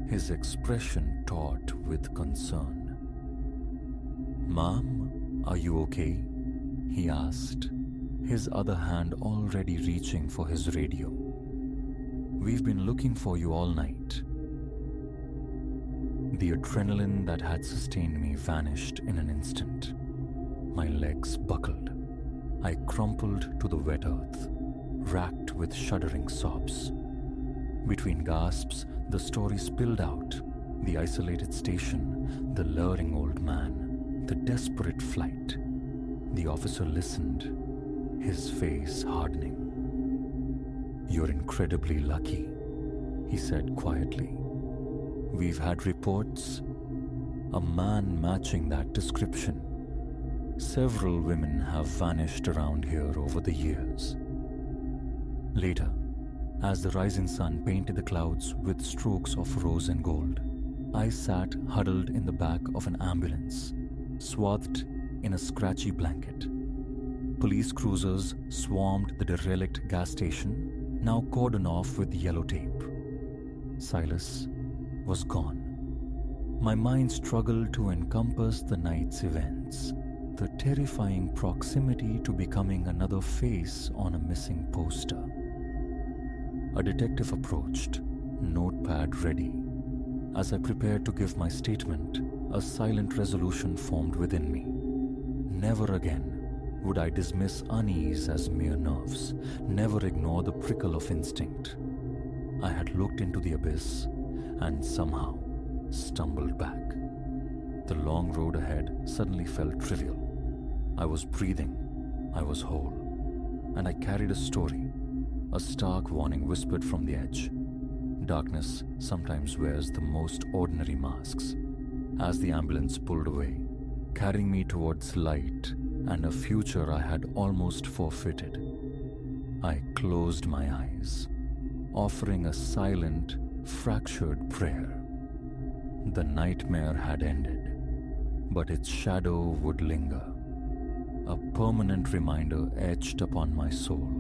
his expression taut with concern. "Ma'am, are you okay?" he asked, his other hand already reaching for his radio. "We've been looking for you all night." The adrenaline that had sustained me vanished in an instant. My legs buckled. I crumpled to the wet earth, racked with shuddering sobs. Between gasps, the story spilled out. The isolated station, the luring old man, the desperate flight. The officer listened, his face hardening. "You're incredibly lucky," he said quietly. "We've had reports. A man matching that description. Several women have vanished around here over the years." Later, as the rising sun painted the clouds with strokes of rose and gold, I sat huddled in the back of an ambulance, swathed in a scratchy blanket. Police cruisers swarmed the derelict gas station, now cordoned off with yellow tape. Silas was gone. My mind struggled to encompass the night's events, the terrifying proximity to becoming another face on a missing poster. A detective approached, notepad ready. As I prepared to give my statement, a silent resolution formed within me. Never again would I dismiss unease as mere nerves, never ignore the prickle of instinct. I had looked into the abyss and somehow stumbled back. The long road ahead suddenly felt trivial. I was breathing, I was whole, and I carried a story, a stark warning whispered from the edge. Darkness sometimes wears the most ordinary masks. As the ambulance pulled away, carrying me towards light and a future I had almost forfeited, I closed my eyes, offering a silent, fractured prayer. The nightmare had ended, but its shadow would linger, a permanent reminder etched upon my soul.